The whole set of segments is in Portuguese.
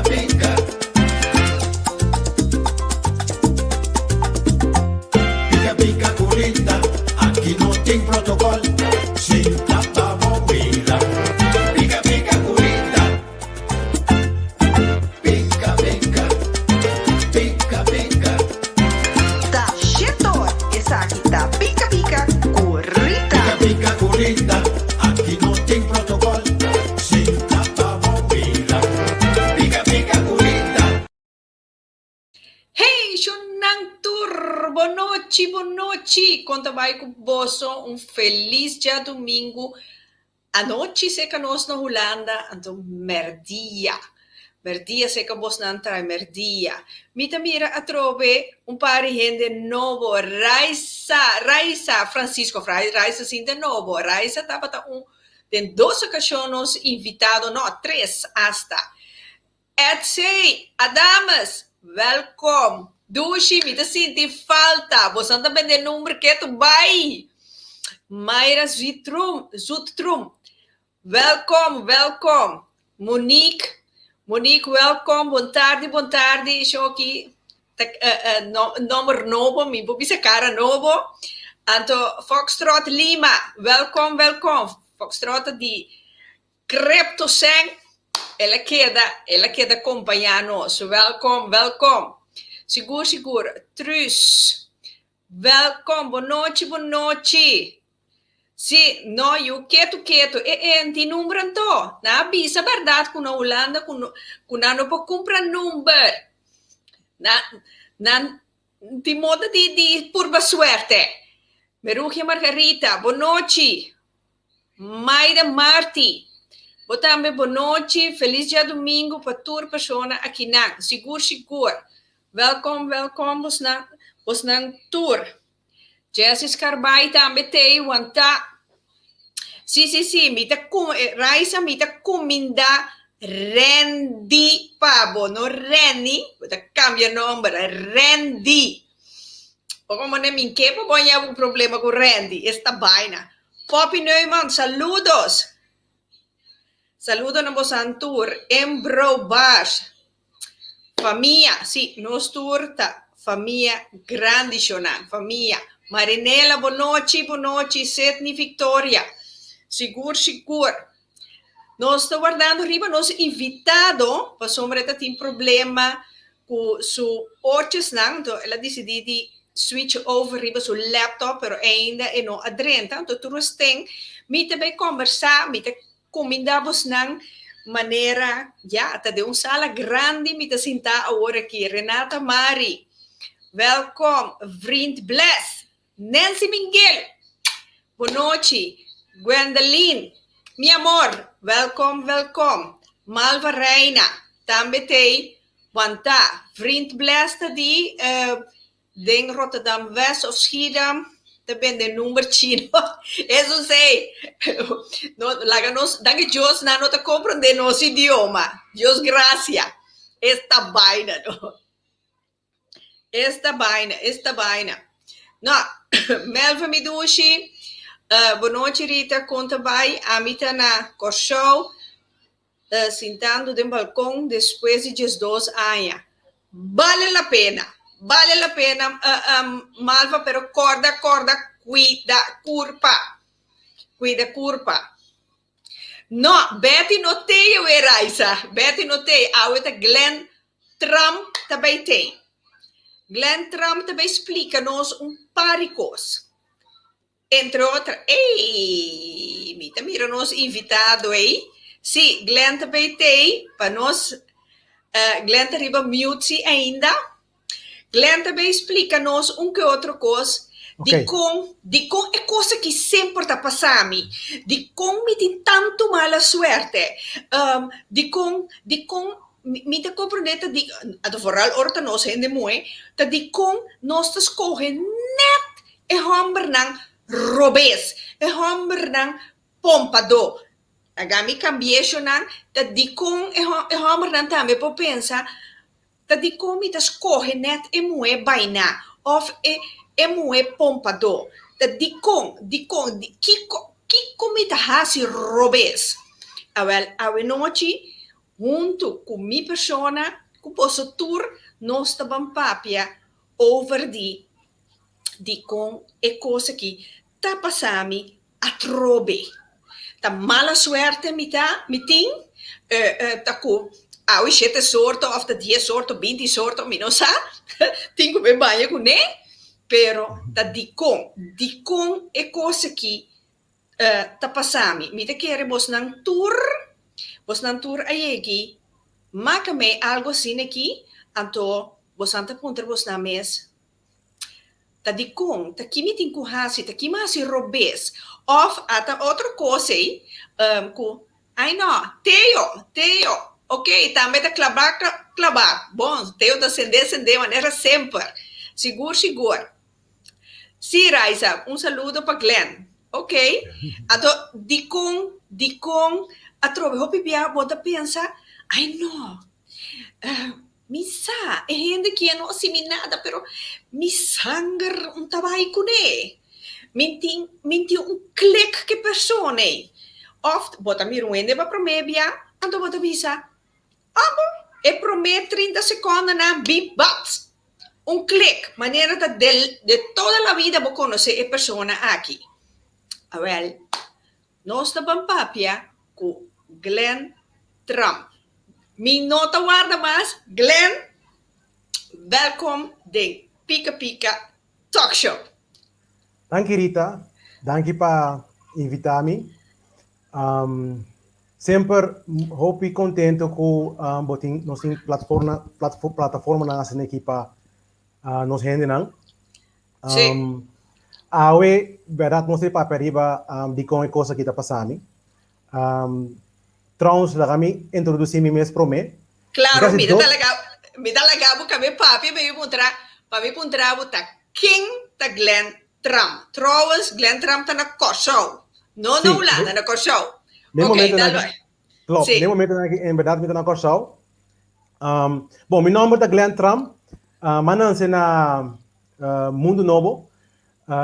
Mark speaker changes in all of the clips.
Speaker 1: pica. Pica, pica, curita. Aqui não tem protocolo. Senta pra bobeira. Pica, pica, curita. Pica, pica. Pica, pica.
Speaker 2: Tá cheio, essa aqui tá pica-pica, corrida.
Speaker 1: Pica, pica, curita. Aqui não tem protocolo. Senta pra bobeira. Pica, pica, curita.
Speaker 3: Hey, Shunang Tur! Boa noite! Conta vai com você feliz dia domingo. A noite se que nós na Holanda, então merdia. Merdia se que você não trai merdia. Mita mira a trove par de gente novo. Raisa, Francisco, Raisa sim de novo. Raisa estava tem 2 ocasiones invitado, no, 3 hasta. Etsy, Adamas, welkom. Dushi, mita sinti falta. Você também tem número que tu vai. Mayra Zutrum. Welkom. Monique, welkom. Boa tarde. Estou aqui. Número novo, me vou bisa cara novo. Anto Foxtrot Lima, welkom. Foxtrot de Cryptoseng. Ela queda acompanhar nós. Welkom. Seguro. Trus. Welkom. Boa noite. Sim, no, eu quieto. Ti número então. Na avisa verdade que na Holanda, que não pode comprar número. Ti moda de purba suerte. Merugia Margarita, boa noite. Mayra Marti. Também boa noite, feliz dia domingo para toda pessoa aqui na seguro. Welkom, vos nang tour. Jessis Carbay também tem wanta. Sim, Raisa mita comida Rendi Pabo, no Reni, cambia nome, Rendi. O como nem me quepa, ponha um problema com Rendi, esta vaina. Poppy Neumann, saludos na vossa tour, Embro Bash. Família, sim, nos tour, família grande, família. Marinela, boa noite, Setni Victoria. Seguro. Nós estamos guardando riba, nosso invitado, para sombra tem problema com su orches, então ela decidiu de switch over riba su laptop, pero ainda não adrenta, então tu tem, me também conversar, me comendamos na maneira, até de sala grande, me sentar agora aqui, Renata Mari, welkom, vriend Bless, Nancy Miguel, boa noite, Gwendolyn, meu amor, welkom, Malva Reina, também tem, wanta, vriend Bless, die, den Rotterdam West of Schiedam, também de número chino, isso sei, danke Deus, não te compreende nosso idioma, Deus gracias, esta vaina, no, Melva Midushi, boa noite Rita, conta vai, a mita na Corshow, sentando no balcão depois de 2 anos, vale a pena, Malva, pero corda, cuida curpa. No, Betty notei, Raisa, a Glenn Trump também tem. Glenn Trump também explica-nos par de coisas. Entre outras, mira nos invitado aí. Sim, Glenn também tem, para nós, Glenn arriba mute ainda. Glenn também explica-nos que outra coisa, de como é coisa que sempre está passando, de como me tem tanto mala sorte, de como me te compreende, de vooral orta nós ainda muito, de como nós escolhem net e homem não robes, e homem não pompado. Agora me cambiei isso não, de como e homem não também pode pensar. Tadi komi tas kohe net emue baina of emue pompado. Tadi kiko mi tahasi robes. Awel noche junto com minha persona, com posso tur, nós também papia over di con e cosa que tá passando a trobe. Tá mala suerte mi ting, tá com a 7 sorto, of 10 sorto, 20 sorto, mi non sa, tengo bem banho com né, pero tá di con e cosa que tá passando. Mi te quer vos nan tour aí aqui, marca-me algo assim aqui, então vos anta punter vos na mes, tá di con, tá kimi tin kuhasi, tá kimi hasi robes, of ata outra coisa aí, ku, ai não, Teo, ok, também tá clabar, bom, Teo tá sender, maneira sempre, seguro. Sim, Raisa, saludo para Glenn, ok, então, di con, a trove, hopi bia, bota pensa, ai não, mi sa, e gente que não assimi nada, pero mi sangue um tabai com ne. Minti click que persona. Oft, bota mi ruende va promebia, anto bota visa. E promet 30 segundos na bip bats. Click, maneira de toda a vida vou conhecer a persona aqui. Well, nós estamos papia com Glenn Trump. Mi nota guarda mas, Glenn, welkom de Pika Pika Talk Show.
Speaker 4: Danke Rita, danke para invitar-me. Sempre hopi contento com botin nossa plataforma na nossa equipa nos renderam. Awe verdade não sei para periba de como coisa que está passando. Trouwens, dan gaan we introduceren mes pro me.
Speaker 3: Claro, me dá legal porque meu papi me puntra buta King ta Glenn Trump. Trouwens, Glenn Trump tá na Kosovo. Não na Holanda, na Kosovo. Ok, tá bem.
Speaker 4: Klopt, nee momento in verdade me na Kosovo. Bom, meu nome é Glenn Trump. Mananse na Mundo Novo.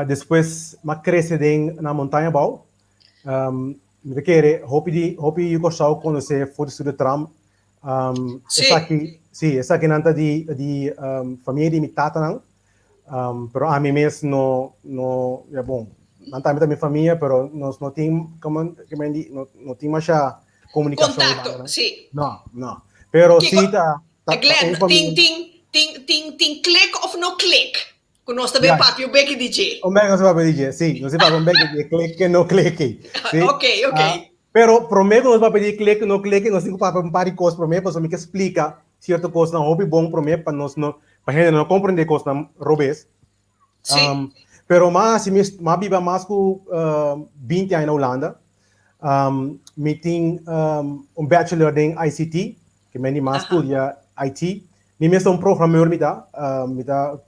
Speaker 4: Depois, ma cresce na montanha bau. Me quer hopi eu gostava quando você for estudar tram essa aqui nanta de família de mitata não pero a mim mesmo não é bom não tá minha família pero nós não tem como não tem mais a comunicação
Speaker 3: contato sim
Speaker 4: não pero sim tá
Speaker 3: Glenn tem click ou não click con nostro bel papi, un becchi DJ.
Speaker 4: Un becchi non si fa per DJ, sì, non si fa un becchi di click e no click. Sì?
Speaker 3: Ok.
Speaker 4: Però per me non si fa per di click e no click, non si fa per un par di cose per me, perché mi explica certe cose, non hobby buon per me, per gente non comprende cose non robes.
Speaker 3: Sì.
Speaker 4: Però ma viva mais com 20 anni in Olanda, mi ting un bachelor in ICT, che mi ma studia IT. Mi mesto un programmeur mi da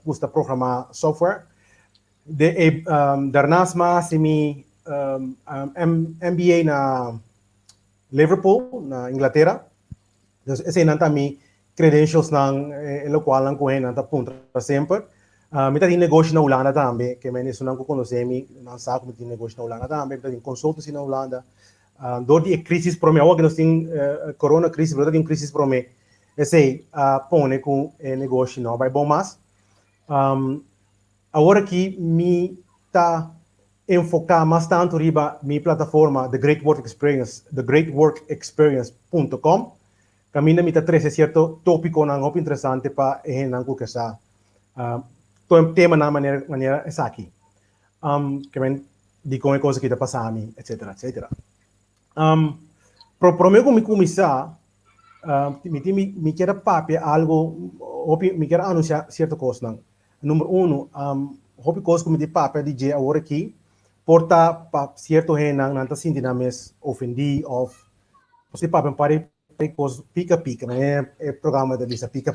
Speaker 4: gusta programma software. Daarnaast mas mi MBA na Liverpool, na Inglaterra. Dus esse nanta mi credentials nang lo qual lang kuhen nanta punto para sempre. Mi ta di negócio na Holanda também, que me nisso não conhece mi, não sabe como tem negócio na Holanda também, mi ta di consultancy na Holanda. Door die crisis pro me, ook nós tem corona crisis, pero tem crisis pro me. Esse pone com negócio não vai bom mais. Agora que me tá enfocar mais tanto riba minha plataforma The Great Work Experience, thegreatworkexperience.com. Caminha me tá trazer certo tópico não muito interessante para não que essa tema na maneira essa aqui. Que vem de como coisa que está passando, etc. Pro meu como começar me quer papel algo, me quer anunciar certa coisa. Número 1, hopi coisa como de papel DJ agora aqui, porta para certo gente não está sentindo mais ofendido ou você papel para coisa pica, né? É programa da lista pica.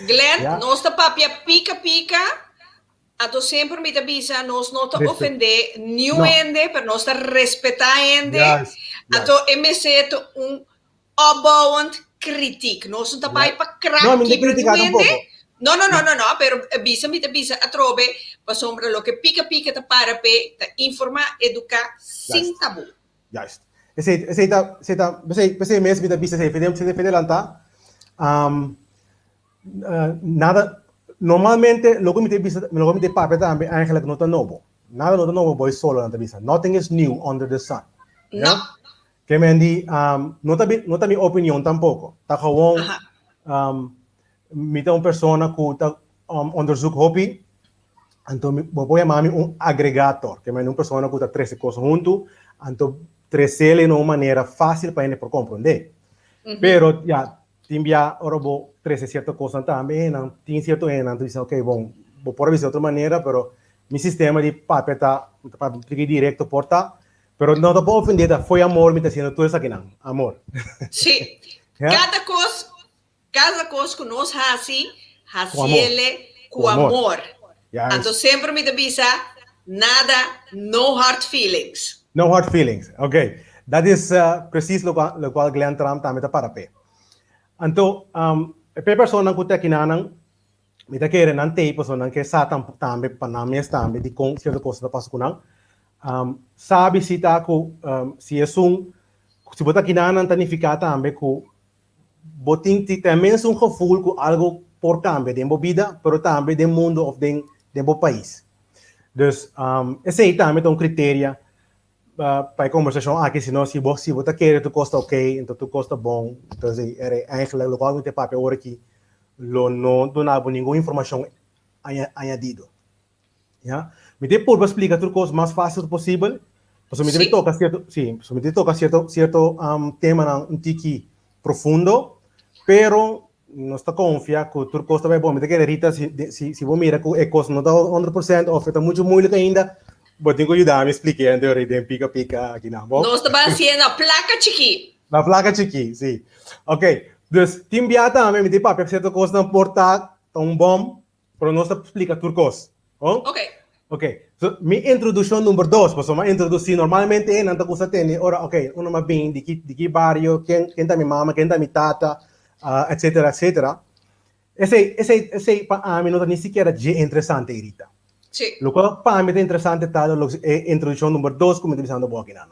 Speaker 3: Glenn, nós tá papel pica. Ato sempre me avisa, nós não tá ofender nenhum para nós tá respeitar ende. Ato MCT opbouwend kritiek. Nós não tá para crack. No, pero avisa, a trove, para sombra lo que pica, tá para pe, tá informar, educar, sem tabu.
Speaker 4: Juist. Ese mes vida bisa se fede lanta. Nada, normalmente lo que me te papel también eigenlijk nota novo. Nada nota novo boy solo lanta bisa. Nothing is new under the sun.
Speaker 3: No.
Speaker 4: Que me di nota mi opinión tampoco. Ta gewoon mita una persona que ta onderzoek hobby. Então, vou chamar um agregator, que é uma pessoa que está três coisas junto, então trazê-lo de uma maneira fácil para ele por compreender. Pero já tinha ora vou trazer certa coisa também, não tinha certo então diz ok, bom, vou por de outra maneira, pero meu sistema de papel tá para aplicar direto porta, pero não tá para ofender, foi amor me está sendo tudo isso aqui não, amor.
Speaker 3: Sim.
Speaker 4: Yeah?
Speaker 3: Cada coisa que nós fazemos,
Speaker 4: Com amor.
Speaker 3: fazê-lo com amor.
Speaker 4: Yes.
Speaker 3: Então sempre me avisa, nada, no hard feelings.
Speaker 4: No hard feelings. Okay. Dat is precies lo qual Glenn Trump também está para pé. Então, a pessoa que está aqui não, me está querendo não ter pessoa que sabe também para não me também de com certa coisa da passo com não, sabe se está com se é se você aqui não tanificar também com botin também um gevoel com algo por cambio de vida, pero também do mundo of de país. Dus esse aí também é um critério para a conversação aqui, senão se você quer, tu custa ok, então tu custa bom, então é eigenlijk o qual não tem papel aqui, não donava nenhuma informação añadido. Yeah? Me dê por explicar tudo coisa mais fácil possível, porque me toca certo tema um tique profundo, pero não está confiado que tudo costa vai bom, me quer Rita se vou mirar que é coisa não está 100% ou está muito moeilijk ainda. Vou ter que ajudar a me explicar então de pica aqui na mão.
Speaker 3: Nós estamos fazendo a placa chiqui.
Speaker 4: Na placa chiqui, sim. Ok. Dus tim biata também me dê papel certa coisa não portar tão bom, para nós explicar tudo coisa. Ok. So, minha introdução número 2, porque eu introduzir normalmente é nanta coisa tem, ora, ok, uma mais bem de que barrio, quem tá minha mama, quem tá minha tata, etc. Esse para mim não tá nem sequer interessante, Rita.
Speaker 3: Sim.
Speaker 4: Lo que para mim é interessante tá a introdução número 2, como eu dizendo aqui não.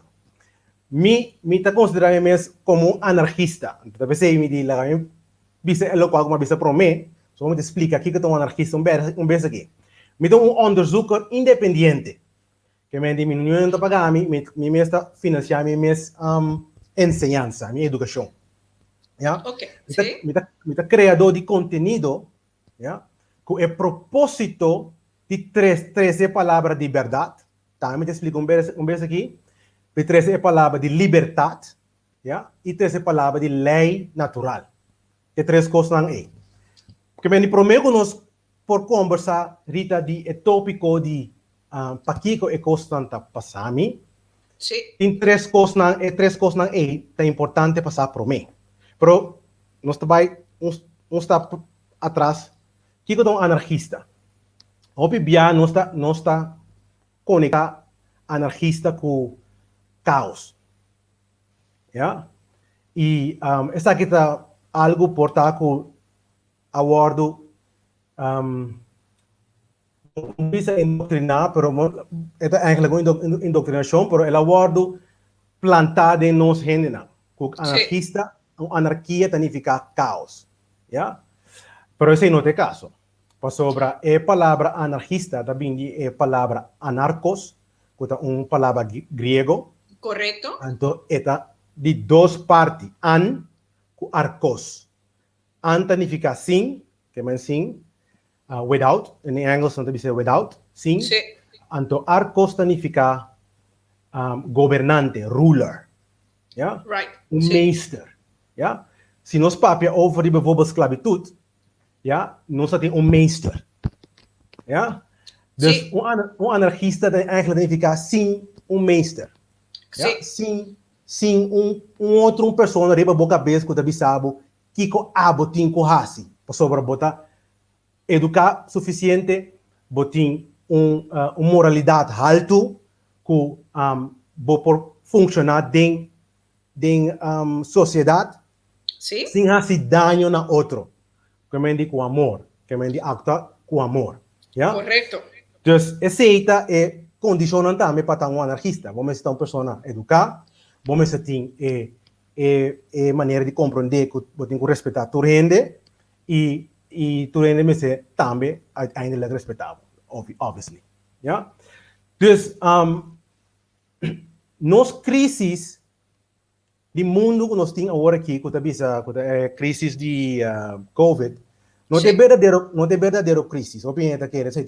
Speaker 4: Me tá considerando mesmo como um anarquista. Então, talvez me diga, bisa lo qual como bisa para mim, só me explica aqui que eu tô um anarquista vez aqui. Me dá um onderzoeker independente, que me diz, não está pagando, me está financiando minha enseñanza, minha educação. Yeah?
Speaker 3: Ok,
Speaker 4: me está criador de conteúdo, yeah? Com o propósito de 13 palavras de verdade, tá? Me explico vez aqui, de 13 palavras de liberdade, yeah? E 13 palavras de lei natural. Que 3 coisas não é. Porque me prometo nós por conversar, Rita, de tópico de Paquico e constante passami.
Speaker 3: Sim.
Speaker 4: Tem 3 coisas não é importante passar para mim. Pero nós está atrás, que é um anarquista. Obviamente, não está conectado anarquista com caos. Yeah? E essa aqui está algo portado com acordo não precisa indoctrinar, pero é eigenlijk uma indoctrinação, pero o acordo plantado em nós gente, com anarquista, anarquia significa caos, yeah? Pero esse não é o caso. Para sobre a palavra anarquista, também é a palavra anarcos, que é uma palavra grego.
Speaker 3: Correto.
Speaker 4: Então, é de 2 partes, an com arcos. An significa sim, que é sim, without, em inglês não deve ser without, sim.
Speaker 3: Sim.
Speaker 4: Então, arcos significa governante, ruler, yeah?
Speaker 3: Right.
Speaker 4: Meester. Ja? Se nós papia over die bijvoorbeeld esclavitud, ja, nós temos meester. Ja? Dus anarquista eigenlijk significa sim meester. Ja? Sim outro pessoa riba boca cabeça que também sabe que ko abotin ko hasi. Sobre bota educar suficiente, botin moralidade alto que por funcionar dentro sociedade.
Speaker 3: Sim.
Speaker 4: Sem fazer dano na outro. Que me diz com amor. Que me diz acta com amor. Yeah?
Speaker 3: Correto.
Speaker 4: Então, essa é condicionante também para um anarquista. Vamos ser uma pessoa educada, bom esse tem maneira de compreender que você tem que respeitar tua rende e tua rende me se também ainda é respeitável, obviously. Yeah? Dus, nos crises de mundo que nós temos agora aqui, que a crise de COVID, não é verdadeiro crise. Obviamente que essa é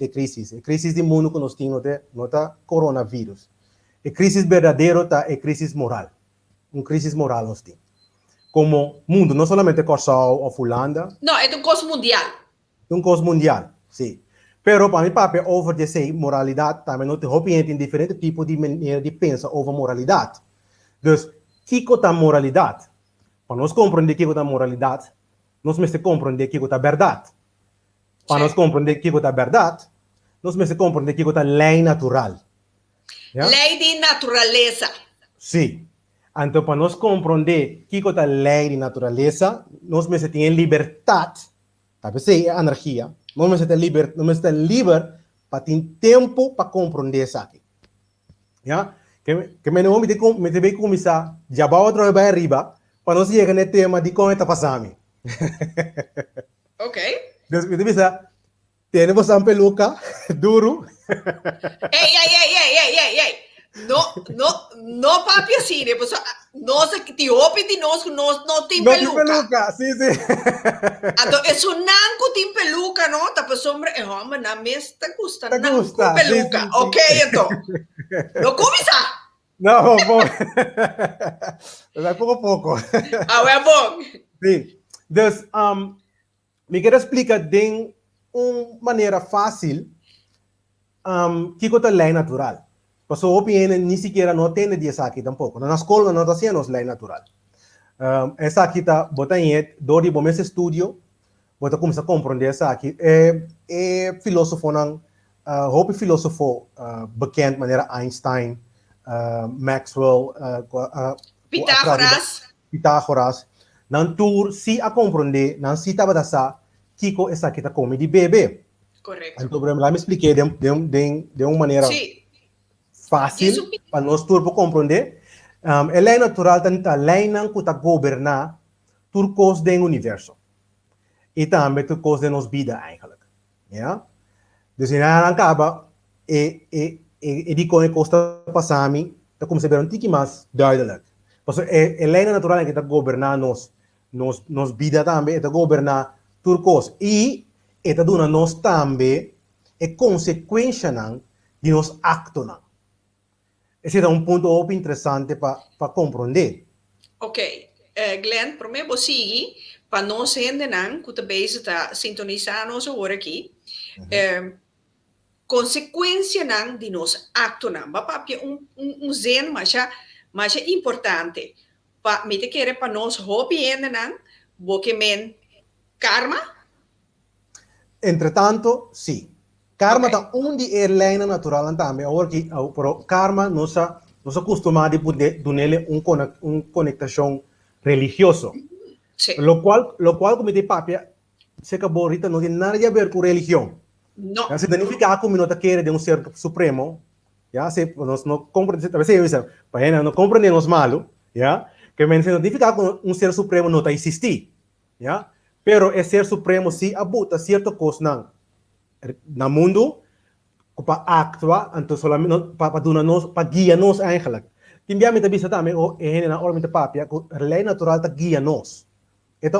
Speaker 4: crise de mundo que nós temos, não é coronavírus. A crise verdadeira é crise moral. Uma crise moral nós temos. Como mundo, não somente Corsal ou Holanda.
Speaker 3: Não, é um coisa mundial.
Speaker 4: É um coisa mundial, sim. Pero para mim, papai, over de ser moralidade, também não tem opinião em diferentes tipos de maneira de pensar over moralidade. Dus, que é a moralidade? Para nós compreender que é a moralidade, nós precisamos compreender que é a verdade. Para nós compreender que é a verdade, nós precisamos compreender que é a lei natural. Yeah?
Speaker 3: Lei de natureza.
Speaker 4: Sim. Então, para nós compreender que é a lei de natureza, nós precisamos ter liberdade, talvez seja anarquia, nós precisamos ter livre para ter tempo para compreender isso aqui. Yeah? Que me não me deve começar já para outra vez arriba para nós chegar no tema de como está passando.
Speaker 3: Ok.
Speaker 4: Então, me deve dizer, temos uma peluca duro.
Speaker 3: Ei. No papi assim, né? Nós te ouve de nós não tem peluca.
Speaker 4: Sim.
Speaker 3: Então, isso não que tem peluca, não? Tá pessoa, mas na mesa tá gusta, não com
Speaker 4: gusta,
Speaker 3: peluca.
Speaker 4: sim.
Speaker 3: Ok, então. Não começa.
Speaker 4: Não, bom. Vai pouco a pouco.
Speaker 3: É bom.
Speaker 4: Sim. Então, me quero explicar de uma maneira fácil que é a lei natural. Porque a opinião nem sequer não tem disso aqui tampouco. Na escola não está sendo lei natural. Essa aqui está botando dor de bom esse estudo, bota começa a compreender essa aqui. Filósofo não, filósofo bekend maneira Einstein, Maxwell, Pitágoras. Não tur se a compreender, não se estava dessa que essa aqui está como de bebê.
Speaker 3: Correto.
Speaker 4: Então, lá me expliquei de uma maneira fácil para nós todos compreender. A lei natural é a lei que está governar tudo coisa do universo. E também tudo coisa da nossa vida, eigenlijk. Ja? Dus in acaba, de coisa que está passando, está começando a ver um pouco mais duidelijk. Porque a lei natural que está governar nos vida também, está governar tudo coisa. E está dando nós também a consequência de nos actos. Esse é um ponto bem interessante para compreender.
Speaker 3: Ok. Glenn, para mim, você para nós entender que também está sintonizando nós agora aqui, consequência de nos actos. Papi, zen, mas é importante. Para me querer para nós hobby entender, porque men karma.
Speaker 4: Entretanto, sim. Karma está onde é lei natural também. Pero karma nos acostuma a poder dar uma conexão religiosa.
Speaker 3: Sí.
Speaker 4: Lo cual como te papia, se acabou ahorita, não tem nada a ver com religião.
Speaker 3: Não.
Speaker 4: Se significa que não quer de um ser supremo, já se nós não compreendemos, talvez seja para não compreendemos malo, já que men significa que um ser supremo não está existir, já. Pero esse ser supremo se abuta certa coisa no mundo para actuar, então solamente para guiar-nos eigenlijk. Timbiamente bisa também na hora de papia, a lei natural está guia-nos. É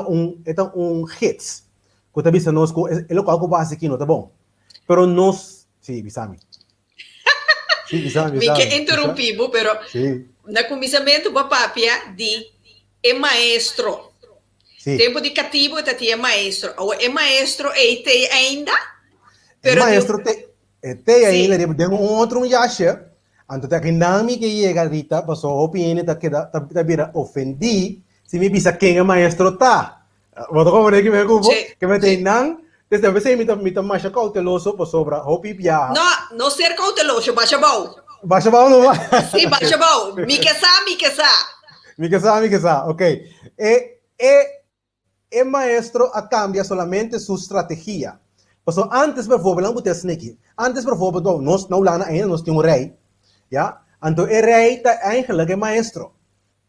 Speaker 4: um hits. Que bisa nos é local que base aqui não tá bom. Pero nós, sim, bisami. Sim, bisami.
Speaker 3: Me que interrompi, pero no começamento da papia de maestro.
Speaker 4: Sim.
Speaker 3: Tempo de cativo é maestro. Ou maestro te ainda?
Speaker 4: Pero maestro te ainda de outro yacha. Então tá que não me que chega rita, passou a opinião tá vira ofendi, se me bisa quem é maestro tá. Vou como que me cubo, que me tem não, desde a vez me tá mais cauteloso por sobre hopi pia.
Speaker 3: Não ser cauteloso, baixa bom.
Speaker 4: Baixa bom não vai.
Speaker 3: Sim, baixa bom. Me que sa. Ok.
Speaker 4: Maestro a cambia solamente sua estratégia. Porque antes, por exemplo, não botar snake. Antes, por exemplo, nós não lá ainda nós temos rei. Ja? Então, o rei está eigenlijk maestro.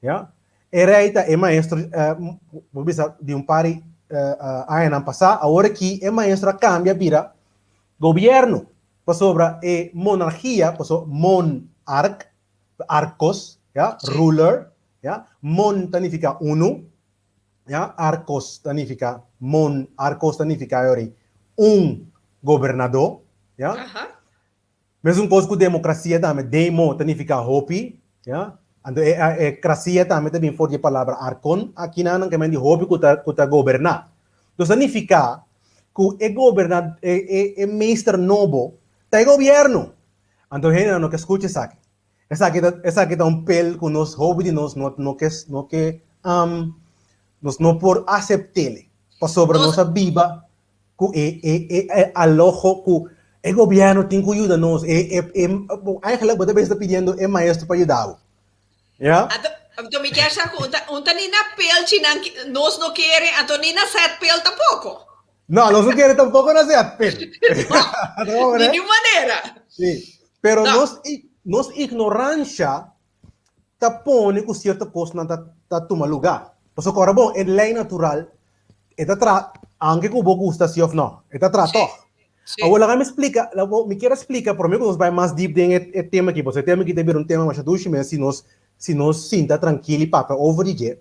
Speaker 4: Ya? Era ita é maestro, de um pari ano passado, agora que é maestro cambia vira governo, para sobra é monarquia, para so arcos, ya?
Speaker 3: Sim.
Speaker 4: Ruler, ya? Mon significa uno, ya? Arcos significa ori, governador, ya?
Speaker 3: Aham.
Speaker 4: Mesmo coisa com democracia também, demo significa hopi, ya? Ando cracia também forte a palavra arcon, aqui não que mende hopi que governar. Então significa que governar é meester nobo, tá governo. Então gente não que escute isso aqui. Essa aqui tá pel que nós hobby de nós nós não por aceitar. Para sobre nossa biba que alojo que o governo tem que ajudar nós. Eigenlijk wat está pedindo é maestro para ajudar. Ja?
Speaker 3: Então me quer saber, nina pel chinang, nós não querem, então nina set pel tampoco.
Speaker 4: No, no se quiere tampoco no sea pel.
Speaker 3: No, de nenhuma maneira.
Speaker 4: Sí, pero
Speaker 3: No.
Speaker 4: nos ignorancia te pone que cierta cosa no está toma lugar. Pues ahora bom, en lei natural, anche que vos gusta sí o no, está trato.
Speaker 3: Sí.
Speaker 4: Ahora me explica, me quiere explicar, por mí que nos va más deep en el tema aquí, pues el tema aquí debe ser un tema más dulce, si nos sinta tranquilo y para over the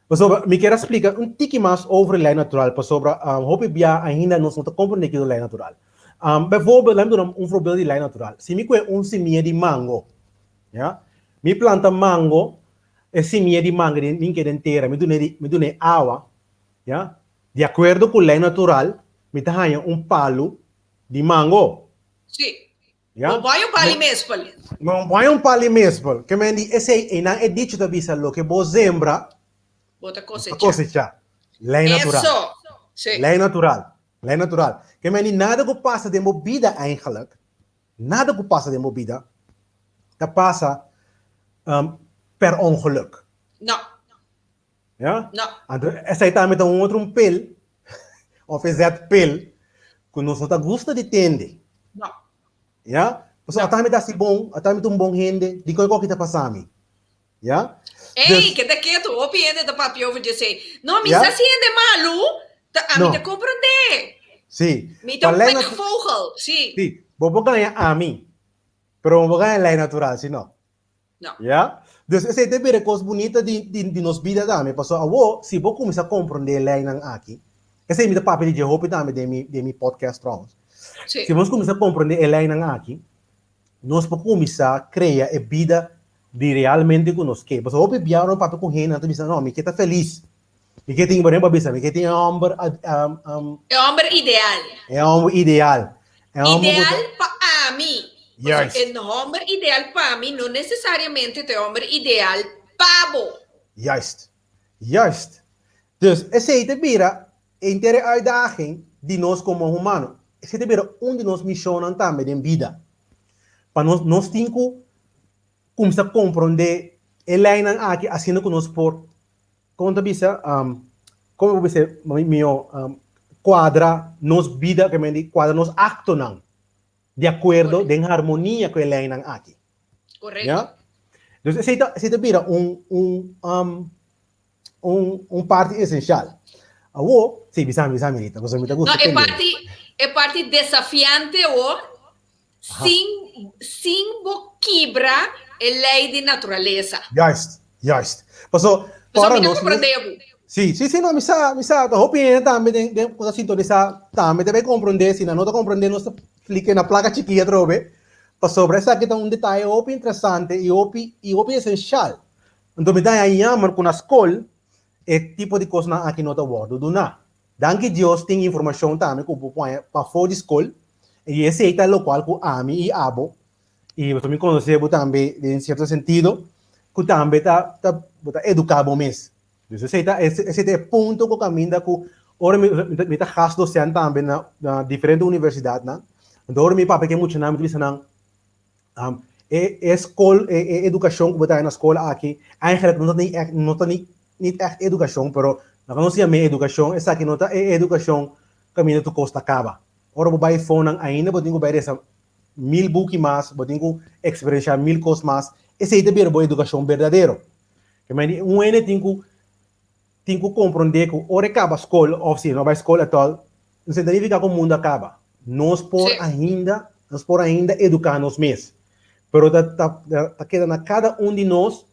Speaker 4: pues me quiere explicar un tiki más over lei natural, pues sobre, hoop ik ja ainda nos não compreender que é lei natural. Bijvoorbeeld, laten we een voorbeeld die lei natural. Se me kwe un semilla de mango, ja? Me planta mango, semilla de mango de ninguém inteira, me dune agua, ja? De acordo com lei natural, me tahanha un palo de mango.
Speaker 3: Sim.
Speaker 4: Ja?
Speaker 3: O vai pali mesmo.
Speaker 4: Não vai um palo mesmo, que me diz, esse não é dicho da visa lo que vos sembra,
Speaker 3: Bota
Speaker 4: cosecha. Lei natural.
Speaker 3: Isso. Sim.
Speaker 4: Lei natural. Lei natural. Que men nada que passa de movida eigenlijk. Nada que passa de movida. Dat passa per ongeluk.
Speaker 3: Não.
Speaker 4: Ja?
Speaker 3: Não.
Speaker 4: Essa aí está met um outro pil. Of is dat pil. Que nós não gosta de tende.
Speaker 3: Não.
Speaker 4: Ja? Pues
Speaker 3: Não.
Speaker 4: até me dá se bom. Até me dá bom rende. De coisa que está passando. Ja?
Speaker 3: Ei, que daqui tu opiende da papi over dizer, não, me
Speaker 4: Ja?
Speaker 3: está sendo malu, a
Speaker 4: Não.
Speaker 3: mim te compreender.
Speaker 4: Sí.
Speaker 3: Me dá um
Speaker 4: Para lei
Speaker 3: vogel, sim.
Speaker 4: Sí. Vos ganhar a mim. Pero vos ganhar lei natural, se não.
Speaker 3: Não.
Speaker 4: Ja? Dus essa é a coisa bonita de nos vida também. Passou a se você começar a compreender a lei aqui, essa é a papel de Jehová também de meu podcast trouxe.
Speaker 3: Sim.
Speaker 4: Se você começar a compreender a lei aqui, nós podemos começar a criar a vida de realmente que nós queremos. Você vai enviar um papel com gente, então você não, me quer feliz. Me quer ter um bebê, me quer ter um homem
Speaker 3: É o homem ideal.
Speaker 4: é um ideal. É um
Speaker 3: Ideal para mim.
Speaker 4: Yes.
Speaker 3: O homem ideal para mim não necessariamente é o homem ideal para
Speaker 4: Juist. Juist. Dus essa é a inteira uitdaging de nós como humanos. Essa é a de nós missões também em vida. Para nós temos que começar a compreender a lei aqui, assim que nós por conta bisa como você meu quadra nos vida que me diz quadra nos acto não de acordo em harmonia com a lei aqui.
Speaker 3: Correto.
Speaker 4: Ja? Dus essa é parte essencial. Awo, sim, bisa Rita, você me
Speaker 3: Não, é parte desafiante ou sem quebrar a lei de natureza.
Speaker 4: Juist. Passou
Speaker 3: Você
Speaker 4: para
Speaker 3: me
Speaker 4: nós.
Speaker 3: compreendeu?
Speaker 4: Sim, não, misa, opinião também de coisa sintonizar, também deve compreender, se não está compreendendo, nós clique na placa chiquinha, trobe. Passou para essa aqui tá detalhe opi interessante e opi essencial. Então me dá aí amor com a escola, é tipo de coisa aqui não está bordo do nada. Danke Deus tem informação também que eu põe para fora de escola e esse é o local que ami e abo e você me conhece também em certo sentido que também tá educado mesmo. Então esse é o ponto que caminha que ora me tá gasto docente também na diferente universidade, né? Então ora me papai que muito nome diz não escola educação que botar na escola aqui eigenlijk não tem niet echt educação, pero não se chama educação, essa aqui não tá educação caminho tu costa acaba. Ora vou vai fone ainda vou tenho vai essa 1000 buki mais, vou tenho experienciar 1000 coisas mais. Esse é a educação verdadeiro. Que men un ene tinku compreender que ora acaba a escola, ou se não vai à escola tal, não significa que o mundo acaba. Nós por ainda educar nos mesmos. Pero tá queda na cada de nós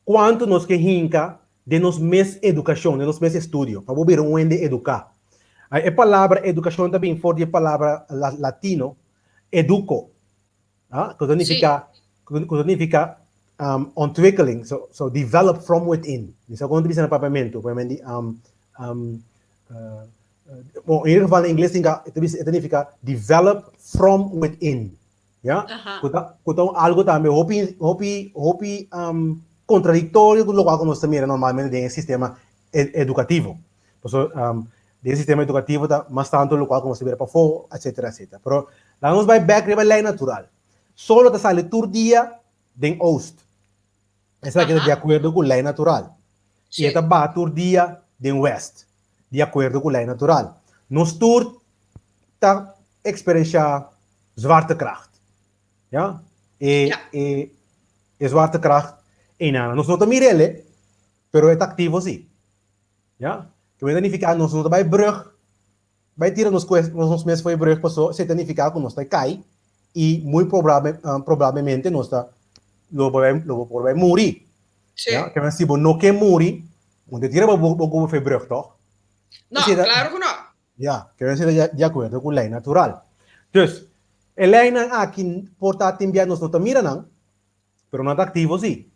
Speaker 4: quanto nós que hinca de nos mesmos educação, de nos mesmos estudo, para ver um ende educar. A palavra educação também for de palavra latino, educo, que significa ontwikkeling, so develop from within. Isso é quando diz no papamento, bom, em ieder geval em inglês significa develop from within. Ja? Então, algo também, hopi contraditório com o qual nós também normalmente em sistema educativo. Então, desse sistema educativo, mas tanto o qual nós também para fora, etc, etc. Pero, lá nós vai back para a lei natural. Solo te sale tur dia den oost. Essa é de acordo com a lei natural. E esta va tur dia den west. De acordo com a lei natural. Nos tur ta experiencia zwaartekracht. Ja? E zwaartekracht enana. Nós não estamos mirele, pero é activo sim. Ja? Que vai significar nós não vai brug, vai tirar nos meses foi brug, passou, se significa que nós está cai e muito provavelmente nós está lo vai morrer. Ja? Que se você não quer morrer, onde tira o foi brug, toch?
Speaker 3: Não, claro que não.
Speaker 4: Ja, que vai ser de acordo com a lei natural. Então, a lei aqui porta enviar nós não está mirando, pero não está ativo sim.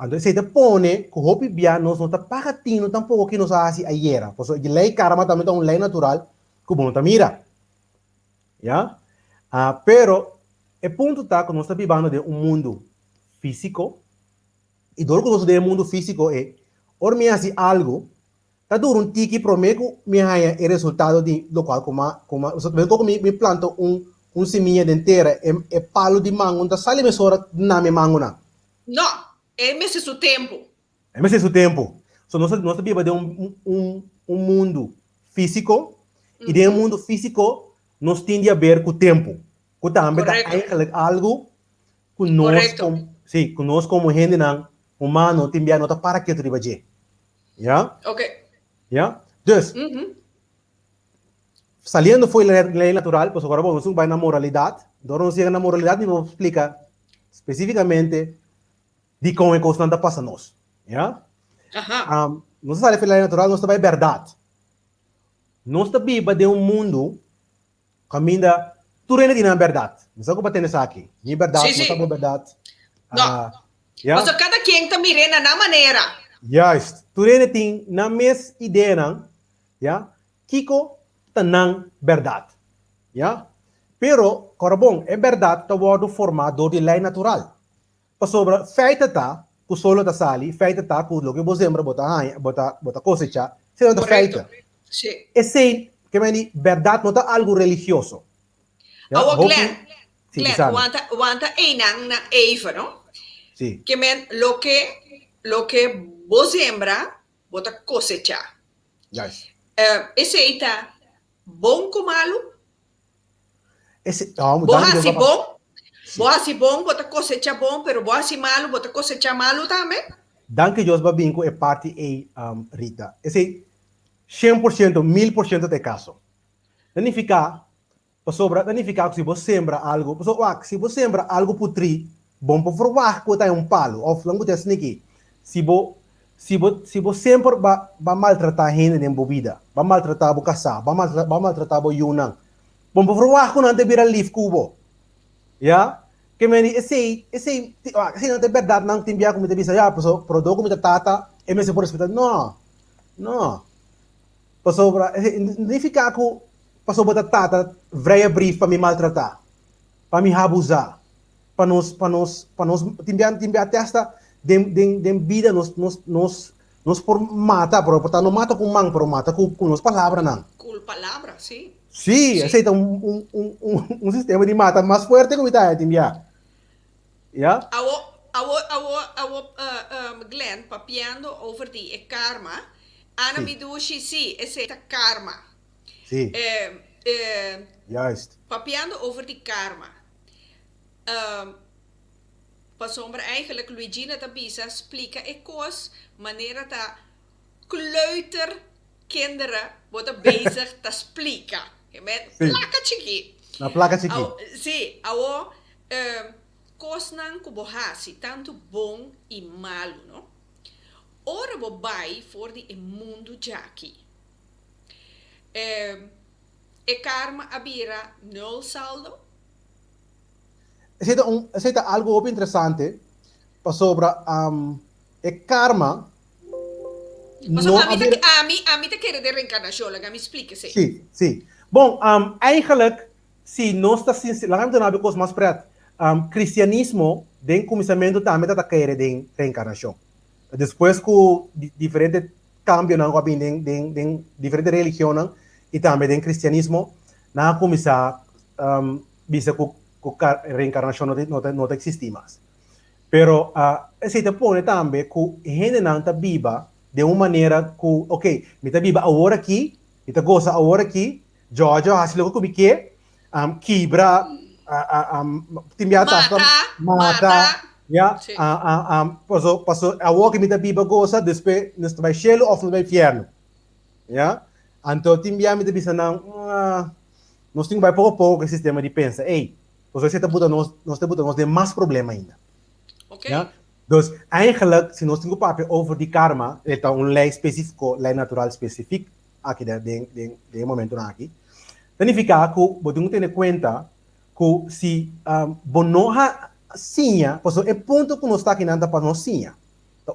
Speaker 4: Então, se te põe que o hopi bia nós não está pagando tampouco que nós fazemos ayer. Porque a lei karma também é uma lei natural que não está mira. Ja? Pero o ponto está que nós estamos vivendo de mundo físico e do que nós de mundo físico é or me hace algo tá duro tiki prometo me haya o resultado de lo qual como me planto seminha inteira e palo de mango tá sale mesora na me mango na.
Speaker 3: Não. É mesmo tempo.
Speaker 4: É mesmo tempo. So, nós vivemos de mundo físico e de mundo físico nós tende a ver com o tempo. Que também é algo que nós como gente humano tende a notar para que tu fazer. Ja?
Speaker 3: Ok.
Speaker 4: Ja? Dus, saliendo foi a lei natural, pois agora vamos vai na moralidade. Agora nós chegamos na moralidade e vamos explicar especificamente de como é que está passando nós. Ja? Nós sabemos que a lei natural nós também é verdade. Nós vivemos de mundo que ainda tudo ainda tem verdade. Não sei como tem isso aqui. Nem verdade, não sabemos verdade.
Speaker 3: Não. Mas cada quem está mirando na maneira.
Speaker 4: Juist. Tudo ainda tem na mesma ideia, ja? Kiko está na verdade. Ja? Pero, corabong, é verdade está sendo formado de lei natural. Sobre feita tá, que o solo tá sali, feita tá, que o que você lembra bota cosecha, se não tá feita.
Speaker 3: Sim.
Speaker 4: Esse que me verdade não tá algo religioso.
Speaker 3: Glenn, wanta einang na eiva, não?
Speaker 4: Sim.
Speaker 3: Que men lo que você lembra bota cosecha.
Speaker 4: Yes.
Speaker 3: Esse aí tá bom com malo?
Speaker 4: Esse,
Speaker 3: bom? Boa se bom, bota cosecha bom, pero boa se malo, bota cosecha malo também.
Speaker 4: Danke Dios babinco é parte Rita. Esse 100%, 1000% de caso. Significa que se você sembra algo, se você sembra algo putri, bom para provar que tem palo, ou flango te sniki. Se você sempre vai maltratar gente em bebida, vai maltratar o casal, vai maltratar o yunang, bom para provar que não te vira livre cubo. Ja? Que me esse não é verdade, não tem como te dizer, pro como te tata, é mesmo por respeitar. Não. Passou para, significa que passou para tata, vreia brief para me maltratar, para me abusar, para nós, tem a testa de vida, nós por matar, por não mata com mão, por mata com nós palavras, não.
Speaker 3: Com palavras, sim.
Speaker 4: Sim, aceita sistema de mata mais forte que está aí, ja?
Speaker 3: Glenn, papiando over die karma, Ana me dushi, sim, esse é karma.
Speaker 4: Sim.
Speaker 3: Papiando over die karma. pas sombra eigenlijk Luigina Tabisa explica e cos maniera ta kleuterkinderen worden bezig te explica. Met
Speaker 4: Sim.
Speaker 3: placa chiqui.
Speaker 4: Na placa chiqui.
Speaker 3: Sim, ao cosnan kubohasi, tanto bom e malo, no? Ora bo bai for di e mundo jaki. E karma abira nul saldo.
Speaker 4: Aceita algo muito interessante sobre e karma.
Speaker 3: Mas
Speaker 4: Não
Speaker 3: a mim te quer de reencarnação, lá me explica se.
Speaker 4: Sim, sim. Bom, eigenlijk, se nós está lá não tem coisa mais preto. Cristianismo, tem começamento também está querendo de reencarnação. Depois com diferentes cambios na diferentes religiões e também tem cristianismo, na começar bisa com reencarnação não existe mais. Pero se te põe também que gente não está viva de uma maneira que, ok, me está viva agora aqui, me está goza agora aqui, Georgia, hasilo ko kumike, kibra, mata, ja,
Speaker 3: Sim.
Speaker 4: paso, agora que me está viva goza, depois, nós vai cielo ou nós vai inferno, ja, então timbia me está bisa não, nós temos vai pouco sistema de pensa, ei, você está botando nós de mais problema ainda.
Speaker 3: Ok.
Speaker 4: Ja? Dus eigenlijk, se nós temos papel over die karma, é lei específico, lei natural específico, aqui de momento aqui. Significa que você tem que ter em conta que se bonoha sinha, porque é ponto que nós está aqui nada para nós sinha.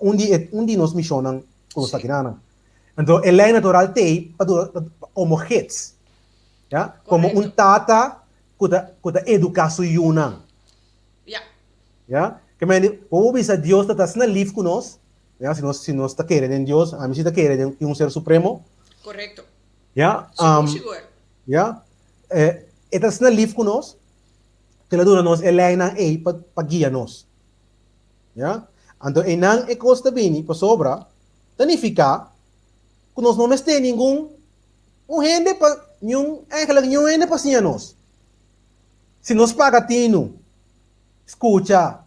Speaker 4: Onde nós missionam que nós está aqui nada. Então, a lei natural tem como hits, ja? Como tata que educa sua yunang.
Speaker 3: Ja.
Speaker 4: Ja? Que men, como bisa Deus está sendo livre conosco, ja? Se nós está querendo Deus, a mim está querendo ser supremo,
Speaker 3: Correcto.
Speaker 4: ja?
Speaker 3: Seguro.
Speaker 4: Ja? Está sendo livre conosco, que ela dura nós elena para guiar nós, ja? Então, enang e costa bem para sobra, significa que nós não temos nenhum rende para nenhum rende para sim nós. Se nós pagatino, escuta,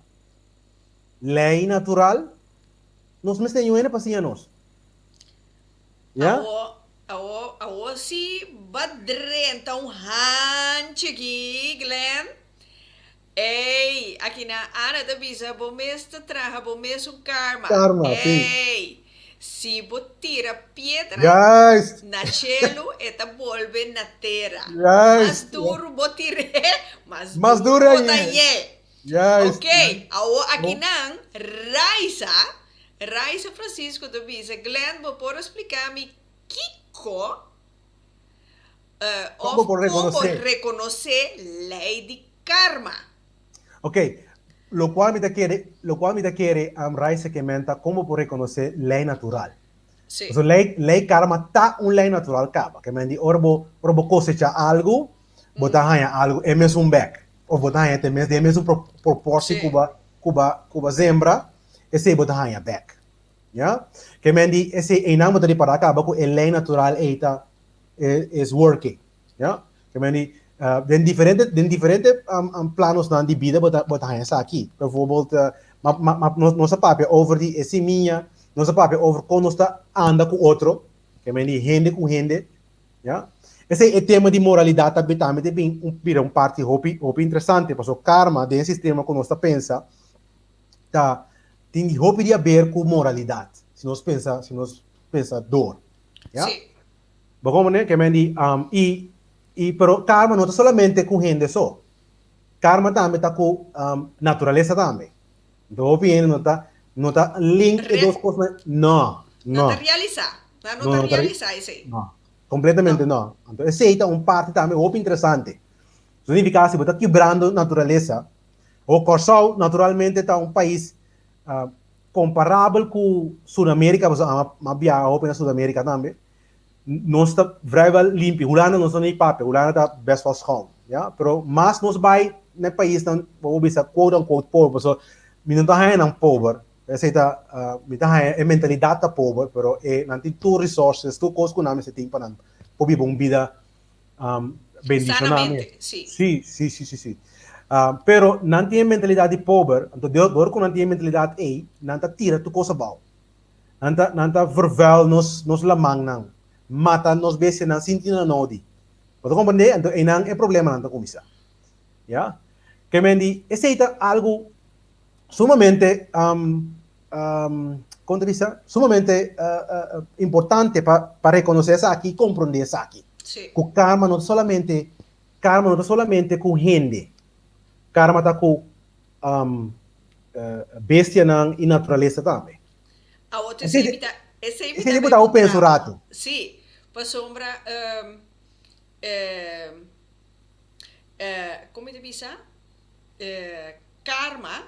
Speaker 4: lei natural, nós não temos nenhum para sim nós. Ja?
Speaker 3: Awo si badrenta hanche aqui, Glenn. Ei, aqui na Ana da Bisa, bom mês te traga, bom mês o karma.
Speaker 4: Karma,
Speaker 3: Ei, se botira pedra
Speaker 4: Yes!
Speaker 3: na cielo, eta volve na terra.
Speaker 4: Yes.
Speaker 3: Mas duro botire, mas
Speaker 4: Mas
Speaker 3: duro
Speaker 4: duro
Speaker 3: botaye.
Speaker 4: Yes!
Speaker 3: Ok, awo aqui nang Raisa Francisco da Bisa, Glenn, vou por explicar-me Kiko
Speaker 4: Como por reconocer.
Speaker 3: reconhecer lei de karma.
Speaker 4: Ok, lo cual me quiere Raisa que menta como por reconocer lei natural.
Speaker 3: Sim.
Speaker 4: So, lei karma tá lei natural acaba. Que me di orbo cosecha algo, botar algo é mesmo back. Ou botar é mesmo proporção
Speaker 3: Sim.
Speaker 4: cuba zembra, esse botar back. Ja? Que me di esse enamo de para acaba com lei natural eita is working. Ja? Que me di den diferente planos na de vida botar essa aqui. Bijvoorbeeld, nossa papel over die esse minha, nossa papel over como está anda com outro, que me di gente com gente, ja? Esse é o tema de moralidade também tem um parte hopi interessante, porque o karma do sistema que nós pensa, tá tem hopi de ver com moralidade. Se nós pensa dor, ja?
Speaker 3: Sim.
Speaker 4: Como né? Que me di pero karma não está somente com gente só. Karma também está com natureza também. Então, opinião não está link de duas coisas. Não.
Speaker 3: Não te realizar. Não te realizar isso.
Speaker 4: Não. Completamente não. Então, esse é parte também muito interessante. Significa que você está quebrando a natureza. O Corsal, naturalmente, está país comparável com Sudamérica, mas viaja na Sudamérica também. Nós está vrij limpo. Holanda não está nem papel. Holanda está best wel schoon. Ja? Pero mas nós vai no país dan bisa quote unquote pobre. So, não está não pobre. Essa é a mentalidade da pobre, pero não tem tu resources, tu coisas que não se tem para viver uma vida bendicionada.
Speaker 3: Sanamente, sim.
Speaker 4: Sim. Pero não tem mentalidade pobre, então door com não tem mentalidade ei, não tá tira tu coisa bom. Não tá vervuil nos lamang não. Mata nos bese não sentir não di. Pode compreender? Então não é problema não tá comisa. Ya? Que mendi, esse é algo sumamente como te dice, sumamente importante para reconocer eso aquí y comprender eso aquí.
Speaker 3: Sí.
Speaker 4: Que karma no solamente con gente, karma está con bestia y naturaleza también.
Speaker 3: A outra
Speaker 4: Esse
Speaker 3: esse
Speaker 4: é botar o penso rato.
Speaker 3: Sim, para sombra como te diz? Karma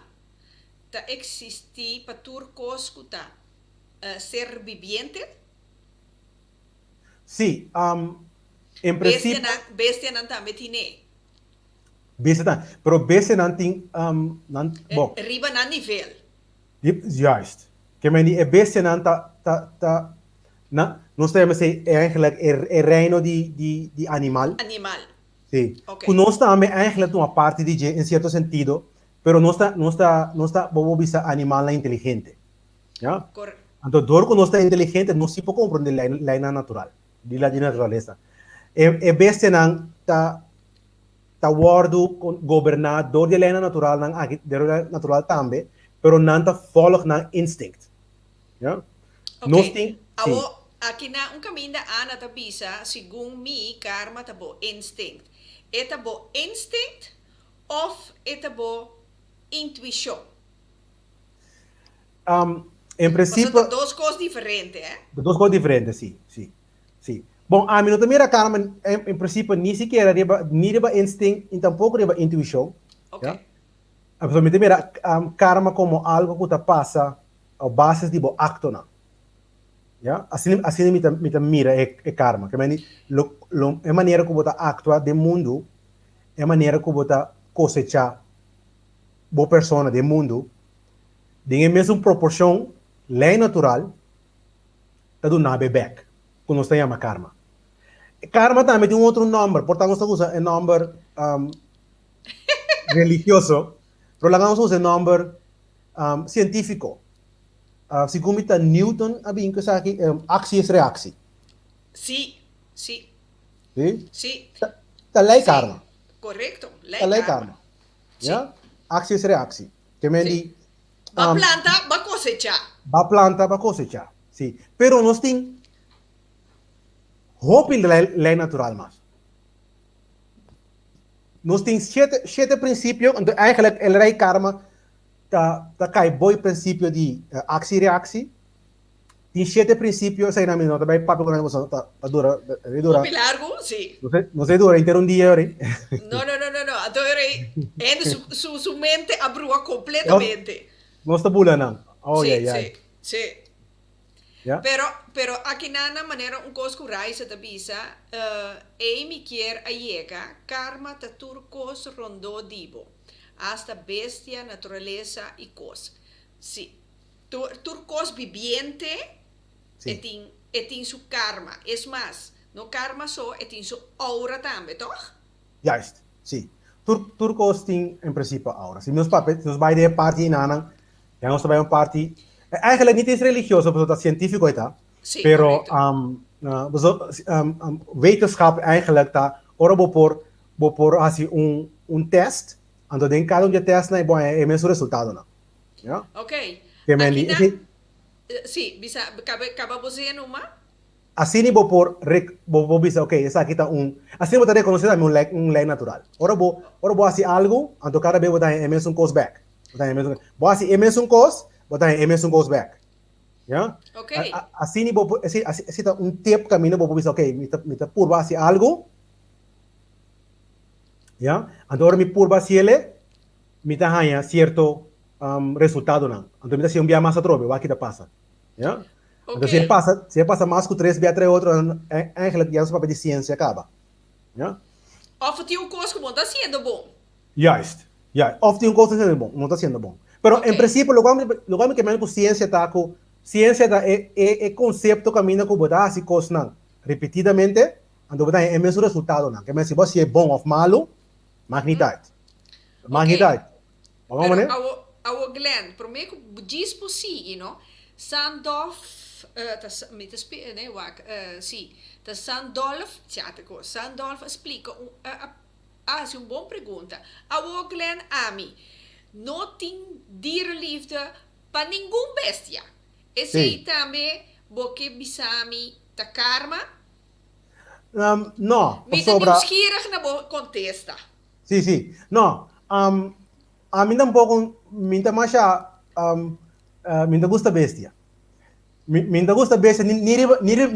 Speaker 3: ta existi para turcos kuta ser viviente.
Speaker 4: Sí, en principio
Speaker 3: Bestia não também tem.
Speaker 4: bestia tá, pero bestia não tem bom.
Speaker 3: Riba na nível.
Speaker 4: Juist. Que mendi, é bestia não nós temos eigenlijk reino de animal.
Speaker 3: Animal.
Speaker 4: Sí.
Speaker 3: Okay.
Speaker 4: Nós também eigenlijk uma parte de em certo sentido, pero não está bobo bisa animal inteligente. ¿Ya? Então, dor que não está inteligente, não se pode compreender a lei natural, de la natureza. É bestia não tá guardo governador de lei natural, natural também, pero não tá follow na instinct. ¿Ya?
Speaker 3: Okay. Aqui na caminho da Ana tá bisa, segundo mim, karma tá bo instinct. Eta bo instinct of eta bo intuição.
Speaker 4: Em princípio,
Speaker 3: são duas coisas diferentes,
Speaker 4: Duas coisas diferentes, sim. Bom, a mim não também karma, em princípio, nem sequer reba instinct e tampouco reba intuição.
Speaker 3: Ok.
Speaker 4: A pessoa me também karma como algo que passa a base de bo acto não. Ja? Assim me mira é karma. Que é a maneira que você atua do mundo, é a maneira que você cosecha boa pessoa do mundo, em mesma proporção, lei natural, está do nave back, que nós chamamos karma. Karma também tem outro nome, portanto, nós usamos o nome religioso, mas nós usamos o nome científico. Segundo Newton, abin ko sa akin, aksi is reaksi.
Speaker 3: Sim.
Speaker 4: Sí?
Speaker 3: Sim.
Speaker 4: Talay karma.
Speaker 3: Correcto.
Speaker 4: Talay karma. Yeah? Aksi is reaksi. Que me di...
Speaker 3: Va planta, va cosecha.
Speaker 4: Va planta, va cosecha. Sí. Pero nos ting hope in de lei natural mas. Nos ting siete principios, então eigenlijk el rei karma tá cai boi princípio de aksi-reaksi. Tem 7 princípios, aí na minha nota, vai papo quando você tá dura.
Speaker 3: Muito largo, sim.
Speaker 4: Não sei dura, inteiro dia, ori.
Speaker 3: Não. Adoro, su mente abrua completamente.
Speaker 4: Não está bula, não. Oh,
Speaker 3: Sim.
Speaker 4: Yeah?
Speaker 3: Pero aqui na maneira coisa que raisa da bisa, me quer a yega, karma ta turcos rondo dibo. Hasta bestia, naturaleza y cosas. Sí. Turcos viviente etin su karma. Es más, no karma só, etin su aura também, toch?
Speaker 4: Juist, sim. Turcos tem, em princípio, aura. Se meus papéis, nós vai de parte in aanhang, já nós vai parte... Eigenlijk niet eens religioso, maar dat científico is dat.
Speaker 3: Sí,
Speaker 4: pero wetenschap eigenlijk dat, ora por assim un test, ando den cada de test na bom é mesmo resultado não. Yeah?
Speaker 3: Ok.
Speaker 4: Sim,
Speaker 3: bisa acaba você numa?
Speaker 4: Assim vou por bisa, ok, essa aqui tá assim vou reconhecer também lei natural. Ora vou assim algo, ando cada vez vou dar é mesmo goes back. Vou assim é mesmo goes, vou dar é mesmo goes back. Yeah?
Speaker 3: Ok.
Speaker 4: Assim vou assim tá tempo caminho vou bisa, ok, me tá por assim algo. Yeah? Agora me por ele me tá ganha certo resultado não. Então me tá se enviar mais atrobe, o que tá passa. Yeah?
Speaker 3: Okay.
Speaker 4: Então se ele passa mais que 3 via 3 outro, eigenlijk já papel de ciência acaba. Yeah?
Speaker 3: Of tinha coisa que não está sendo bom.
Speaker 4: Juist. Ja, of tem coisa sendo bom, não está sendo bom. Pero
Speaker 3: Okay.
Speaker 4: en principio lo que me com ciência tá com ciência é conceito caminho com botar assim coisas não. Repetidamente, ando botar é mesmo resultado não. Que me se você é bom ou malo, magnitude. Magidad. Mga mo
Speaker 3: Pero
Speaker 4: ne?
Speaker 3: our Glenn, prometo diz por si, Sandolf, me te spiega, né, wak, sì, da Sandolf, Sandolf explica, se een boa pergunta. Our Glenn Ami, não tem dierenliefde para nenhum bestia. Esse aí
Speaker 4: Sim.
Speaker 3: também, porque bisami da karma,
Speaker 4: No,
Speaker 3: me te
Speaker 4: sobra.
Speaker 3: nieuwsgierig na bo contesta.
Speaker 4: Sí, sí. No, a mí tampoco, me masha, me gusta bestia. Me gusta bestia, ni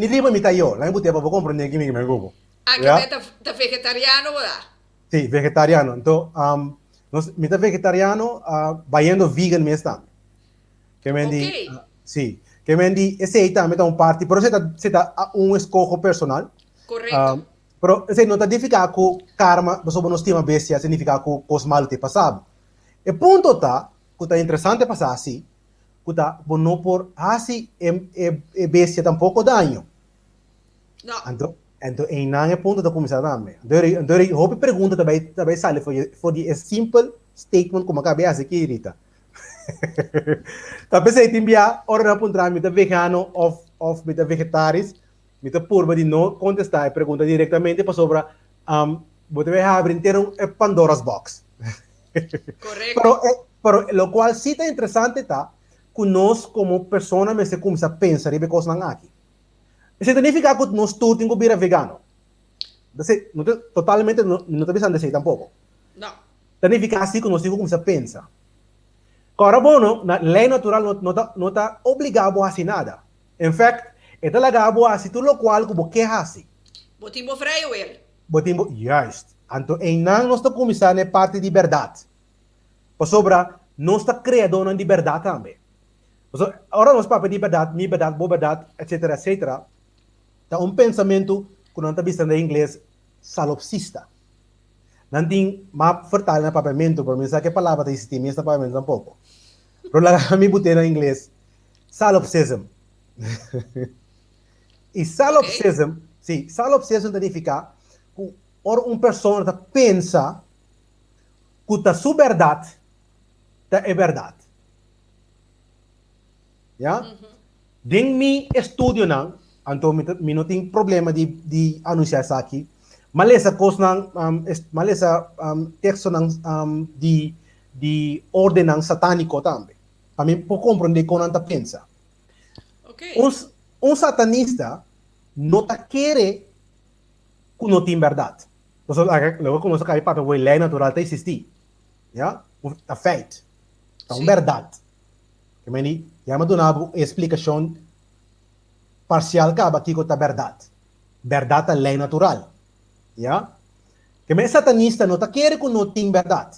Speaker 4: riba mi tayo. Lang buti pa comprende que me gugo.
Speaker 3: Anche
Speaker 4: Ya?
Speaker 3: da vegetariano, là.
Speaker 4: Sí, vegetariano. Entonces, me vegetariano, bayendo vegan me está. Que me
Speaker 3: Ok,
Speaker 4: di, sí. Que me di, ese ahí también un party, pero se está un escojo personal.
Speaker 3: corretto.
Speaker 4: Pero ese no significa que karma, sobre nos estima bestia, significa que os mal te pasado. E punto tá, que tá interessante passar assim, que tá, não por assim, bestia tampouco danho.
Speaker 3: No,
Speaker 4: Então, em não é ponto da começar também. Então, houve pergunta também sale, foi de simple statement como acabei aqui, Rita. Tá pensei em enviar, ora na ponta, me vegano of me vegetariano, me purba de não contestar a pergunta diretamente para sobre, você vai abrir inteiro Pandora's Box.
Speaker 3: corretto.
Speaker 4: Pero lo cual sí está interesante está que nós como persona me se começa a pensar e ver coisas aqui. Isso significa que nós tudo temos que vir vegano. Não totalmente não está pensando assim tampouco.
Speaker 3: No,
Speaker 4: Significa assim que nós temos que começar a pensar. Agora, bom, na lei natural não está obrigado a fazer nada. In fact, é legado a fazer tudo o qual que você quer fazer.
Speaker 3: botimbo freio ele.
Speaker 4: Botimbo, juist. Então, em não nós estamos começando a parte de verdade. Por sobre, nós estamos criando uma liberdade também. Agora nós falamos de liberdade, liberdade, etc, etc. Tá pensamento que nós estamos vendo em inglês, salopsista. Não tem mais fertile no papamento, por mim, que a palavra existe nesse papamento tampouco. Pero lá me botei em inglês, salopsism. E salopsism, sim, salopsism significa que uma pessoa pensa que a sua verdade é verdade. Ja? Ding mi estudio não, então mi não tem problema de anunciar isso aqui. Malesa coisa não, malesa texto não de ordem satânico também. Para mim, por compreender como anda pensa.
Speaker 3: Ok.
Speaker 4: Satanista não tá querer que não tem verdade. Logo que nós acabamos para a lei natural tá existir, já? A feito, então verdade. Que me já me donava explicação parcial acaba aqui com a verdade. Verdade é lei natural, já? Que me satanista não tá querer que não tem verdade.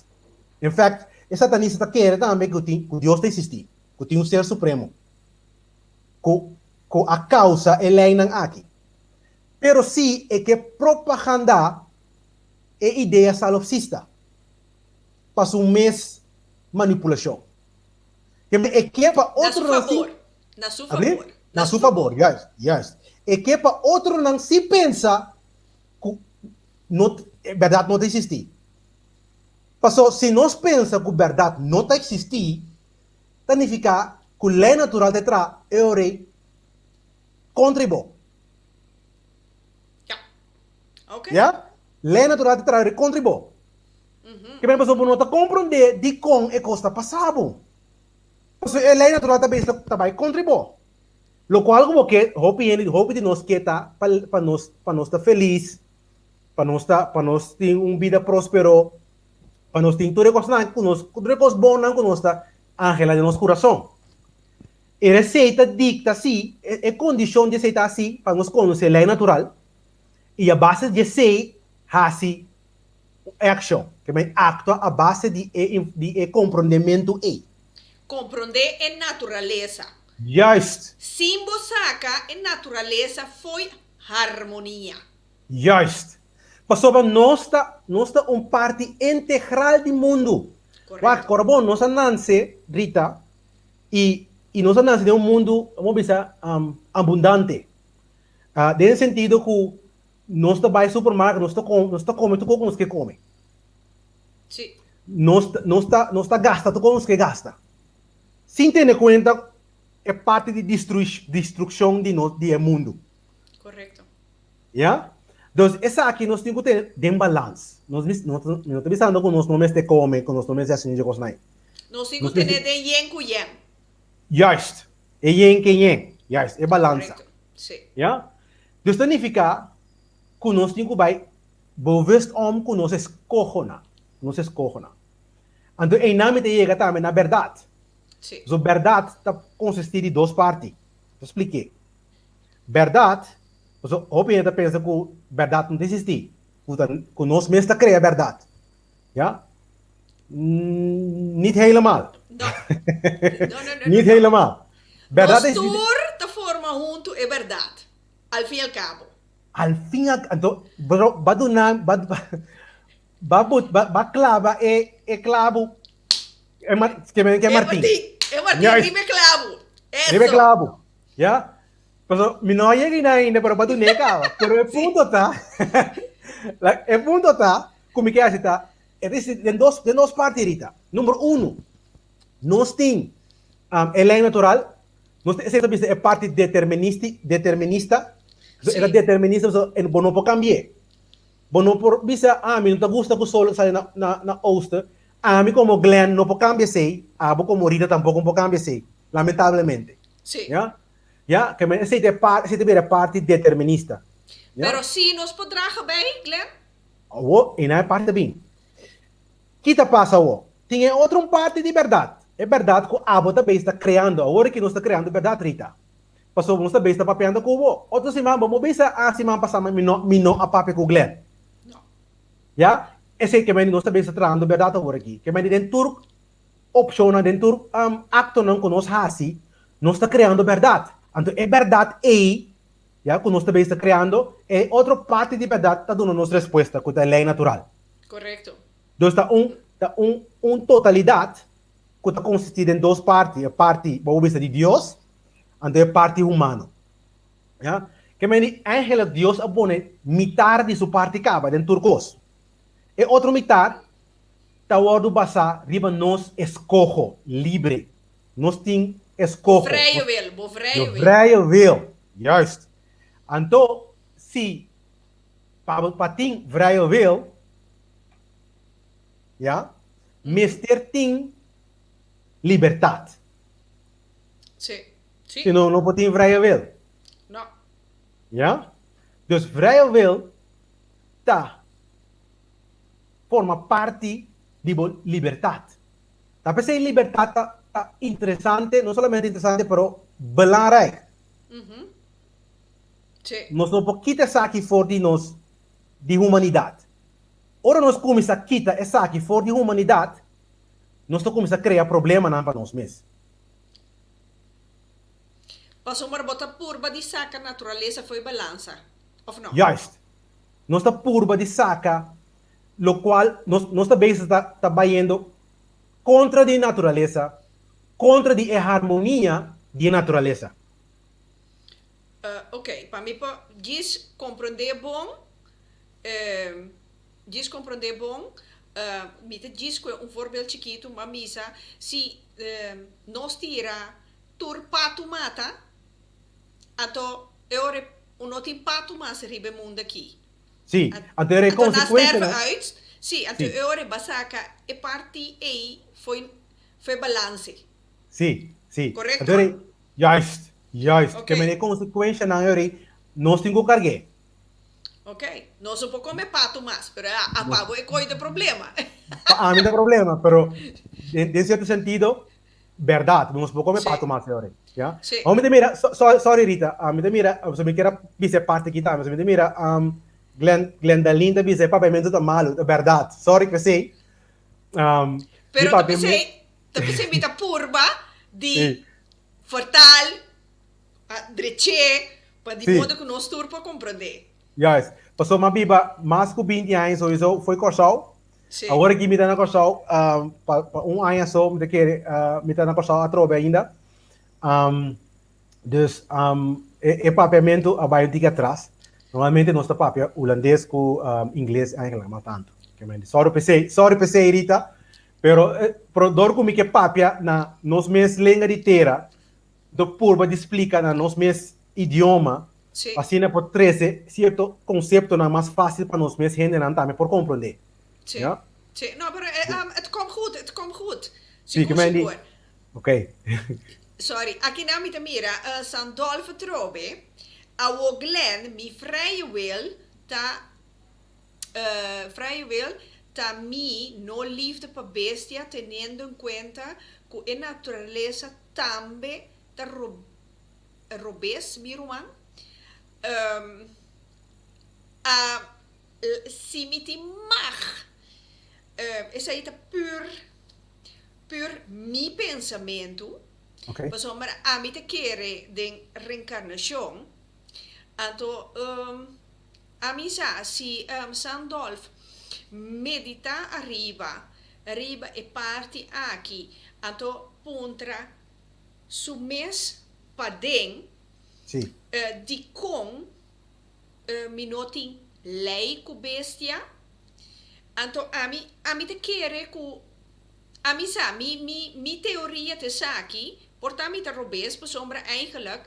Speaker 4: In fact, o satanista tá querer também que Deus existe, que tem um ser supremo, que a causa é lei não aqui. Pero sim é que propaganda é ideia salopsista, para um mês manipulação. Que é que para outro
Speaker 3: Na favor. Na sua favor.
Speaker 4: Na sua favor, yes. É que para outro não se pensa que não, verdade não existe. Passou, se nós pensa que verdade não existe, significa que a lei natural de trás é o rei contribui.
Speaker 3: Ok.
Speaker 4: Ja? Lei natural de trás contribui. Que bem, pessoal, não está compreender de como é que está passando. A lei natural também contribui. Lo qual, como que, hope de nós que está, para nós estar feliz, para nós ter uma vida próspera, para nós ter tudo coisas boas que nós está ángela de nosso coração. E receita dicta assim, é condição de aceitar assim, para nós conhecer a lei natural, e a base de ser, assim, action, que é acto a base de compreendimento e.
Speaker 3: Compreender a natureza.
Speaker 4: Juist,
Speaker 3: Simbo saca a natureza foi harmonia.
Speaker 4: juist. Passou nós está parte integral do mundo.
Speaker 3: Correto.
Speaker 4: Corabon, nós nasce, Rita, e nós nasce de mundo, vamos dizer, abundante. Nesse sentido que nós está vai supermercado, nós está comendo tudo que nós quer comer.
Speaker 3: Sim.
Speaker 4: não está gasta com os que gasta. Sem ter em conta é parte de destruição de mundo.
Speaker 3: Correcto.
Speaker 4: Yeah? Então, essa aqui nós temos que ter de balance. Nós não estamos pensando com nós não de comer, com nós não de assim de coisa.
Speaker 3: Nós temos que ter de yen com yen.
Speaker 4: Juist. É yen que yen. Juist. É balança.
Speaker 3: Correcto. Sim.
Speaker 4: Yeah? Então, significa que nós temos que vai bewust que nós escolhemos. Nós escolhemos. Então, em nome de chega também na verdade.
Speaker 3: Sim.
Speaker 4: So, verdade está consistir de duas partes. Eu expliquei. Verdade, so, obviamente pensa que verdade não existe. Que nós mesmos criamos a verdade. Ja? Niet helemaal.
Speaker 3: Não. Não.
Speaker 4: Niet helemaal. Verdade
Speaker 3: Nós
Speaker 4: existe.
Speaker 3: todos da forma junto é verdade. Al fim e al cabo.
Speaker 4: Al fim, então, clava é clavo. É Martim.
Speaker 3: É Martim,
Speaker 4: Yes.
Speaker 3: rime clavo. Eso.
Speaker 4: Rime clavo. Ya? Pero mi no llegué ainda para batu neka. Pero el punto está, el punto está, como que hace está, de dos partes ahorita. Número uno, nós tem a lei natural, nós temos a parte determinista,
Speaker 3: Sim.
Speaker 4: era determinista, bom não pode cambiar. Bom não pode bisa, mim não gusta que o sol sai na oeste, mim como Glenn não pode cambiar sei, como Rita tampouco pode cambiar sei, lamentavelmente.
Speaker 3: Sim.
Speaker 4: Ja? Ja, que men zit weer een parte determinista. Ja?
Speaker 3: Pero si nos podrá bem, Glenn?
Speaker 4: O, e na parte bem. Que passa o? Tem outra parte de verdade. É verdade que a abo também está criando, agora que nós está criando verdade, Rita. Passou, nós também está papeando com o. Outro semana, vamos ver se a semana passada não a pape com o Glenn.
Speaker 3: Não.
Speaker 4: Ja? Esse que men nós também está trazendo verdade agora aqui. Que men dentro opção, dentro acto não que nós hasi, nós está criando verdade. Então, é verdade aí, já, que nós também está criando, é outra parte de verdade está dando nossa resposta, que é a lei natural.
Speaker 3: Correcto.
Speaker 4: Então, está totalidade, que está consistida em duas partes. A parte, vamos dizer, de Deus, e a parte humana. Já? Que men ángel Deus abone metade de sua parte cava, dentro do curso. E outra metade, está o ordem passar, riba nós escojo, livre. Nós temos escojo.
Speaker 3: Vrije wil, bo
Speaker 4: De
Speaker 3: vrije wil.
Speaker 4: vrije wil, juist. Então, se para ter vrije wil, ja, mister tem liberdade.
Speaker 3: Sim. Sim.
Speaker 4: Se não pode ter vrije wil,
Speaker 3: Não.
Speaker 4: ja. Dus vrije wil, forma parte de liberdade. Tá pensando em liberdade, tá interessante, não somente interessante, pero belangrijk.
Speaker 3: Uhum. Sim.
Speaker 4: Nós não podemos quitar isso aqui fora de nós, de humanidade. Ora nós começamos a quitar isso aqui fora de humanidade, nós começamos a criar problema para nós mesmos.
Speaker 3: Passou uma bota purba de saca, a natureza foi balança. Of não?
Speaker 4: Juist. Nós está purba de saca, lo qual nós também está indo contra a natureza, contra a harmonia da natureza.
Speaker 3: Ok, para mim, diz compreender bom, me diz que voorbeeld chiquito, uma misa, se nós tira turpato mata, então eu não tem pato mais ribe mundo aqui.
Speaker 4: Sim, então é
Speaker 3: Então nas
Speaker 4: consequência.
Speaker 3: terra uit, sim, então
Speaker 4: Sim.
Speaker 3: eu basaca e parte aí foi balance.
Speaker 4: Sim, sim.
Speaker 3: Correto?
Speaker 4: Então, juist.
Speaker 3: Ok.
Speaker 4: Que é consequência na hora, nós temos que carregar.
Speaker 3: Ok, nós não podemos comer pato mais, mas a pavo é coisa de problema.
Speaker 4: A mí no hay problema, pero en cierto sentido, verdad, vamos poco me
Speaker 3: Sí.
Speaker 4: pato más ahora, ¿ya?
Speaker 3: Sí.
Speaker 4: A mí te mira, sorry Rita, a mí te mira, se me quiera dice parte aquí también, se me te mira, Glendalyn te dice, papi, me está malo, es verdad, sorry que sí.
Speaker 3: Pero te pensei mita purba de
Speaker 4: Sí.
Speaker 3: fortal, dreche, para de
Speaker 4: Sí.
Speaker 3: modo que nós turpa compreender.
Speaker 4: Yes, passou uma biba, mais que 20 anos, sowieso, foi Corsal.
Speaker 3: Sim.
Speaker 4: Agora aqui me dá na Corsal, para ano só, me quer, me dá na Corsal a trove ainda. Dus, é papiamento a biotica atrás. Normalmente nós está papia holandês com inglês eigenlijk, maar tanto. Sorry PC Rita. Pero, pero dor kung que papia na nos mes lenga de terra, do purba de explica na nos mes idioma,
Speaker 3: Sim,
Speaker 4: assim na por 13, certo conceito na mais fácil para nos mes gente não também por compreender.
Speaker 3: sim.
Speaker 4: Ja?
Speaker 3: Sim. Nou, maar het komt goed, het komt goed.
Speaker 4: Sim, que mais
Speaker 3: Sigur.
Speaker 4: Ok.
Speaker 3: Sorry, aqui na minha mira, Sandolfo Trobe, a o Glenn, mi vrije wil, vrije wil, mi no liefde per bestia, teniendo en cuenta que en naturaleza también ta robes, mi roman, si mi ti mag, is het puur mi pensamento,
Speaker 4: Ok.
Speaker 3: pues hombre, a mí te quiere de reencarnación, anto, a mí sa, si Sandolf medita arriba e parti aqui, anto puntra su mes paden,
Speaker 4: Sim.
Speaker 3: di con minoti lei cu bestia, anto a mí te quiere cu a mí sa, mi theorie te saki, porta mi te robes, per sombra eigenlijk,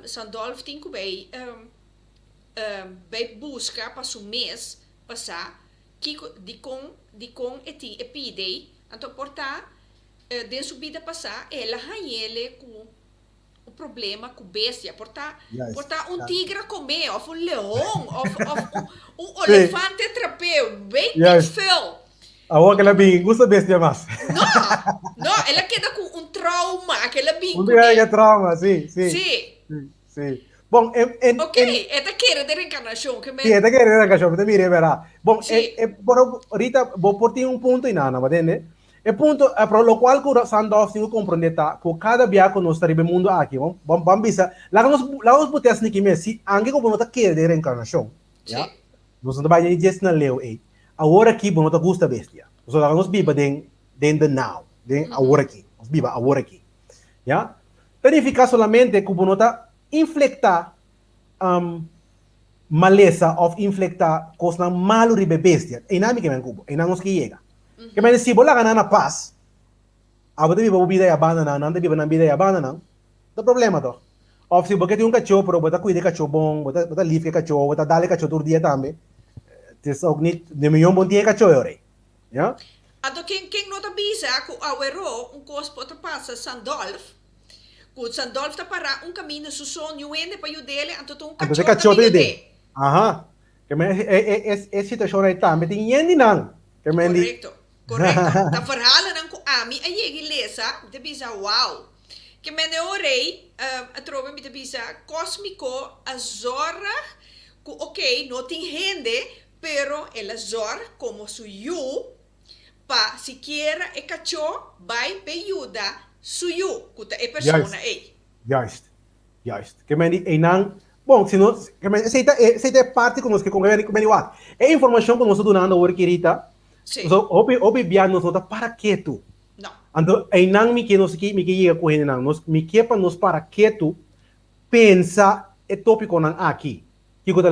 Speaker 3: Sandolf tinko bij busca pa su mes, pasa, kiko di con eti epide, anto porta, den subida pasa, ela hanyele ku o problema com bestia, porta um tigre comer, of een leão, of um olifante trapeu, weet niet veel.
Speaker 4: Agora que ela bem gusta bestia mais.
Speaker 3: No, ela queda com um trauma, que ela bem.
Speaker 4: Que trauma, sim, sim.
Speaker 3: Sim.
Speaker 4: Sim. Bom,
Speaker 3: ok, esta quer de reencarnação. Que
Speaker 4: Sim, esta quer de reencarnação, te mire, verá. Bom,
Speaker 3: sí.
Speaker 4: Pero ahorita vou por ti um ponto e nada, ¿me entiendes? E ponto, para lo qual que Sandolf tem que compreender, tá? Que cada dia que nós estamos no mundo aqui, vamos pensar, lá nós podemos aqui mesmo, se alguém que nós quer de reencarnação, já? Nós não vai dizer na leu, agora aqui nós não gosta bestia. Nós viva den the now, den agora aqui, nós viva agora aqui, já? Verificar solamente que nós tá inflectar maleza ou inflectar coisa malo ribe bestia. E não é que vem cubo, e não nos que chega. Que mas se bola ganhar na paz, a você vive a vida e abandona, não vive na vida e abandona, não tem problema to. Ou se você tem um cachorro, pero você cuida cachorro bom, você livre cachorro, você dá cachorro todo dia também. Tes ook niet de miljoen bom dia cachorro ore. Ja?
Speaker 3: Ato quem não tá bisa que o erro um cos pode passar Sandolf. Que Sandolf tá para um caminho su sonho ende para o dele, anto um cachorro
Speaker 4: dele. Aha. Que mas é situação aí também tem ninguém não. Que mas
Speaker 3: Correcto. De verhalen dan ko ami a yegi lesa de bisa wow. Que me ne orei a trove mi de bisa cósmico a zorra ku ok no tem rende pero el zorra como su you pa siquiera e cacho vai pe yuda su you ku ta e persona e.
Speaker 4: Juist. Que men die enang bom, se nós que men essa parte conosco que com what. É informação que nós estamos dando hoje querida.
Speaker 3: Sim.
Speaker 4: So, obi biar nos nota para quieto.
Speaker 3: Não.
Speaker 4: Ando, ainang mi que nos que mi que llega com ele não. Nos mi que para nos para quieto pensa e tópico nan aqui. Que gota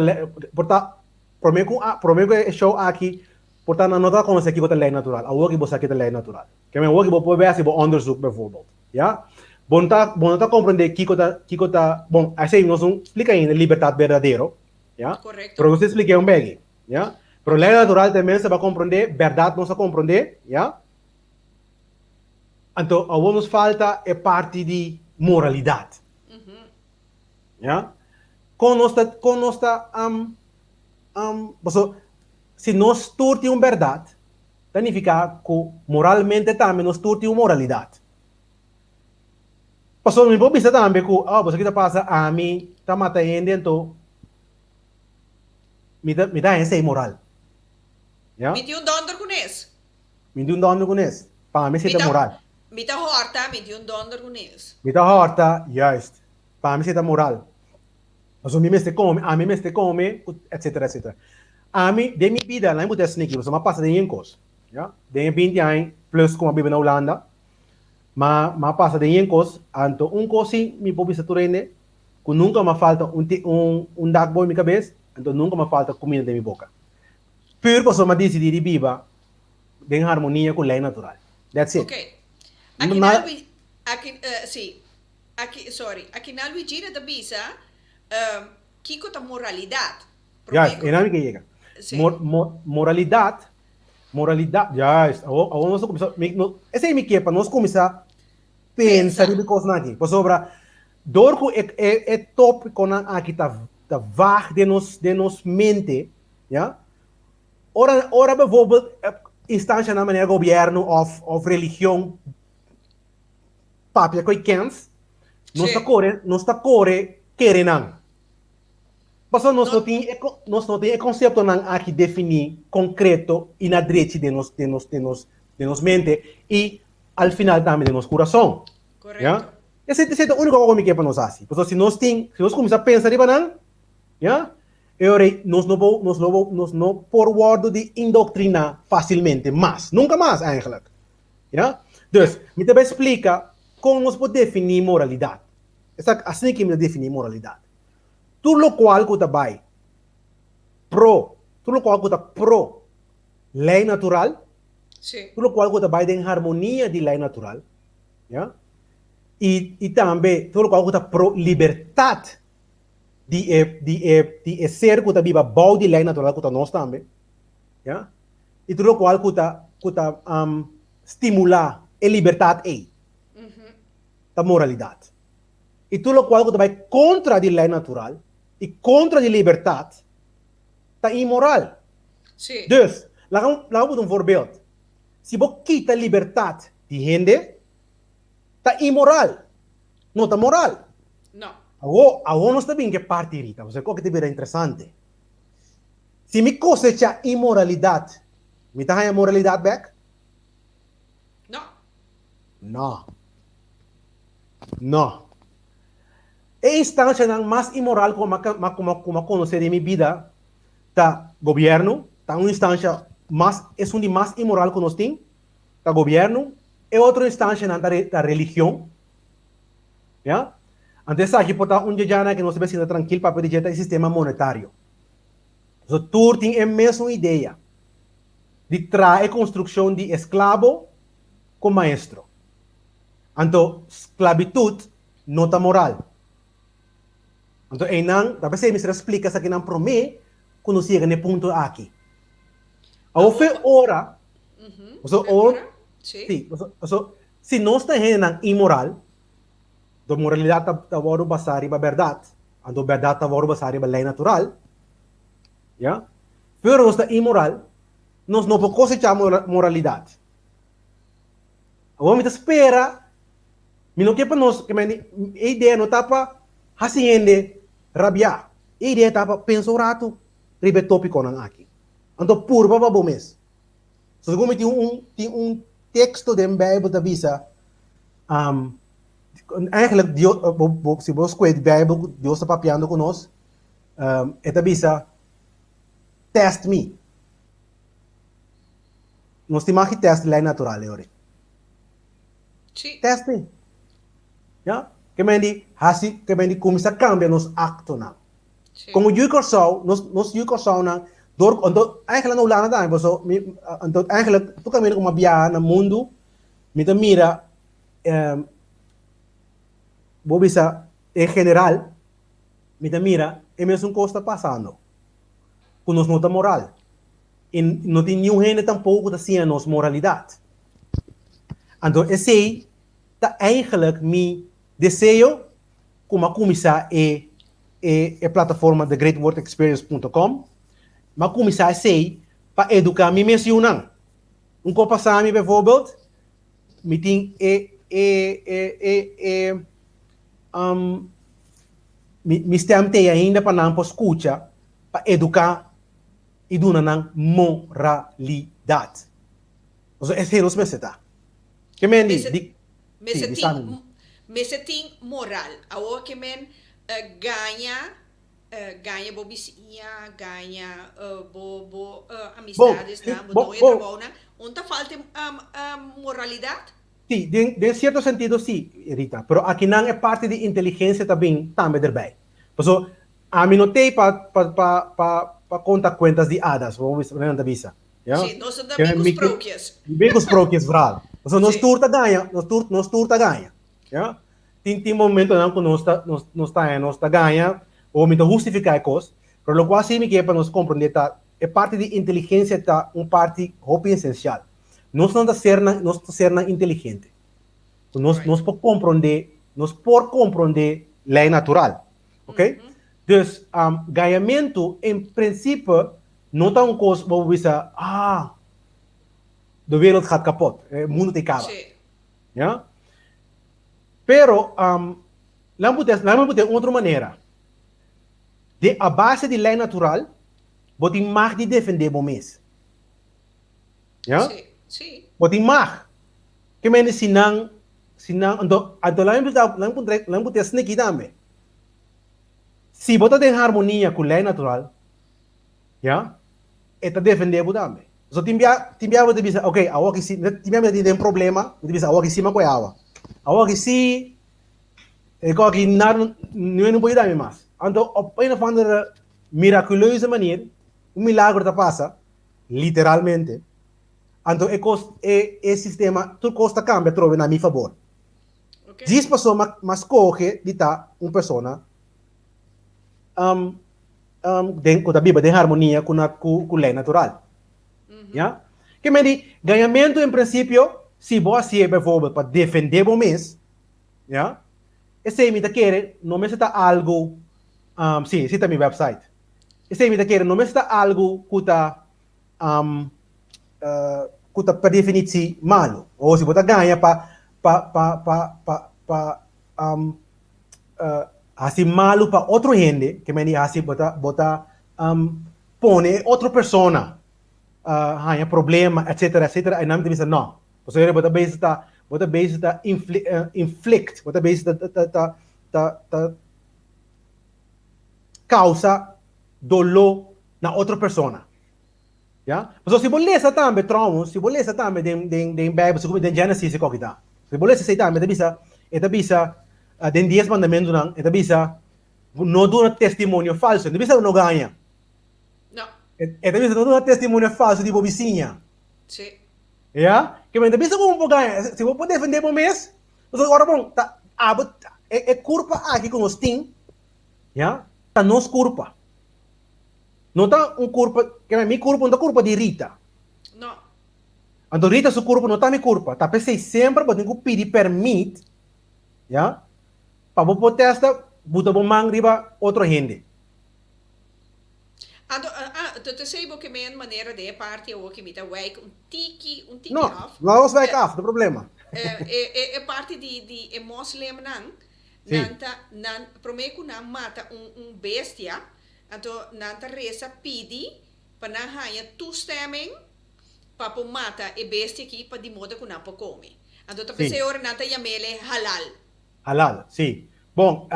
Speaker 4: porta promego é show aqui. Porta na nota como se aqui gota lei natural. A outra você aqui lei natural. Que men outra vou ver se vou onderzoek bijvoorbeeld. Ja? Bonta compreender que gota bom, assim nós explica ainda liberdade verdadeiro. Ja?
Speaker 3: Correcto.
Speaker 4: Pero você explica bem, ja? Pero lei natural também se vai compreender, verdade não se compreender, já? Então, a nos falta é parte de moralidade, já? Se nós torte uma verdade, significa que moralmente também nós torte uma moralidade. Passou me pode também que, você que está passa a mim, está matando então, me dá essa moral. Ja?
Speaker 3: Met die donder kunis.
Speaker 4: Met die donder kunis. Para mim c'est moral.
Speaker 3: Met de horta, met die donder kunis.
Speaker 4: Met de horta, juist. Para mim c'est moral. Also mi meste come, a mi meste come, etc. A mim, de minha vida, lá em Budapest, eu só passa de encos. Ja? De 20 anos, plus como vivo na Holanda. Mas passa de encos, então cosi mi pode ser turene, que nunca me falta dagboy em minha cabeça, então nunca me falta comida de minha boca. Pur på som att decidi viva de harmonia com a lei natural. That's it.
Speaker 3: Ok. Aqui
Speaker 4: Na-
Speaker 3: na Luigi, aqui, sim. Aqui, sorry. Aqui na Luigi da bisa, kiko ta moralidade.
Speaker 4: Yes, é nada que chega.
Speaker 3: Sim.
Speaker 4: Moralidade, yes, agora nós começamos, esse é me que para nós começar a pensar
Speaker 3: Pensa.
Speaker 4: de coisas aqui. Por sobre, dorco é tópico na aqui tá vag de nos mente, ja? Ora bijvoorbeeld instância na maneira governo of religião, papia que kens, nós tá core querenan. Pastor, nós não tem conceito não aqui definir concreto e na direita de nos mente e ao final também de nos coração.
Speaker 3: Correto.
Speaker 4: Ja? Esse é o único que para nós assim. Pastor, se nós começamos a pensar de banana, ja? Nós não forward de indoctrinar facilmente, mas nunca mais eigenlijk. Ja? Dus, me também explica como nós podemos definir moralidade. Assim que me definir moralidade. Tudo lo qual que está bem tudo lo qual que está pro lei natural,
Speaker 3: Sim.
Speaker 4: tudo lo qual que está bem em harmonia de lei natural, ja? E também tudo lo qual que está pro liberdade de ser que está viva bom de lei natural que está nós também, ja? E tudo lo qual que está estimular a liberdade da moralidade. E tudo lo qual que está bem contra de lei natural e contra de liberdade está imoral.
Speaker 3: Sim.
Speaker 4: Dus, laten we een voorbeeld. Se você quita a liberdade de gente, está imoral. Não está moral.
Speaker 3: Não.
Speaker 4: Agora não está bem que parte irrita. Você qual que te verá interessante. Se me cosecha imoralidade, me está a moralidade back?
Speaker 3: Não.
Speaker 4: Não. Não. A instância mais imoral como conhecer em minha vida, tá governo, tá uma instância mais, é um de mais imoral que nós temos, tá governo, é outra instância da religião, já? Antes aqui pode estar onde já que nós se sinta tranquilo para pedir o sistema monetário. So, tu tem a mesma ideia de trazer a construção de escravo com maestro. Então, esclavitud não está moral. Então, talvez você me explica isso aqui não para mim, quando chega no ponto aqui. A foi hora, se nós estamos imoral, a moralidade está basada na verdade, a verdade está basada na lei natural, ja? Pero nós estamos imoral, nós não podemos cosechar moralidade. Agora, me espera, me não quer para nós, que a ideia não está para haciende rabiar. A ideia está para pensar o rato, ribe tópico não aqui. Então, por para bom mês. So, como tem um texto da Bíblia da visa, eigenlijk, se você escolhe a Bíblia, Deus está papiando conosco, é da visa, test me. Nós temos que testar a lei natural, ori.
Speaker 3: Sim.
Speaker 4: Test me. Ja? Que mendi começa a cambiar nos actos não.
Speaker 3: Sim.
Speaker 4: Como nos jucorsau não, então eigenlijk não lá nada, então eigenlijk tu caminha como via no mundo, me mira, vou bisa em geral, me mira, é mesmo coisa está passando, com nos nota moral, e não tem nenhum gente tampouco da ciência nos moralidade. Então esse tá eigenlijk me desejo como começar a plataforma da greatwordexperience.com, mas começar a ser para educar me mencionar. Coisa passar me bijvoorbeeld, me tem me stemte ainda para não escutar, para educar e dar na moralidade. Então esse é o que tá. Que me diz?
Speaker 3: Mas tem moral. A que men ganha bobicinha, ganha amizades, onde falta moralidade?
Speaker 4: Sim, de certo sentido sim, Rita, pero aqui não é parte de inteligência também erbij. A mim não tem para contar contas de hadas, vamos ver na visa. Ja?
Speaker 3: Sim, nós
Speaker 4: Que é
Speaker 3: amigos
Speaker 4: mica-
Speaker 3: próprios.
Speaker 4: Amigos próprios, verdade. Então, nós
Speaker 3: Sim.
Speaker 4: turta ganha, nós turta ganha. Ja? Tem momento não que nós tá ganha, ou me justificar a coisa, pero lo qual sim que é para nós compreender, tá, é parte de inteligência, tá, parte roupa essencial. Nós não tá ser inteligente. Nós por compreender lei natural, ok? Dus, ganhamento, em princípio, não está coisa, vamos dizer, de wereld gaat kapot, o mundo te acaba,
Speaker 3: Sim.
Speaker 4: ja? Pero, vamos ter outra maneira. A base de lei natural, você mag de defender o mês, ja?
Speaker 3: Sim. Sim.
Speaker 4: Você mag. Que men sinang ando lang ter sneki também. Se você tem harmonia com a lei natural, ja? Eta defender o também. So timbia você diz, ok, awa que se timbia me tem problema, você diz awa que se ma ko awa. Awa que se ko que não pode dar mais. Então, op een of andere miraculeuze manier, milagre da passa, literalmente. Então, o sistema, tudo costa cambia, trove na meu favor.
Speaker 3: Ok.
Speaker 4: 10 pessoas mas coge de tá uma pessoa com a Bíblia, tem harmonia com a lei natural. Ja? Que me diz, ganhamento em princípio, se você, por exemplo, para defender o mês, ja? Esse me quer, não me está algo, sim, está meu website. Esse me quer, não me está algo que está, per definição malo. Ou se você ganha assim malo para outro gente, que me diz assim, bota pone outra pessoa, há problema, etc. E não me diz não. Você bota base está inflict, bota base está causa dolor na outra pessoa. Ja? Mas se você lê também traumas, se você lê também den Bíblia, se den Gênesis e coisa tá. Se você lê também, eta bisa den 10 mandamentos não, eta bisa não dá testemunho falso, eta bisa não ganha.
Speaker 3: Não.
Speaker 4: Eta bisa não dá testemunho falso de vizinha.
Speaker 3: Sim.
Speaker 4: Ja? Que men bisa como ganha, se você pode defender o mês, então agora bom, tá é culpa aqui com os tim, ja? Tá nos culpa. Não está culpa, que é minha culpa, não está culpa de Rita.
Speaker 3: Não.
Speaker 4: Então Rita sua culpa não está minha culpa. Tá pensei sempre, mas tenho que pedir permit, já? Para você protestar, botar bom mão riba outra gente.
Speaker 3: Tu sei que minha maneira de parte é o que me dá um tiki
Speaker 4: Não,
Speaker 3: af.
Speaker 4: nós vai cá, não problema.
Speaker 3: É parte de muslim não. Nan prometo não mata bestia. Então, nanta reza pedi para não ganhar toestemming para matar a bestia aqui para de modo que não pode comer. Então, tu pensa agora nanta yamele halal.
Speaker 4: Halal, sim. Bom,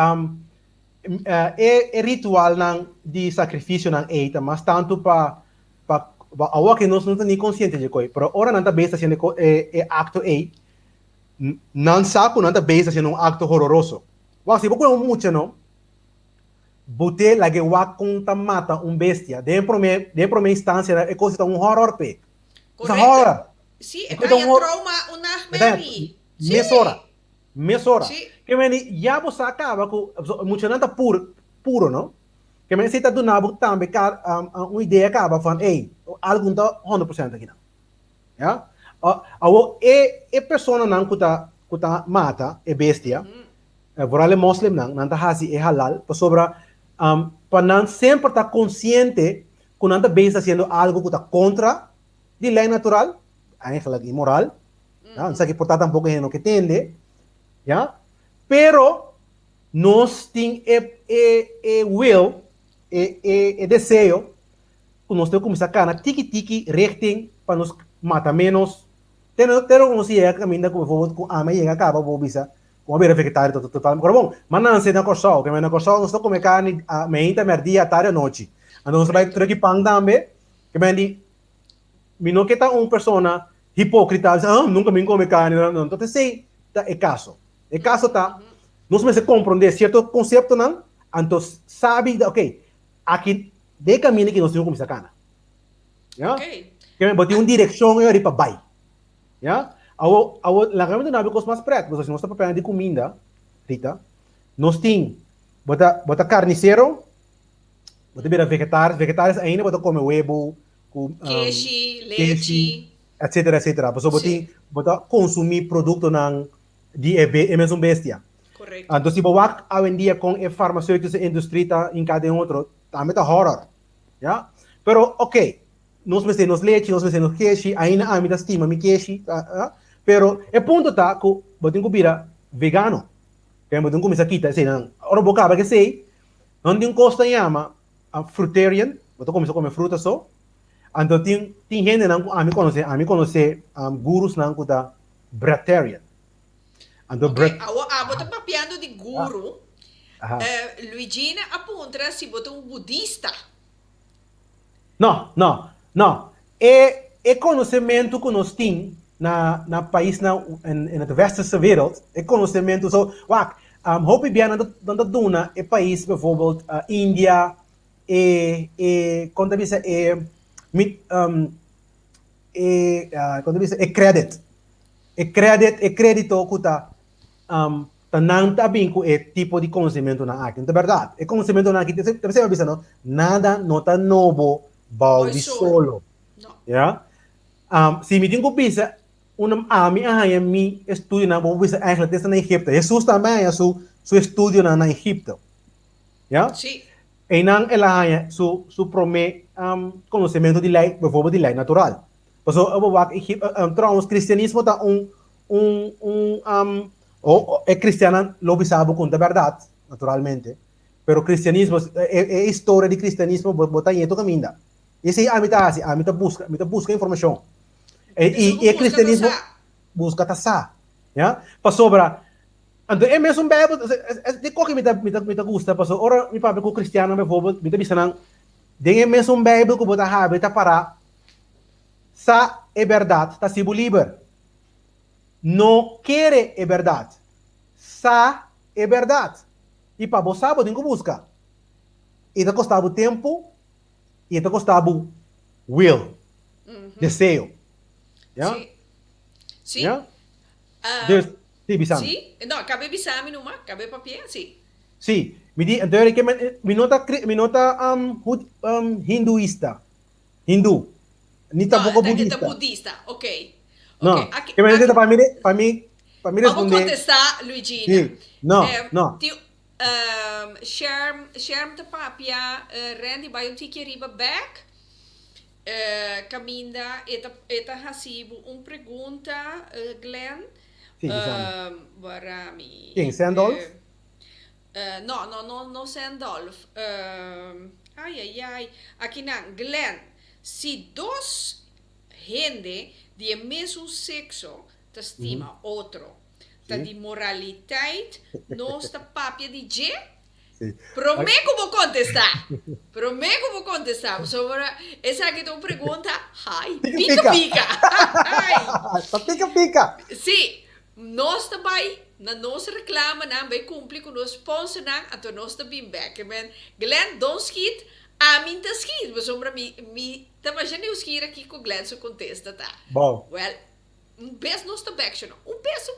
Speaker 4: é ritual de sacrifício não é, mas tanto para agora que nós não estamos nem conscientes de coisa. Pero ora nanta besta sendo acto não saco nanta besta sendo acto horroroso. Você pode comer muito não? Bote la que wa conta mata bestia. De primeira instância é coisa horror pe.
Speaker 3: Correto. Sim, é trauma Mary.
Speaker 4: Mesora. Que me já você acaba com muito nada puro, não? Que me se tá do nabo também uma ideia acaba falando, algo tá 100% aqui não. Já? A pessoa não que tá mata bestia. Vooral muslim não tá hasi halal, para sobra para não sempre estar consciente que não está fazendo algo que está contra a lei natural, aí fala imoral, não sei que portanto um pouco é no que tende, já? Pero nós temos will, desejo, que nós temos que começar a cana tiki richting para nos matar menos, ter não se é caminho com a mãe acaba vou bisa como ver vegetariano total. Agora bom, mas não se na corção, que na corção nós comemos carne a meia merdia tarde à noite. Então nós vai ter que pão também, que me diz, me não que tá uma pessoa hipócrita, nunca me come carne, não. Então sei, é caso tá, nós me se compreender certo conceito não, então sabe, ok, aqui de caminho que nós temos que começar carne.
Speaker 3: Ok.
Speaker 4: Kaya bati yung direksyon ngayon pa bay. Ya? Lang kami doon nabi ko mas pret. Basta nós está papel de comida, Rita. Nós tem bota carnicero, bota bira vegetários ainda bota come huevo, com
Speaker 3: Queixe, leite.
Speaker 4: etc. Basta bota consumir produto ng de mesmo bestia.
Speaker 3: Correto.
Speaker 4: Então se bawak hoje em dia com a farmacêutica indústria tá em cada outro, também tá horror. Ya? Pero okay. Nós mexemos leite, nós mexemos queixe, ainda a minha estima mi queixe, pero é ponto tá que botin ko bira vegano. Kaya botin ko misa kita sei nang ora boca ba que sei, não tem costa yama fruitarian, botin ko misa comer fruta só. Então tem gente nang a mi conhece gurus nang ko ta breatharian. Então
Speaker 3: Boto papiando de guru. Luigina apunta se botou um budista.
Speaker 4: Não. É conhecimento que nós temos na país na westerse wereld. É conhecimento so, hoop bem na duna é país, bijvoorbeeld India, quando você é crédito que tá não tá bem com esse tipo de conhecimento na aqui. Então, verdade, é conhecimento na aqui. Você vai pensar, não, nada não tá novo. Balde solo.
Speaker 3: No.
Speaker 4: Ja? Se me tenho pisa, mi estudio na bom pisa eigenlijk desde na Egipto. Jesus também é seu estudio na Egipto. Ja?
Speaker 3: Sim.
Speaker 4: E não ela é su prome conhecimento de lei, bijvoorbeeld de lei natural. Paso trouwens cristianismo tá é cristiana lo bisabo com a verdade, naturalmente. Pero cristianismo é história de cristianismo botar em todo caminho. Esse a mita busca informação. E cristianismo busca taça, ya? Pasobra. Então é mesmo bem, de qualquer mita gusta, paso ora mi papo com cristiano, bijvoorbeeld, mita bisanang, de mesmo bem que botar habita para sa é verdade, tá sibo liber. Não quer é verdade. Sa é verdade. E para você tem que buscar. E te costava tempo, e te costava will, desejo. Yeah?
Speaker 3: Sim.
Speaker 4: Yeah?
Speaker 3: Sim. Não, acabei bisami numa, acabei papel, sim.
Speaker 4: Sim. Então, mi nota hinduista. Hindu. Ni tampoco budista.
Speaker 3: Budista, ok.
Speaker 4: No.
Speaker 3: Okay.
Speaker 4: Que me dice para mí responder.
Speaker 3: Vamos contestar, Luigina.
Speaker 4: Sí. No.
Speaker 3: Scherm de papia, Randy, vai um tique riba back. Caminda, eta hasibo pergunta, Glenn.
Speaker 4: Sim,
Speaker 3: Barami.
Speaker 4: Quem, Sandolf?
Speaker 3: No Sandolf. Ai. Aqui não, Glenn. Se dois gente de mesmo sexo te estima outro, tá de moralidade, não está papia de G? Prometo que vou contestar. Sobre essa aqui é uma pergunta, pica.
Speaker 4: Pica.
Speaker 3: Sim, nós também, na nossa reclama, vai cumprir com o nosso sponsor, então nós também back. Glenn, don't skid, a mim tá skid, mas sobre mim, também já nem skid aqui com o Glenn, se contesta, tá?
Speaker 4: Bom.
Speaker 3: Well, beijo nós tá back, um beijo.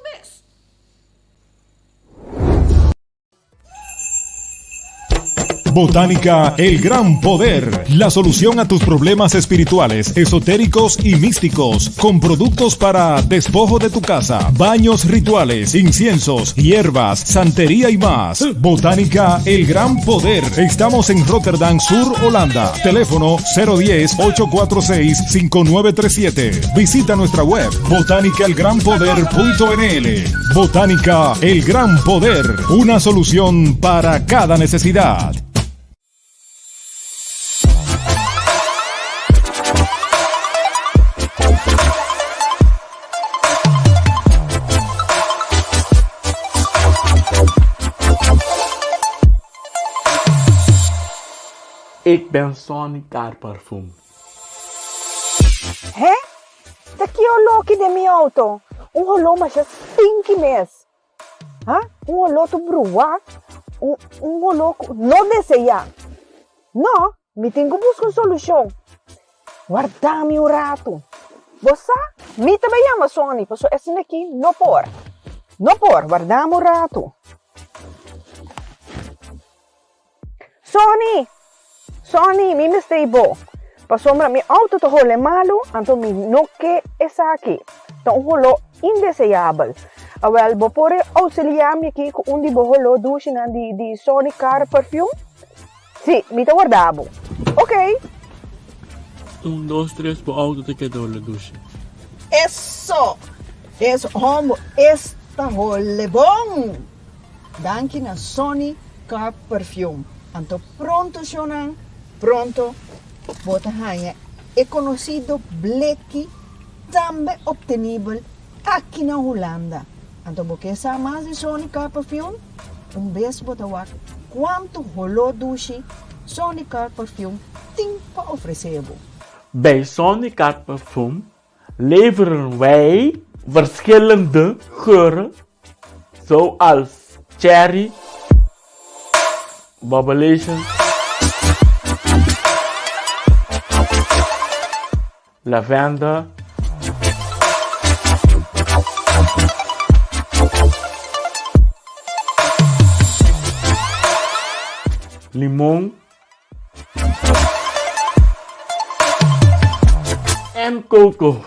Speaker 5: Botánica El Gran Poder, la solución a tus problemas espirituales, esotéricos y místicos, con productos para despojo de tu casa, baños rituales, inciensos, hierbas, santería y más. Botánica El Gran Poder. Estamos en Rotterdam Sur, Holanda. Teléfono 010-846-5937. Visita nuestra web botánicaelgranpoder.nl. Botánica El Gran Poder, una solución para cada necesidad.
Speaker 6: Ik ben Sonny Car Parfum.
Speaker 7: Hé? Daqui é o look de minha auto. Rolô mas já 5 meses. Rolô tu brua. Rolô não deseja. Não, me tenho que buscar uma solução. Guardami un rato. Você, me também ama Sony, passo esse aqui, não por. Não por, guardami un rato. Sony, mi stay bo. Pasombra mi auto to hole malo, anto mi nokke essa aqui. Então um rolo indesejável. Awel, bo pore auxiliar mi aqui com undi bo holo douche na di Sony Car Perfume? Sì, mi te guardavo. Ok.
Speaker 6: 1, 2, 3 por auto te quedó la ducha.
Speaker 8: Eso homo, esta hole bom. Danke na Sony Car Perfume. Anto pronto, Shonan, pronto. Bota hanha é conhecido bleki, também obtenível aqui na Holanda. Então, você sabe mais de Sony Car Perfume? Beijo bota wak quanto rolou douche Sony Car Perfume tem para oferecer.
Speaker 6: Bij Sony Car Parfum leveren wij verschillende geuren, zoals cherry, bubblegum, lavender, limon en coco.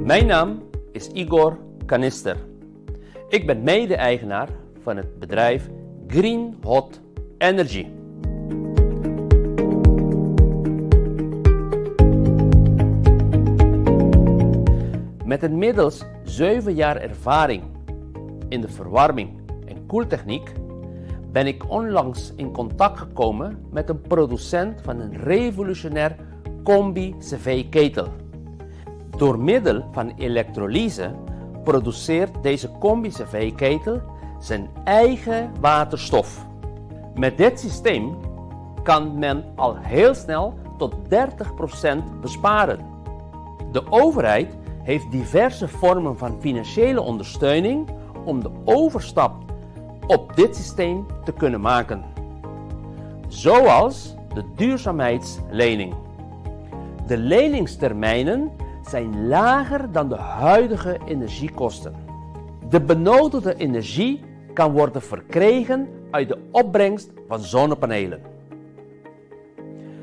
Speaker 9: Mijn naam is Igor Kanister. Ik ben mede-eigenaar van het bedrijf Green Hot Energy. Met inmiddels 7 jaar ervaring in de verwarming en koeltechniek ben ik onlangs in contact gekomen met een producent van een revolutionair combi-cv-ketel. Door middel van elektrolyse produceert deze combi-cv-ketel zijn eigen waterstof. Met dit systeem kan men al heel snel tot 30% besparen. De overheid heeft diverse vormen van financiële ondersteuning om de overstap op dit systeem te kunnen maken. Zoals de duurzaamheidslening. De leningstermijnen zijn lager dan de huidige energiekosten. De benodigde energie kan worden verkregen uit de opbrengst van zonnepanelen.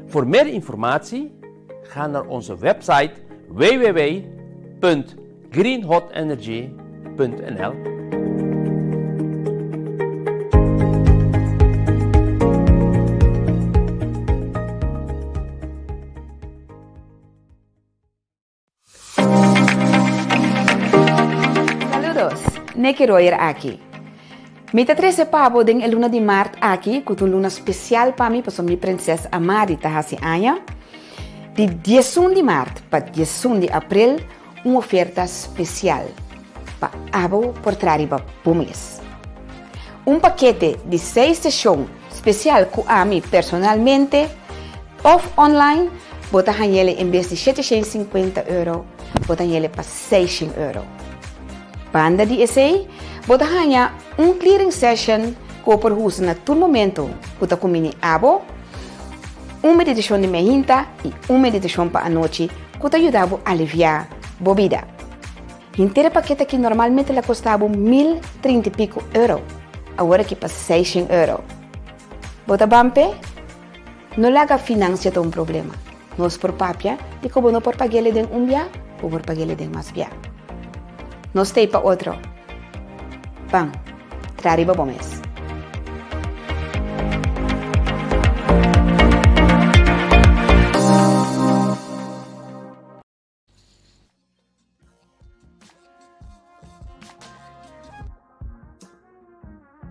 Speaker 9: Voor meer informatie ga naar onze website www.greenhotenergy.nl.
Speaker 10: Saludos, Neki Royer aquí. Mita 13 pabo ding el luna di Mart aquí, con un luna special para mí, para mi princesa Amari Tahasi Anya. Di 10 de Mart para 10 de Abril, uma oferta especial para abo por trariba pumis. Paquete de 6 sessões especial com a mim personalmente, of online, bota ele em vez de €750, bota ele para €600. Banda de essay, bota clearing session com por uso na todo momento, bota com mini abo, meditação de manhã e meditação para a noite, que te ajuda a aliviar a bebida. Inteira paquete que normalmente ela custava €1.030 e pico, agora que para €600. Bota bampe, não laga financia um problema. Nós por papia, e como não por pagar ele de dia, ou por pagar ele de mais dia. Nós tem para outro. Bam, trariba bom mês.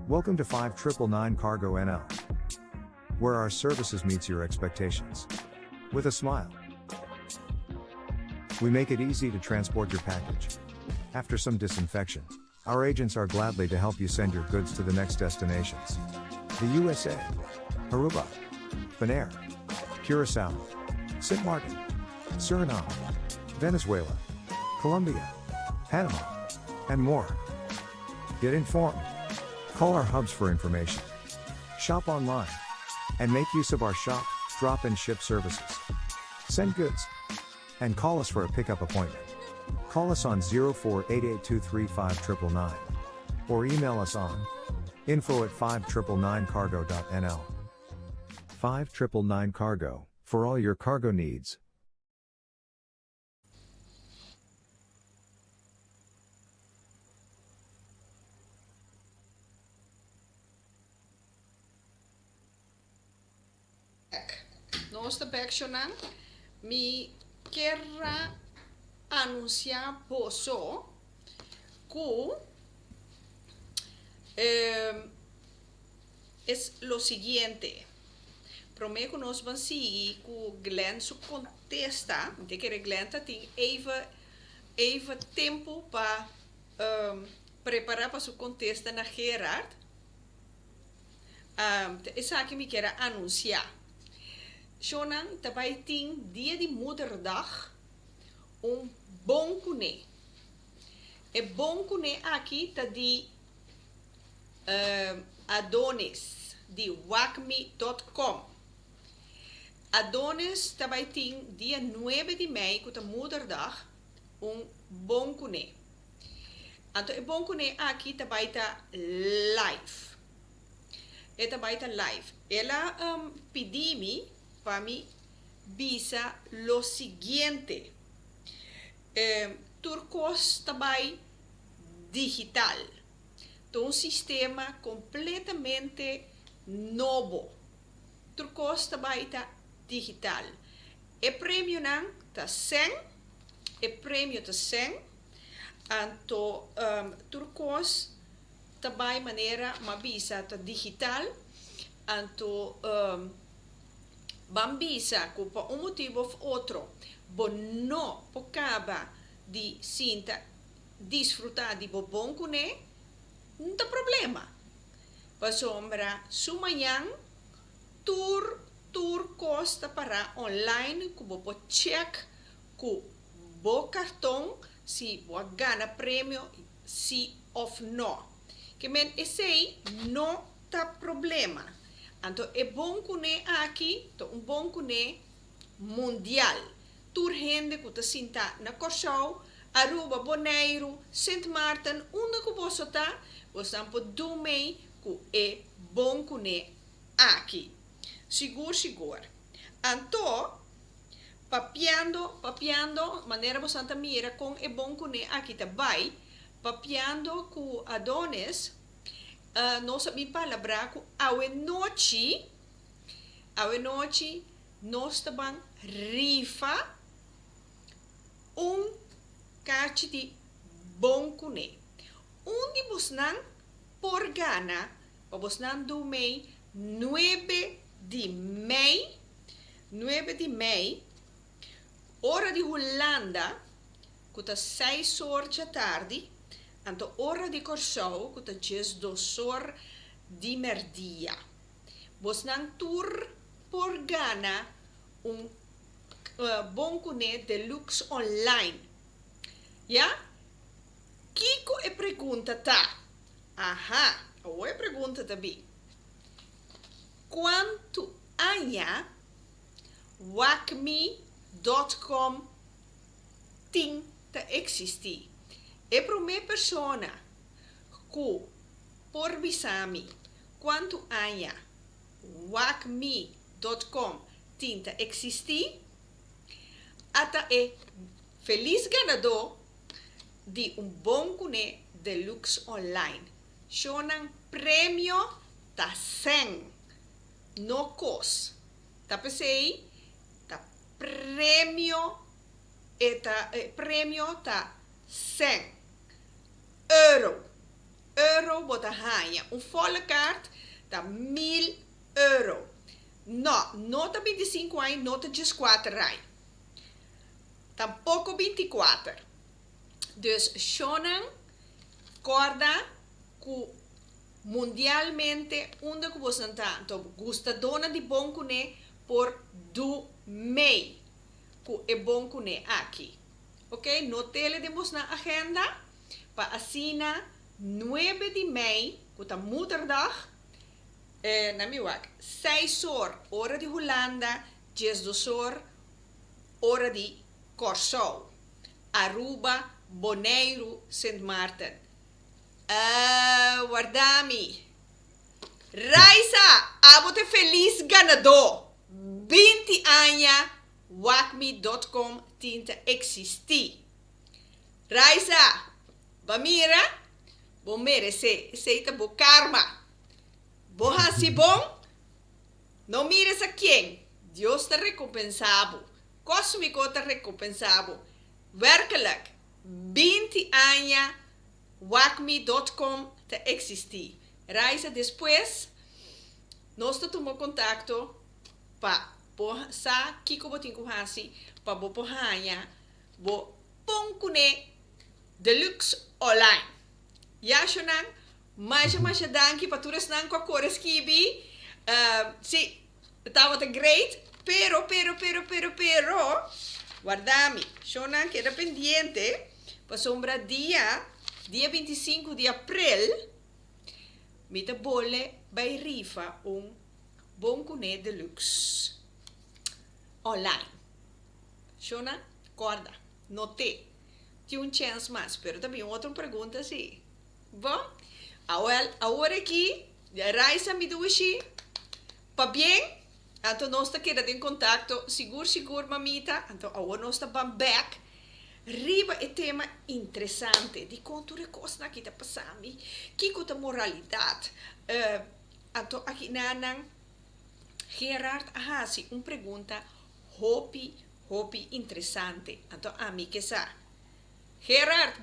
Speaker 11: Welcome to 5999 Cargo NL, where our services meets your expectations. With a smile. We make it easy to transport your package. After some disinfection, our agents are gladly to help you send your goods to the next destinations. The USA, Aruba, Bonaire, Curacao, St. Martin, Suriname, Venezuela, Colombia, Panama, and more. Get informed. Call our hubs for information. Shop online. And make use of our shop, drop and ship services. Send goods. And call us for a pickup appointment. Call us on 0488235999. Or email us on info@5999cargo.nl. 5999 Cargo, for all your cargo needs.
Speaker 3: Nós também me quero anunciar posso que es lo siguiente. Prometo que nós vamos seguir que Glenn se contesta, de que Glenn tem even tempo para preparar para su contesta na Gerard. Isso aqui me quero anunciar. Shonan, também tem dia de Moederdag bom cune. E bom cune aqui tá de Adonis, de wacme.com. Adonis também tem dia 9 de maio, que é Moederdag, bom cune. Então, e bom cune aqui também tá live. E também tá live. Ela pediu-me para mim visa lo siguiente. Turcos também digital. Então, um sistema completamente novo. Turcos também está digital. E prêmio não está 100. E prêmio está 100. Então, Turcos também maneira uma visa está digital. Então, bambisa, por um motivo ou outro, não acaba de sinta desfrutar de bom cune, não tem problema. Para sombra, sumanhã, tur costa para online, que você check com o cartão, se você ganha prêmio, se ou não. Que men esse não tem problema. Então, é bom cune aqui, bom cune mundial. Tur gente que está sentado na Corsau, Aruba, Bonaire, Sint Maarten, onde que você está, você pode dormir que é bom cune aqui. Seguro. Então, papiando, maneira você mira com é bom cune aqui também, papiando com Adonis, nós sabemos palavra que a noite, nós também rifa caixa de bom cune. Onde você não por gana, você não dorme 9 de Mei, hora de Holanda, que está 6 horas da tarde, então hora de Corsau, que está 2 horas de merdia. Você não tour por gana bom cune deluxe online. Ja? Kiko e pergunta tá. Aha, ou é pergunta também. Quanto anha wacme.com tem te existir? É para uma pessoa que por bisami quanto anha wacme.com tem te existir? Ata é feliz ganador de bom cune deluxe online. Shonan prêmio tá 100 no cos. Tá pensei? Tá prêmio tá 100 euro. Euro bota hanha. Volle kaart tá 1000 euro. Nota 25 aí, nota 14 aí. Tampouco 24. Dus shonan corda que mundialmente onde que você está. Então, gusta dona de bom cune por do mei. Que é bom cune aqui. Ok? No tele demos na agenda para assina 9 de Mei, que é moederdag. Na miwak, 6 horas, hora de Holanda, 2 horas, hora de Corsau, Aruba, Bonaire, Sint Maarten. Guardami. Raisa, abote feliz ganador. 20 anos, wacme.com tinta existi. Raisa, bamira, bomere seita bo karma. Boha si bom, não mires a quem. Deus te recompensado. Cósmico te recompensado. Werkelijk, 20 anos, wacme.com te existir. Reisa depois, nós tomamos contato para sa kiko botin kuhasi para bo pohanya bo pongkune deluxe online. Ya shonan, mas danki para turas nang kokores kibi. Si, estava great, pero, guardami, shonan queda pendiente, para sombra dia 25 de abril, mita bole by rifa bom cune deluxe online. Shona, corda, note. Tinha chance mais, pero também outra pergunta sim. Bom, agora aqui, a Raisa me dushi, pa bem, então nós está querendo em contato, seguro mamita, então agora nós está back, Riba é tema interessante. De contura coisa que está passando. Que a moralidade. Então, aqui nanang Gerard Ahasi, uma pergunta hopi interessante. Então, a mim que sa. Gerard,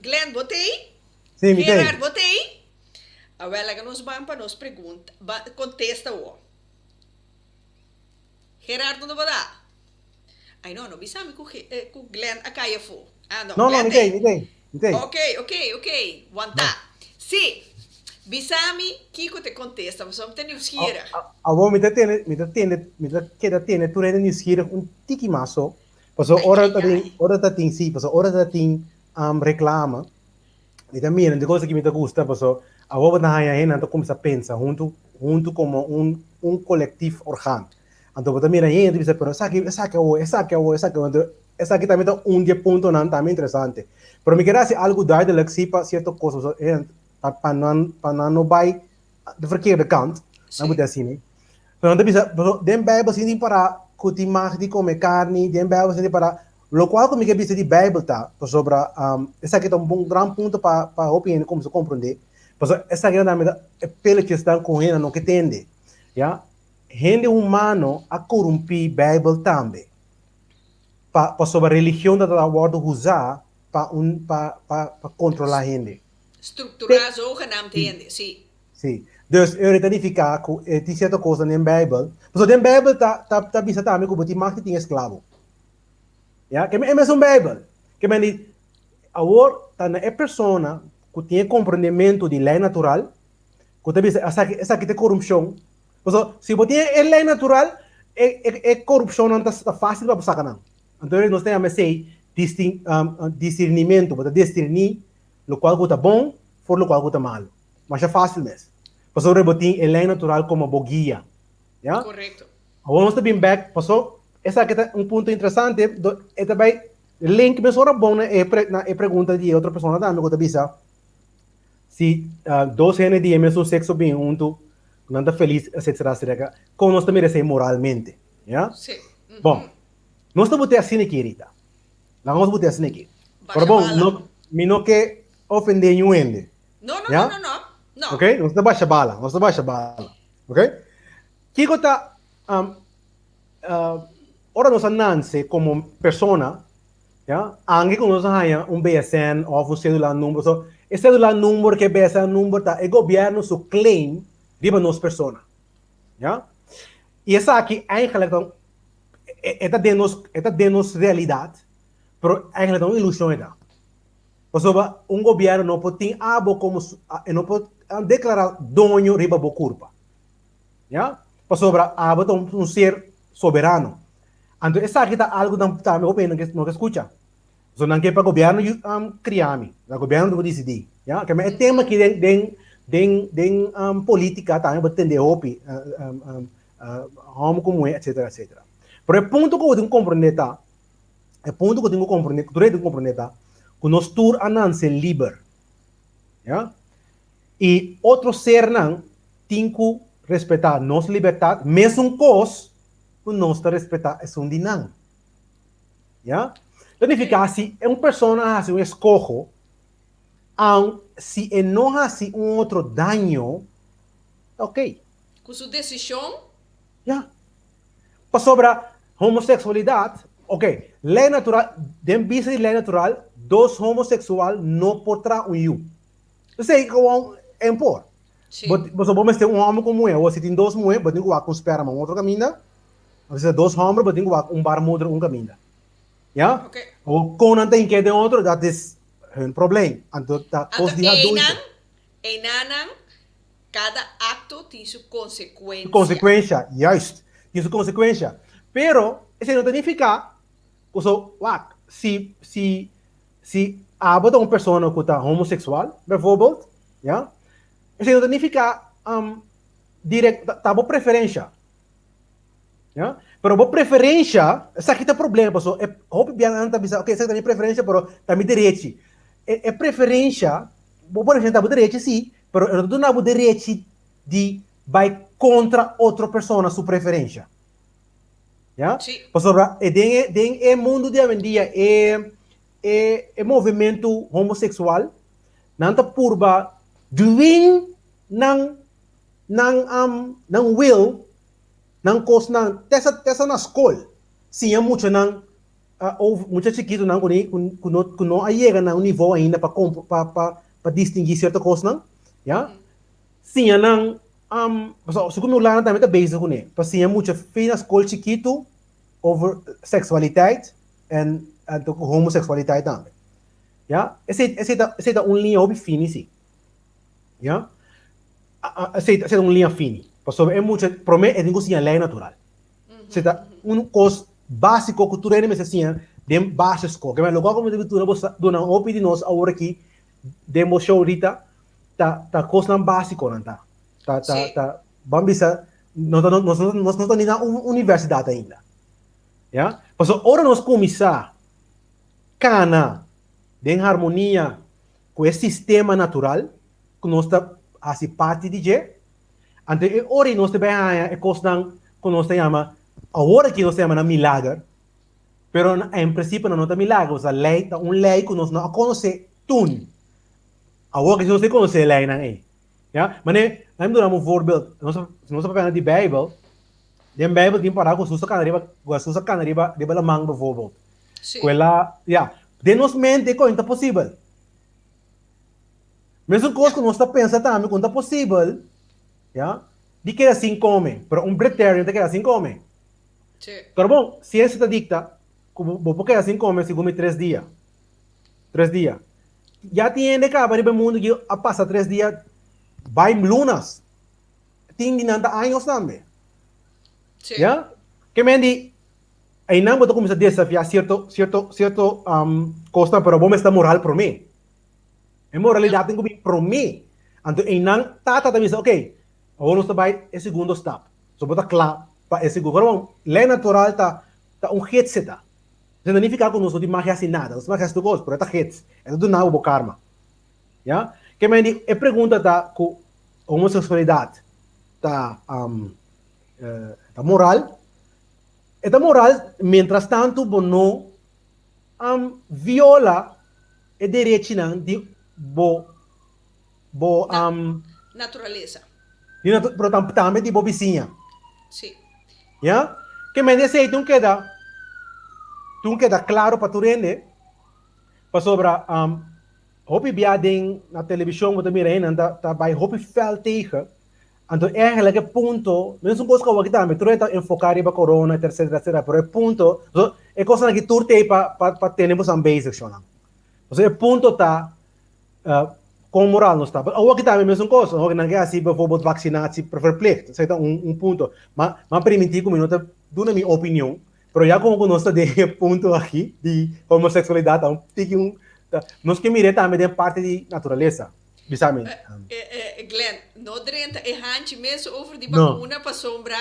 Speaker 3: Glenn, botei?
Speaker 4: Sim, me tem.
Speaker 3: Gerard, botei? Agora, que nos vamos para nos pergunta, contesta o. Gerard, não vai dar? Ai, não bisa mi ku Glenn akaya fo. Ah, não.
Speaker 4: Não, me tem.
Speaker 3: Ok. Wanta. Sim. Bisami, Kiko te contesta, mas vamos ter nieuwsgierig.
Speaker 4: Agora me queda tiene tu rede nieuwsgierig un tiki maso. Paso ora ta ting sí, paso ora ta ting reclama. E também de coisa que me gusta, paso agora na haya hen anto começa a pensar junto como un coletivo organo. Então também na hen dice pero essa aqui também tá dia ponto não também interessante. Pero me queda algo duidelijk sim para certa coisa, para não vai de verkeerde kant, não moet assim, né? Pero não bisa, den Bijbel sim para que mag de comer carne, den Bijbel sim para lo qual como que bisa de Bijbel tá, sobre essa aqui tá grande ponto para opinião como se compreender. Porque essa aqui também é pela questão com ele não que tende, já? Gente humano a corromper Bijbel também. Para sobre a religião da word usar para controlar a gente.
Speaker 3: Estruturar zogenaamd hende, sim.
Speaker 4: Sim. Dus eu identificar que tem certa coisa na Bíblia. Porque na Bíblia tá bisa também que você marketing escravo. Já? Que é mesmo Bíblia. Que me diz, agora tá na pessoa que tem compreendimento de lei natural, que tá bisa essa aqui tem corrupção. Porque se você tem lei natural, corrupção não tá fácil para sacar não. Então nós temos assim discernimento, para discernir o qual está bom, for o qual está malo. Mas é fácil mesmo. Passou a botar a lei natural como boguia. Yeah?
Speaker 3: Correto.
Speaker 4: Vamos também back, passou. Essa aqui é um ponto interessante. É também link mesmo era bom na pergunta de outra pessoa também que está se dois genes de mesmo sexo bem junto, não está feliz, etc. Como nós também recebemos moralmente. Yeah?
Speaker 3: Sim.
Speaker 4: Bom, nós estamos assim aqui, Rita. Nós vamos botar assim aqui. Pero bom, não que ofender ninguém.
Speaker 3: Não.
Speaker 4: Ok? Não está baixa bala. Ok? Kiko está ora nós nasce como pessoa, já? Angue que nós haya BSN ou celular número, so esse celular número que BSN número tá é governo su claim de nós pessoa, já? E essa aqui eigenlijk então é de nossa realidade, pero eigenlijk é uma ilusão eda. Porque governo não pode ter como não pode declarar dono riba bo culpa. Já? Porque um ser soberano. Então, essa aqui está algo que me opinião que não escuta. So, não quer para o governo criar-me. O governo não decidir. Já? Que é tema que den política também pode entender hopi, como é, etc. Pero o ponto que eu tenho que compreender que nós todos andamos livres. Ja? E outro ser não tem que respeitar nossa liberdade, mesmo coisa que nós respeitar é um de não. Ja? Significa assim, é uma pessoa assim, um escojo, se não faz outro dano, ok.
Speaker 3: Com sua decisão?
Speaker 4: Ja. Para sobre a homossexualidade, ok. Lei natural, dentro de lei natural, dois homossexuais não podem unir. Eu sei que é impor. Você pode ter um homem como mulher, ou se tem duas mulheres, você tem que conspirar um outro caminho. Ou se tem dois homens, você tem que barmudar um caminho. Ja?
Speaker 3: Okay.
Speaker 4: Ou quando não tem que ter outro, dat is hun problema. Então,
Speaker 3: cada acto tem sua consequência.
Speaker 4: Consequência, juist. Tem sua consequência. Pero, isso não significa que se abota uma pessoa que está homossexual, exemplo, ja? Isso não significa tá boa preferência. Ja? Pero boa preferência, essa aqui tem problema, pessoal. Ok, essa é preferência, pero também direito. É preferência, boa preferência, tá direito, sim, pero eu não tenho direito de vai contra outra pessoa sua preferência. Ja?
Speaker 3: Sim.
Speaker 4: Pessoal, é mundo de hoje em dia é movimento homossexual nanta purba dwing ng will ng cause ng tesa na school siya mucho ng mucho chiquito nang kuno ayega na un nível ainda para distinguir certa coisa não yeah siya nang so kuno lá também tá basic kuno para siya mucho fina school chiquito over sexualidade and homossexualidade também yeah esse é um linha obvi fini sim yeah esse é um linha fini porque é mucho para mim é dingo siya lei natural esse é um coisa básico que tu rende mas assim de básico que mas logo como tu dona opinião nós agora aqui demo show rita tá coisa não básico não tá bambisa nós não estamos na universidade ainda yeah mas ora nós começar cana em harmonia com esse sistema natural que nós está assim parte de je ante ora nós também é coisa não que nós chama agora que nós chamamos de milagre, pero em princípio não é milagre, é lei, lei que nós não conhecemos tudo. Agora que nós não conhecemos a lei, não é? Ja? Mas nós damos um voorbeeld, nós falamos de Bijbel, de Bijbel tem para com Susa Canariba, de Balamang, bijvoorbeeld. Quella, ja, de nós mente que é possível. Mesmo coisa que nós está pensando também, que é possível, ja, de que assim come, pero vegetariano de que assim come. Pero bom, ciência está dicta, porque assim come, segundo 3 dias. 3 dias. Já tem de cá, para o mundo que passa 3 dias, vai lunas. Tem de nada anos também. Já? Que me diz, aí não vou começar a desafiar certo costa, pero bom está moral para mim. A moralidade tem que vir para mim. Então, aí não tá também, ok, agora nós vai é segundo step. Só botar claro. Para esse governo, lei natural tá jeito se tá. Não significa que nós não temos assim nada, nós temos essa coisa, mas tá jeito. É tudo não o karma. Já? Que me diz, a pergunta tá com homossexualidade tá moral. É moral, mientras tanto, não viola o direito de
Speaker 3: natureza.
Speaker 4: Pero também de bobicinha.
Speaker 3: Sim.
Speaker 4: Yeah? Que me dice, tú queda claro para tu rende, para sobre, hopi biading na televisão, wat mira aí, tá bij hopi fel tegen, então eigenlijk é ponto, mesmo coisa que eu aqui também, tu tá enfocar para corona, etc, pero é ponto, é coisa que tu tem para termos um basic, então é ponto tá com moral não está. Ou aqui também mesmo coisa, ou não é assim, bijvoorbeeld vacinatie verplicht, isso é ponto, mas permitir que eu não dou na minha opinião, mas já como nós de ponto aqui de homossexualidade, nós que miramos também de parte de natureza, sabe?
Speaker 3: Glenn, não drenta é hante mesmo over die vacuna para sombra,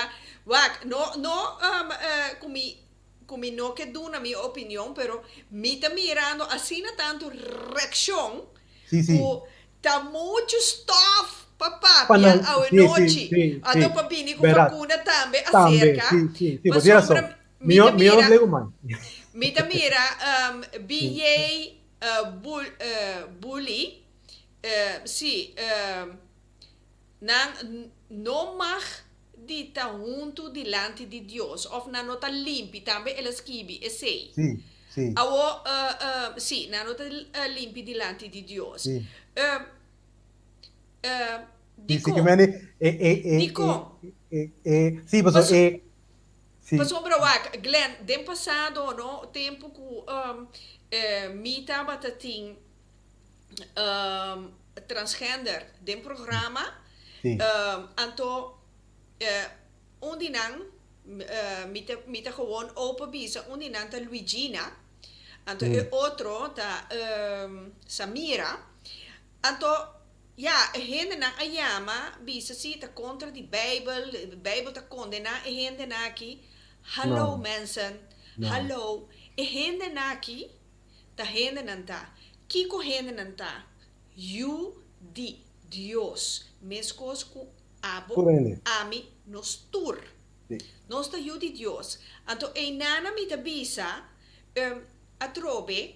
Speaker 3: como não que dou na minha opinião, pero me tá mirando assim tanto reação, tá muito stuff, papá, a noite, a dopamina com vacuna também acerca,
Speaker 4: para sombra, me
Speaker 3: tá mira, BA bully, sim, não mag di ta junto dilante di Dios, of na nota limpi também elas kibi e sei.
Speaker 4: Sì.
Speaker 3: Sì, na nota limpi dilante di Dios.
Speaker 4: Sì.
Speaker 3: Dico.
Speaker 4: Sì, posso sì.
Speaker 3: Passou para Glenn, dem passado, no, tempo que mi tava tating transgender dem programa, anto undinang mita gewoon open visa, undinang ta Luigina, anto e outro ta Samira, anto ja, gente na ayama bisa si ta contra di Bijbel ta condena e gente na aqui, hallo mensen, hallo, e gente na aqui, ta gente nanta, kiko gente nanta, you di Dios, mescos ku abo, ami nos tur, nos ta you di Dios, anto e nana mi ta bisa, atrobe,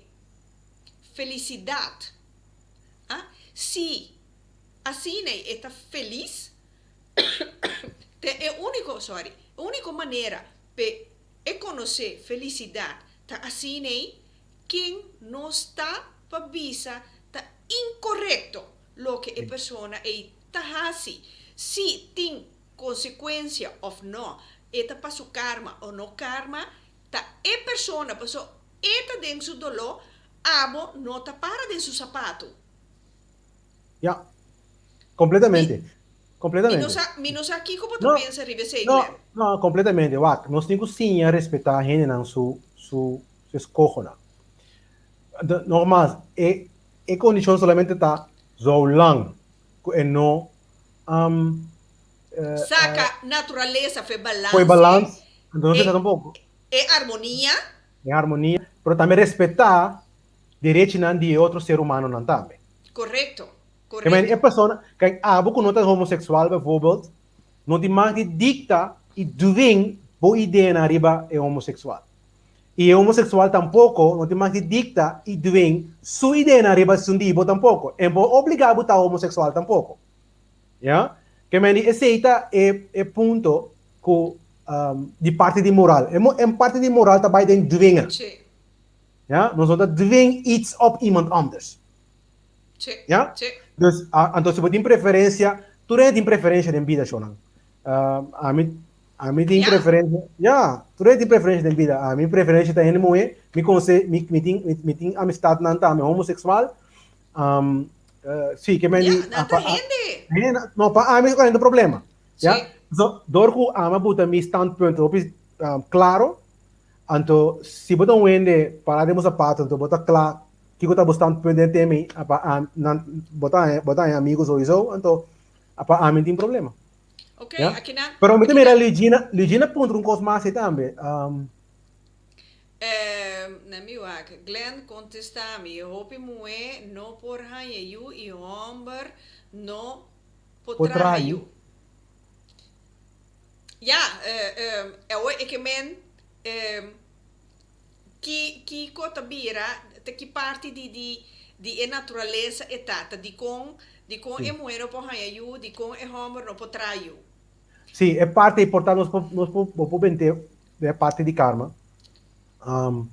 Speaker 3: felicidade. Se assim está feliz, é a única maneira de conhecer felicidade, tá assim, quem não está para visa, está incorreto lo que a pessoa está assim. Se tem consequência ou não, está para o karma ou não karma, tá a pessoa passou, está dentro do dolor, abo não está para dentro do sapato.
Speaker 4: Yeah. Completamente. Completamente.
Speaker 3: Menos aqui como tu
Speaker 4: No,
Speaker 3: pensa, Ribe
Speaker 4: no, completamente. Wak, nós temos que sim respeitar a gente não su escolha. Normal, a condição solamente está so lang e não
Speaker 3: saca natureza
Speaker 4: foi balance, então está um pouco
Speaker 3: harmonia,
Speaker 4: em harmonia, mas também respeitar direitos de outro ser humano não também.
Speaker 3: correto.
Speaker 4: Que a pessoa que não está homossexual, bijvoorbeeld, não tem mais de dicta e dwing boa ideia na riba é homossexual. E o homossexual tampouco não tem mais de dicta e dwing sua ideia na riba sundibo tampouco. É obrigado a estar homossexual tampouco. Yeah? Que esse é ponto que de parte de moral. Em parte de moral também tem dwingen. Ja? Nós vamos dwingen iets op iemand anders. Ja? Dus, então, se você tem preferência, tu tem preferência em vida, Shonan. A mim tem preferência, tu tem preferência em vida. A minha preferência está em moe, me tem amistade não tá, me homossexual. Sim, que me não, para a mim não tem problema. Ja? So, dorco a buta mi standpunt claro. Então, se você não vende para demos a pato, então bota claro que você está buscando pendente mim, botar amigos ou isso, então a mim tem problema.
Speaker 3: Ok, aqui na.
Speaker 4: Pero me também Ligina ponto um coisa mais também.
Speaker 3: Na minha Glenn contesta-me, eu hope moe não por raio e homem não por traio. É que men que cota bira que parte de natureza é tata de com é moer por raio de com é homem não por traio.
Speaker 4: Sim, é parte importante nós podemos é parte de karma. Então,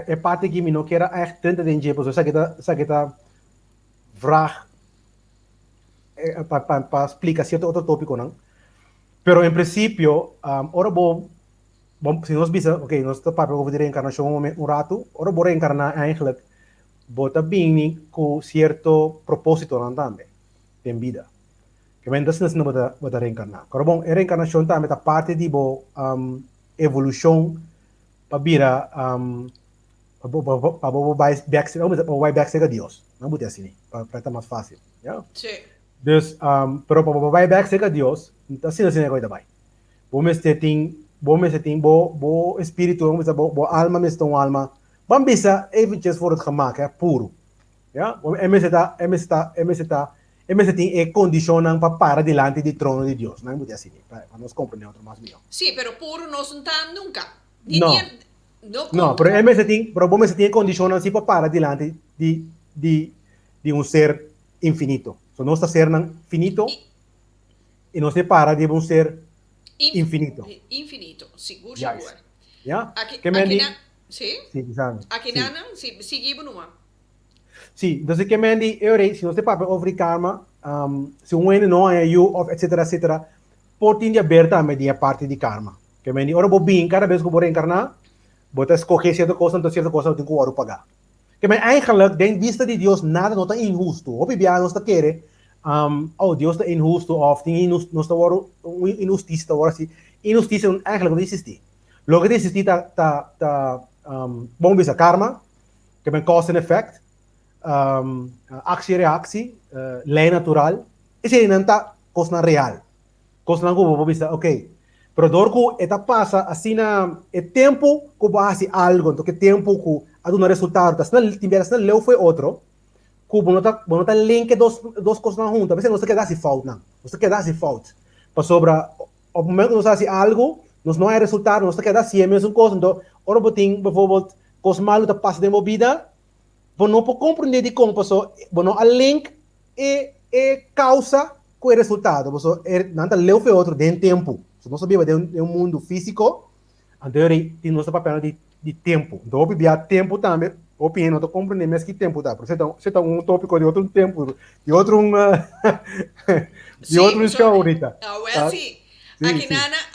Speaker 4: é parte que me não quer echt tanto de dinheiro, porque essa que tá vraag para explicar certo outro tópico, não? Pero em princípio, ora bom, se nós bisa, ok, nós está para over de reencarnação rato, ora bom reencarnar eigenlijk, bota bem com certo propósito não também, em vida. Que vem das não bota reencarnar. Ora bom, a reencarnação também tá parte de evolução para vira para back a Deus, não bote assim, para estar mais fácil, yeah?
Speaker 3: Sim.
Speaker 4: Dus, pero para back a Deus, assim é coisa vai. Bom espírito, bom alma, alma. Bom bisa eventjes voor het gemak, é puro. Ja? MS tem condicionam para delante do trono de Deus, não é assim, para nós compreender outro mais melhor.
Speaker 3: Sim, pero puro não está nunca.
Speaker 4: Não, pero MS tem condicionam assim para delante de ser infinito. So, nós está ser finito e nós se para de ser infinito.
Speaker 3: Infinito, seguro.
Speaker 4: Yes. Yeah?
Speaker 3: Sim?
Speaker 4: Sim, sabe?
Speaker 3: Aqui não, seguimos numa.
Speaker 4: Sim, então que mendi se nós se para over karma, se não é eu, etc, pode ter aberta a media parte de karma. Que mendi, ora bem, cada vez que eu vou reencarnar, vou escolher certa coisa, então certa coisa eu tenho que pagar. Que men eigenlijk, den vista de Deus, nada não está injusto. Op bia nós está querer, Deus está injusto, of tem nós está injustiça, assim. Injustiça eigenlijk não existe. Logo que existe bom bisa karma, que men cause and effect, actie reactie, lei natural. Esse não está coisa real. Coisa não como bisa, ok. Pero dorco eta passa assim na é tempo que vai algo, então que tempo que a um resultado, se não foi outro, que não tá link duas coisas juntas, mas não se queda se falta, não se queda se falta. Para sobra, o momento que nós fazemos algo, não é resultado, não se queda se é a mesma coisa, então, ora botem, por favor, cos malu ta passa de movida, não pode compreender de como passou, não a link e causa com o resultado, você não tá leu foi outro de tempo, você não sabia de um mundo físico, então tem nosso papel de tempo, então o tempo também, opinião, não tô compreendendo mais que tempo dá, porque você tá um tópico de outro tempo, de outro de outro show ahorita.
Speaker 3: Well, sim.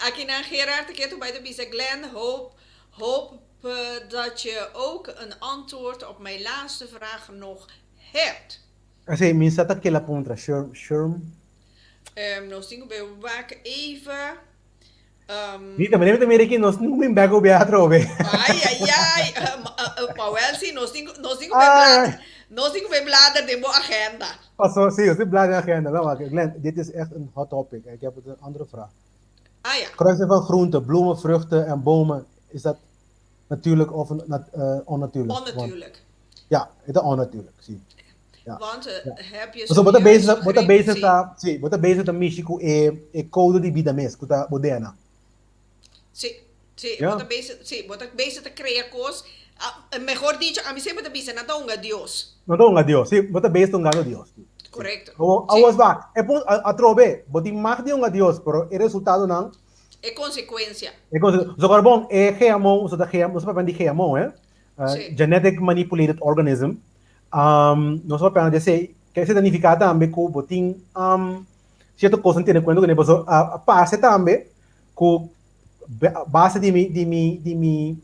Speaker 3: Aqui na Gerard, que tu bij de Bisa Glenn, hoop dat je ook een antwoord op mijn laatste vraag nog hebt.
Speaker 4: Assim, me sata aquela ponta, Sherm.
Speaker 3: Nós temos que waken even.
Speaker 4: Dita, mas também aqui nós não me bago be atrove.
Speaker 3: Ai. Pauel, sim, nós temos que bladeren. Nós temos que bladeren in mijn agenda.
Speaker 4: Passou, sim, você bladeren agenda. Nou, Glenn, dit is echt een hot topic. Ik heb een andere vraag.
Speaker 3: Ah ja.
Speaker 4: Kruisen van groenten, bloemen, vruchten en bomen, is dat natuurlijk of onnatuurlijk?
Speaker 3: Onnatuurlijk.
Speaker 4: Ja, het is onnatuurlijk, zie. Ja.
Speaker 3: Want heb je
Speaker 4: zo bota bezig ta Mexico e code di vida mes, kuta moderna.
Speaker 3: Sí, bota bezig te crear cosas. Mejor dicho, a mí siempre te dicen, no un Dios.
Speaker 4: No un Dios, sí, bota bezig un Dios.
Speaker 3: Correcto.
Speaker 4: Awas ba, a trove, bota mag di un Dios, pero el resultado não
Speaker 3: é consequência.
Speaker 4: So carbon é GMO, so da GMO, so papai di GMO, genetic manipulated organism. Nós vamos pensar de que esse danificado também com botin certo coisa tem quando que depois a parte também com base de mi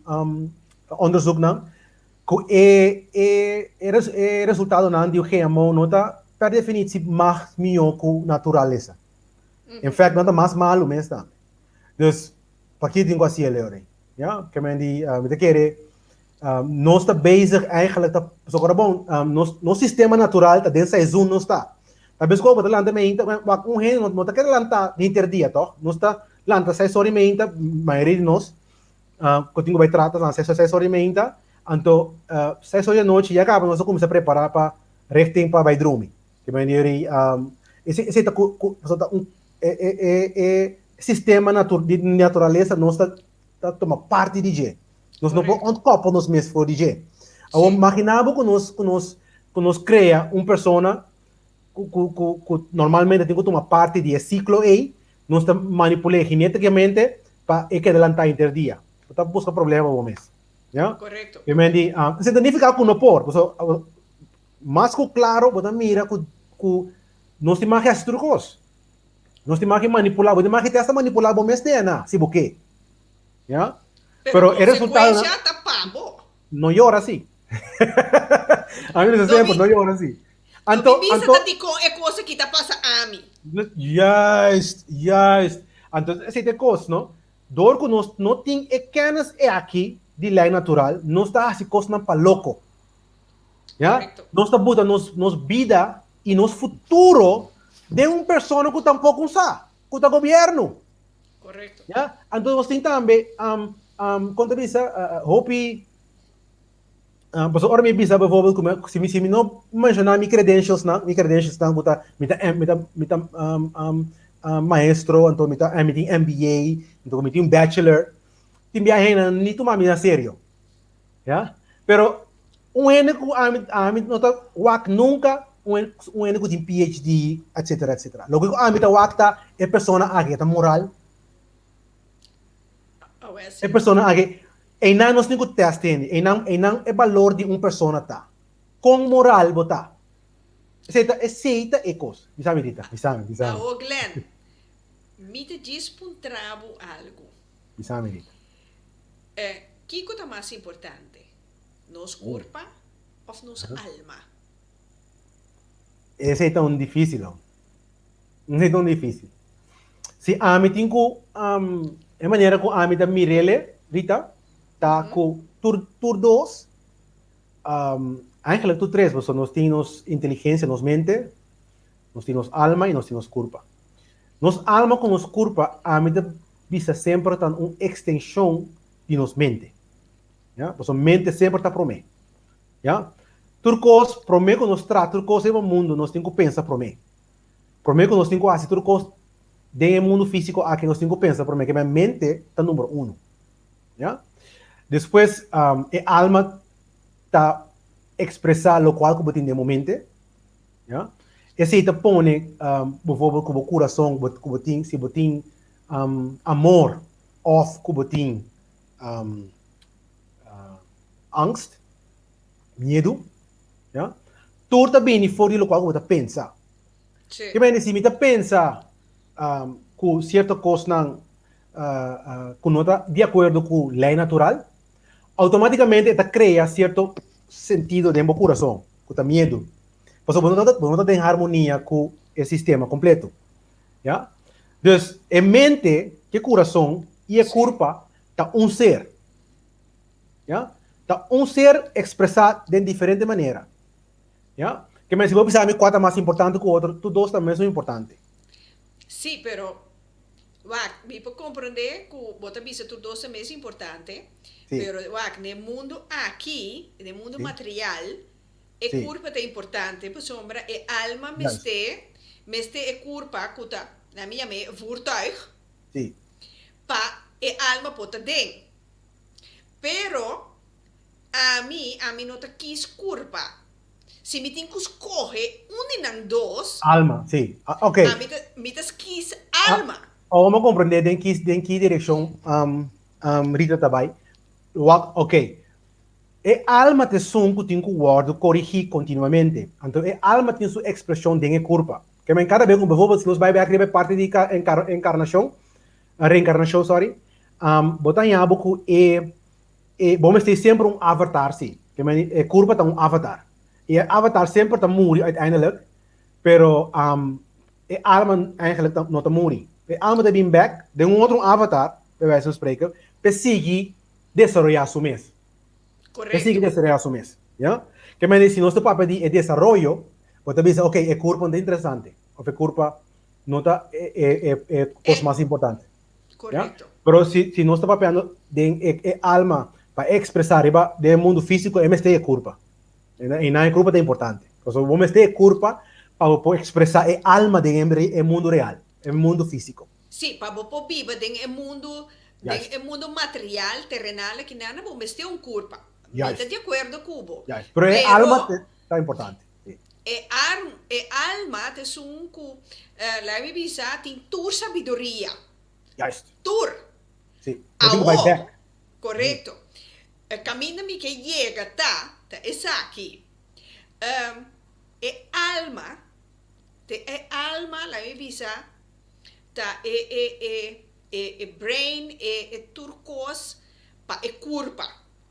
Speaker 4: onderzoek não com resultado não de GMO não tá per definitie mais melhor com natureza. Em fact não tá mais malo mesmo também. Dus pakket in quasi leoring. Ja, que men die met kere nós está bezig eigenlijk tá so bom no sistema natural tá dentro seizoen nós tá. Tá bem como tá lanta meinta, mas um rei não tá quer lanta de interdia, toch? Nós tá lanta sei sorry meinta, maioria de nós continua vai tratar na sei sorry meinta, então sei sorry noite já acaba nós começa a preparar para rectem para vai dormir. Que men die esse tá sistema de natureza não está toma parte de je. Nós não podemos ontkoppelen nos mesmos for de je. Ao imaginamos que nós cria persona que normalmente tem que tomar parte de ciclo E, nós está manipulando geneticamente para que adelantar interdia. Então busca problema o mês. Ja?
Speaker 3: Correcto.
Speaker 4: E mendi, isso significa que não pode. Mas claro, você mira que nós temos que fazer coisas. Nós temos que manipular, você temos que testar manipular o mês DNA, se você. Ja? Pero o resultado não llora assim. A mim sempre não llora assim.
Speaker 3: Então, é coisa que tá passa a mim.
Speaker 4: Juist. Então, essa é coisa, não? Door que nós não tem kennis aqui de lei natural, nós está assim coisa para louco. Ja? Nós está botando nos vida e nos futuro de pessoa que tampouco sabe, que tá governo.
Speaker 3: Correto.
Speaker 4: Ja? Então, nós tem também quando bisa hopi pas ora me bisa bijvoorbeeld como se me não mencionar mi credentials na buta mita maestro então mita MBA então mita bachelor tim biya na nito mami na sério ja pero único amit nota wak nunca único tim PhD etc. Logo amit wak ta é persona ageta moral. É persona aqui, e não nós temos teste, e não é valor de persona tá, com moral botar. Aceita é coisa. Me sabe.
Speaker 3: Ô Glenn, me te diz trabo algo.
Speaker 4: Me sabe.
Speaker 3: Que coisa mais importante? Nos corpo ou nos alma?
Speaker 4: Esse é tão difícil, não é tão difícil. Se a mim tenho é maneira que a minha Mirelle, Rita, tá com tur dos, eigenlijk tu três, porque nós temos inteligência, nos mente, nós temos alma e nós temos corpo. Nos alma com nos corpo, a minha visa sempre tá uma extensão de nos mente. Ja? Porque mente sempre tá para mim. Ja? Turcos, para mim, que nós tratamos, turcos é o mundo, nós temos que pensar para mim. Para mim, que nós temos que fazer turcos do mundo físico a que nós temos que pensar, por mim, que minha mente está número 1. Ja? Después, el alma está expresa lo cual como tiene de momento, ¿ya? Ese te pone, como corazón, como tiene, si tiene amor, of como tiene angst, miedo, ¿ya? Tú también fora lo cual como te pensa.
Speaker 3: Sí.
Speaker 4: Que bene, si me te pensa con cierta cosa con otra de acuerdo con ley natural, automáticamente te crea cierto sentido de mi corazón, con miedo. Pues vos no estás en armonía con el sistema completo, ¿ya? Entonces, en mente, que corazón y el cuerpo está un ser, ¿ya? Está un ser expresado de diferente manera, ¿ya? Que me si vos pensar, mi cuatro más importante que otro, tus dos también son importantes.
Speaker 3: Sí, pero me puedo comprender que vos también tu dos es importante,
Speaker 4: Sí.
Speaker 3: pero en el mundo aquí, en el mundo
Speaker 4: Sí.
Speaker 3: material, el
Speaker 4: Sí.
Speaker 3: cuerpo es importante, por sombra, el alma
Speaker 4: Juist.
Speaker 3: meste el cuerpo, que na minha me voertuig,
Speaker 4: Sí.
Speaker 3: pa el alma pota den. Pero a mí no te quis culpa. Si me tengo que escoger uno en dos,
Speaker 4: Alma, sí. Ok.
Speaker 3: a mí te quis alma.
Speaker 4: Vamos compreender en qué dirección Rita trabalha. Ok. El alma te son que tiene que guardar, corregir continuamente. Entonces, el alma tiene su expresión de en culpa. Que me encanta ver como, por ejemplo, si nos va a ver parte de encarnación, reencarnación, sorry. Botan ya boku vamos ter sempre um avatar, sim. Que a curva está um avatar. E o avatar sempre está morrer uiteindelijk, pero a alma eigenlijk não está morrer. A alma está back, de outro avatar, bij wijze van spreken, perseguir desarrollar su mês. Perseguir desarrollar su mês. Ja? Que me dice, se nosso papel de desarrollo, você diz, ok, a curva não é interessante. Ou a curva não está coisa mais importante.
Speaker 3: Correcto.
Speaker 4: ¿Ya? Pero si no está papel de alma para expresar del mundo físico, es de culpa. Y nada de culpa es importante. Entonces, vos de culpa para poder expresar el alma del mundo real, el mundo físico.
Speaker 3: Sí, para vos vivir en el mundo material, terrenal, que nada, vos me un culpa. ¿Estás de acuerdo, Cubo?
Speaker 4: Pero el alma está importante. Sí.
Speaker 3: El alma es un la visa tiene tu sabiduría. Tour.
Speaker 4: Sí.
Speaker 3: Correcto. El camino que llega es aquí. El alma, la visa, el brain, el turcos, pa el curpa.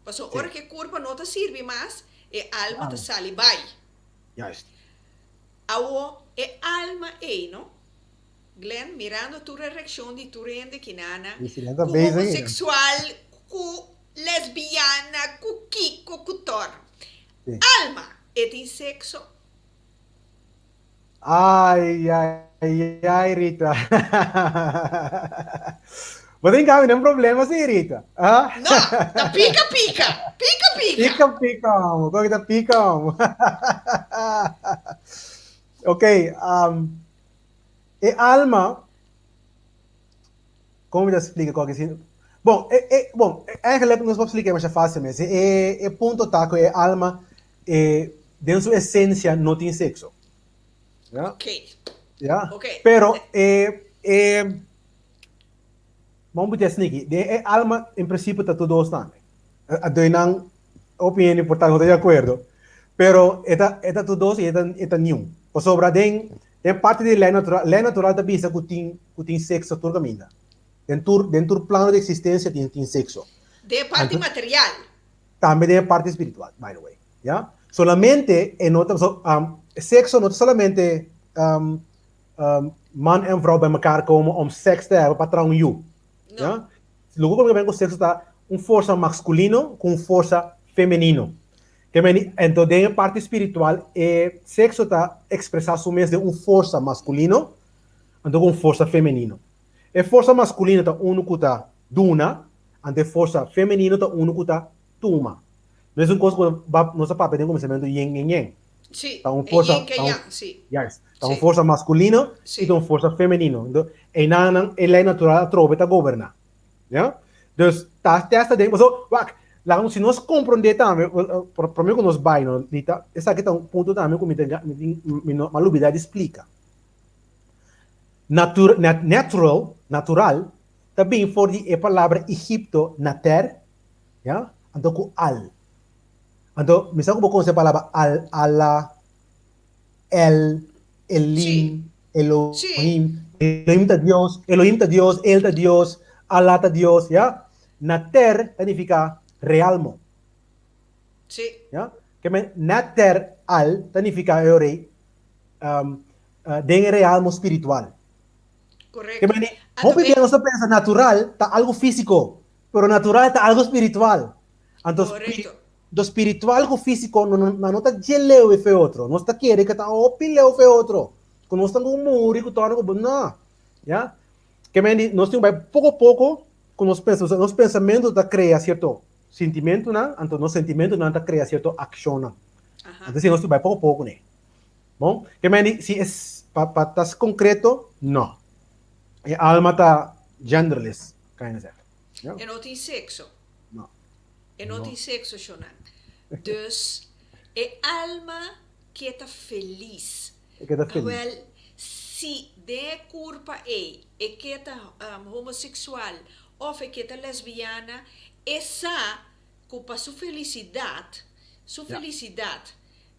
Speaker 3: Pues ahora que el curpa no te sirve más, el alma te sale by. Ahora, el alma ¿no? Glenn, mirando tu reacción de tu rende quinana, homosexual, lesbiana, kiko, kutor. Sí. Alma, ¿es sexo?
Speaker 4: Ay, Rita. Mas tem cá, não é problema, sim, Rita.
Speaker 3: Ah? Não, tá pica.
Speaker 4: Qual que tá pica? Ok, alma, como eu explico qual que é? Bom, eigenlijk não posso explicar mais fácil, mas ponto tá que a alma, dentro sua essência, não tem sexo. ¿Ya?
Speaker 3: Ok.
Speaker 4: ¿Ya?
Speaker 3: Okay.
Speaker 4: Pero, vamos a decir aqui, a alma, em princípio, está tudo estando. Doy uma opinião importante, não estou de acordo. Pero, está tudo e está nenhum. Por sobre, tem parte da lei natural da vida que tem sexo toda a vida. Dentro do plano de existência tem sexo.
Speaker 3: De parte material.
Speaker 4: Também tem parte espiritual, by the way. ¿Ya? Solamente, sexo não é solamente man en vrouw bij elkaar komen om seks te hebben, patrão you. No. ¿Ya? Luego como que sexo está força masculino com força feminino. Entonces, en parte espiritual, sexo está expresado su mes de força masculino, entonces con força feminino. Força masculino está uno que está duna, entonces força feminino está uno que está tuma. No es una cosa que no se puede pedir un conocimiento yin y yang.
Speaker 3: Sí,
Speaker 4: força,
Speaker 3: sí.
Speaker 4: Yes. Então, força masculina e então força feminina. Então, a lei natural trova para governar. Ja? Dus, dat is de ding. So, lá se nós compreender também, para mim que nós vai, não, essa aqui tá um ponto também que me malubidade explica. Natural, também for a palavra Egipto, nater, ja? Então com al. Então, me sabe como a palavra al, Allah, el, Elim, Elohim, Elohim tá Deus, El tá Deus, Allah tá Deus, ja? Nater significa realmo.
Speaker 3: Sì.
Speaker 4: Ja? Que nater al significa den realmo espiritual.
Speaker 3: Correcto.
Speaker 4: Que hoy día no se piensa natural, está algo físico, pero natural está algo espiritual. Entonces, do espiritual com físico não está geleu e fe outro, não está querendo que está opileu fe outro, que não está com muri, que está com não, já? Que nós temos pouco a pouco com nos pensamentos da criar certo sentimento, né? Então nos sentimentos não está criar certo ação, né? Então se nós temos pouco a pouco, né? Bom, que se é para estar concreto, não. A alma está genderless, kind of
Speaker 3: yeah? En não tem sexo.
Speaker 4: Não.
Speaker 3: En não tem sexo, Shonan. Dus, alma que está feliz.
Speaker 4: Que está feliz.
Speaker 3: Well, se de culpa que está homossexual ou que está lesbiana, essa culpa sua felicidade,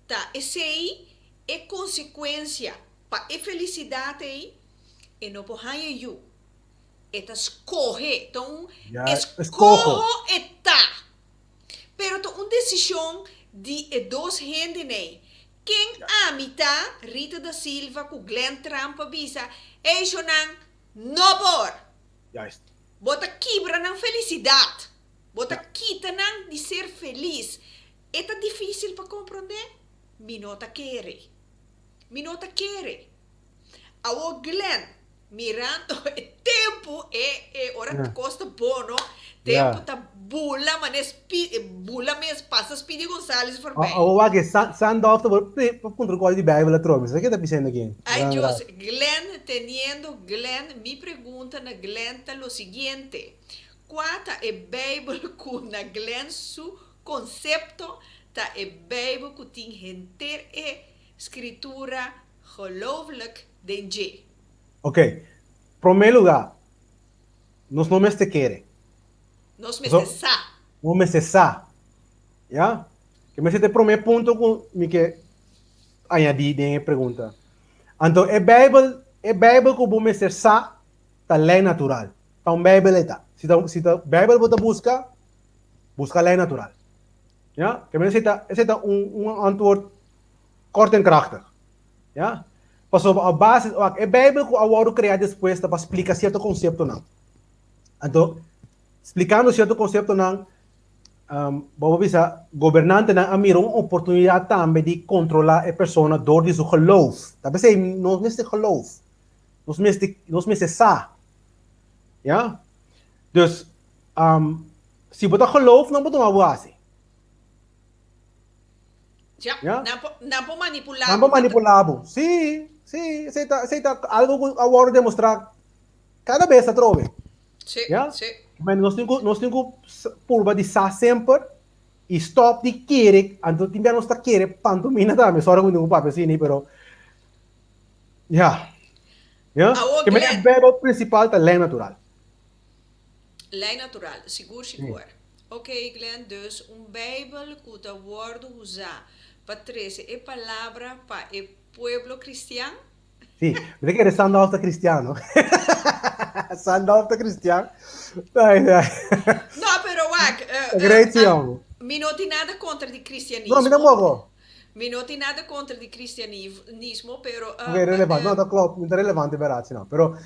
Speaker 3: tá? Essa aí é consequência para a felicidade aí, e não por aí eta escorre, então escorro eta. Pero to uma decisão de dois gente né. Quem amita Rita da Silva com Glenn Trump avisa, ei Jonan, não por. Bota quebra na felicidade. Bota quita na de ser feliz. É difícil para compreender. Minota quere. Ao Glenn mirando o tempo ora costa bono. Tempo tá bula, mas bula mesmo passa Speedy Gonzalez por bem.
Speaker 4: Aqui, Sandolfo, por controle de Bíblia, troca. Isso aqui está pensando aqui.
Speaker 3: Ai, Deus, Glenn, me pergunta na Glenn tá o seguinte. Quata é Bíblia com na Glenn su concepto tá é Bíblia que tem gente escritura gelooflijk denje.
Speaker 4: Ok. Primeiro lugar, nós não te querem.
Speaker 3: Nós me
Speaker 4: cessar. Já? Que me sente primeiro ponto com me que añadir de pergunta. Então, a Bíblia que vou cessar tá lei natural. Então, a Bíblia está. Se a Bíblia você busca a lei natural. Ja? Que me sente antwoord kort en krachtig. Ja? Pas op a base, a Bíblia que eu criar depois para explicar certo conceito não. Então, explicando certo conceito não, vamos ver, governante não amira uma oportunidade também de controlar a pessoa door de seu geloof. Dat betekent, nós miste geloof. Nós miste sa. Ja? Dus, se você geloof, não pode tomar assim.
Speaker 3: Ja? Não pode manipular.
Speaker 4: Não pode manipular. Sim. Você tá algo que eu vou demonstrar cada vez a trove.
Speaker 3: Sim, sim.
Speaker 4: Mas nós temos curva de sa sempre e stop de querer, então também nós está querer pantomina também, só que não papo assim, pero que é o verbo principal da lei natural.
Speaker 3: Lei natural, seguro. Ok, Glenn, dus Bijbel que o word usar para trazer a palavra para o pueblo cristiano.
Speaker 4: Sim, você quer Sandolfo cristiano? Sandolfo cristiano?
Speaker 3: Não, pero
Speaker 4: me
Speaker 3: não tem nada contra o cristianismo.
Speaker 4: Não, me não
Speaker 3: me não tem nada contra o cristianismo, pero
Speaker 4: é relevante, não, tá claro, não é relevante, verdade, não. Pero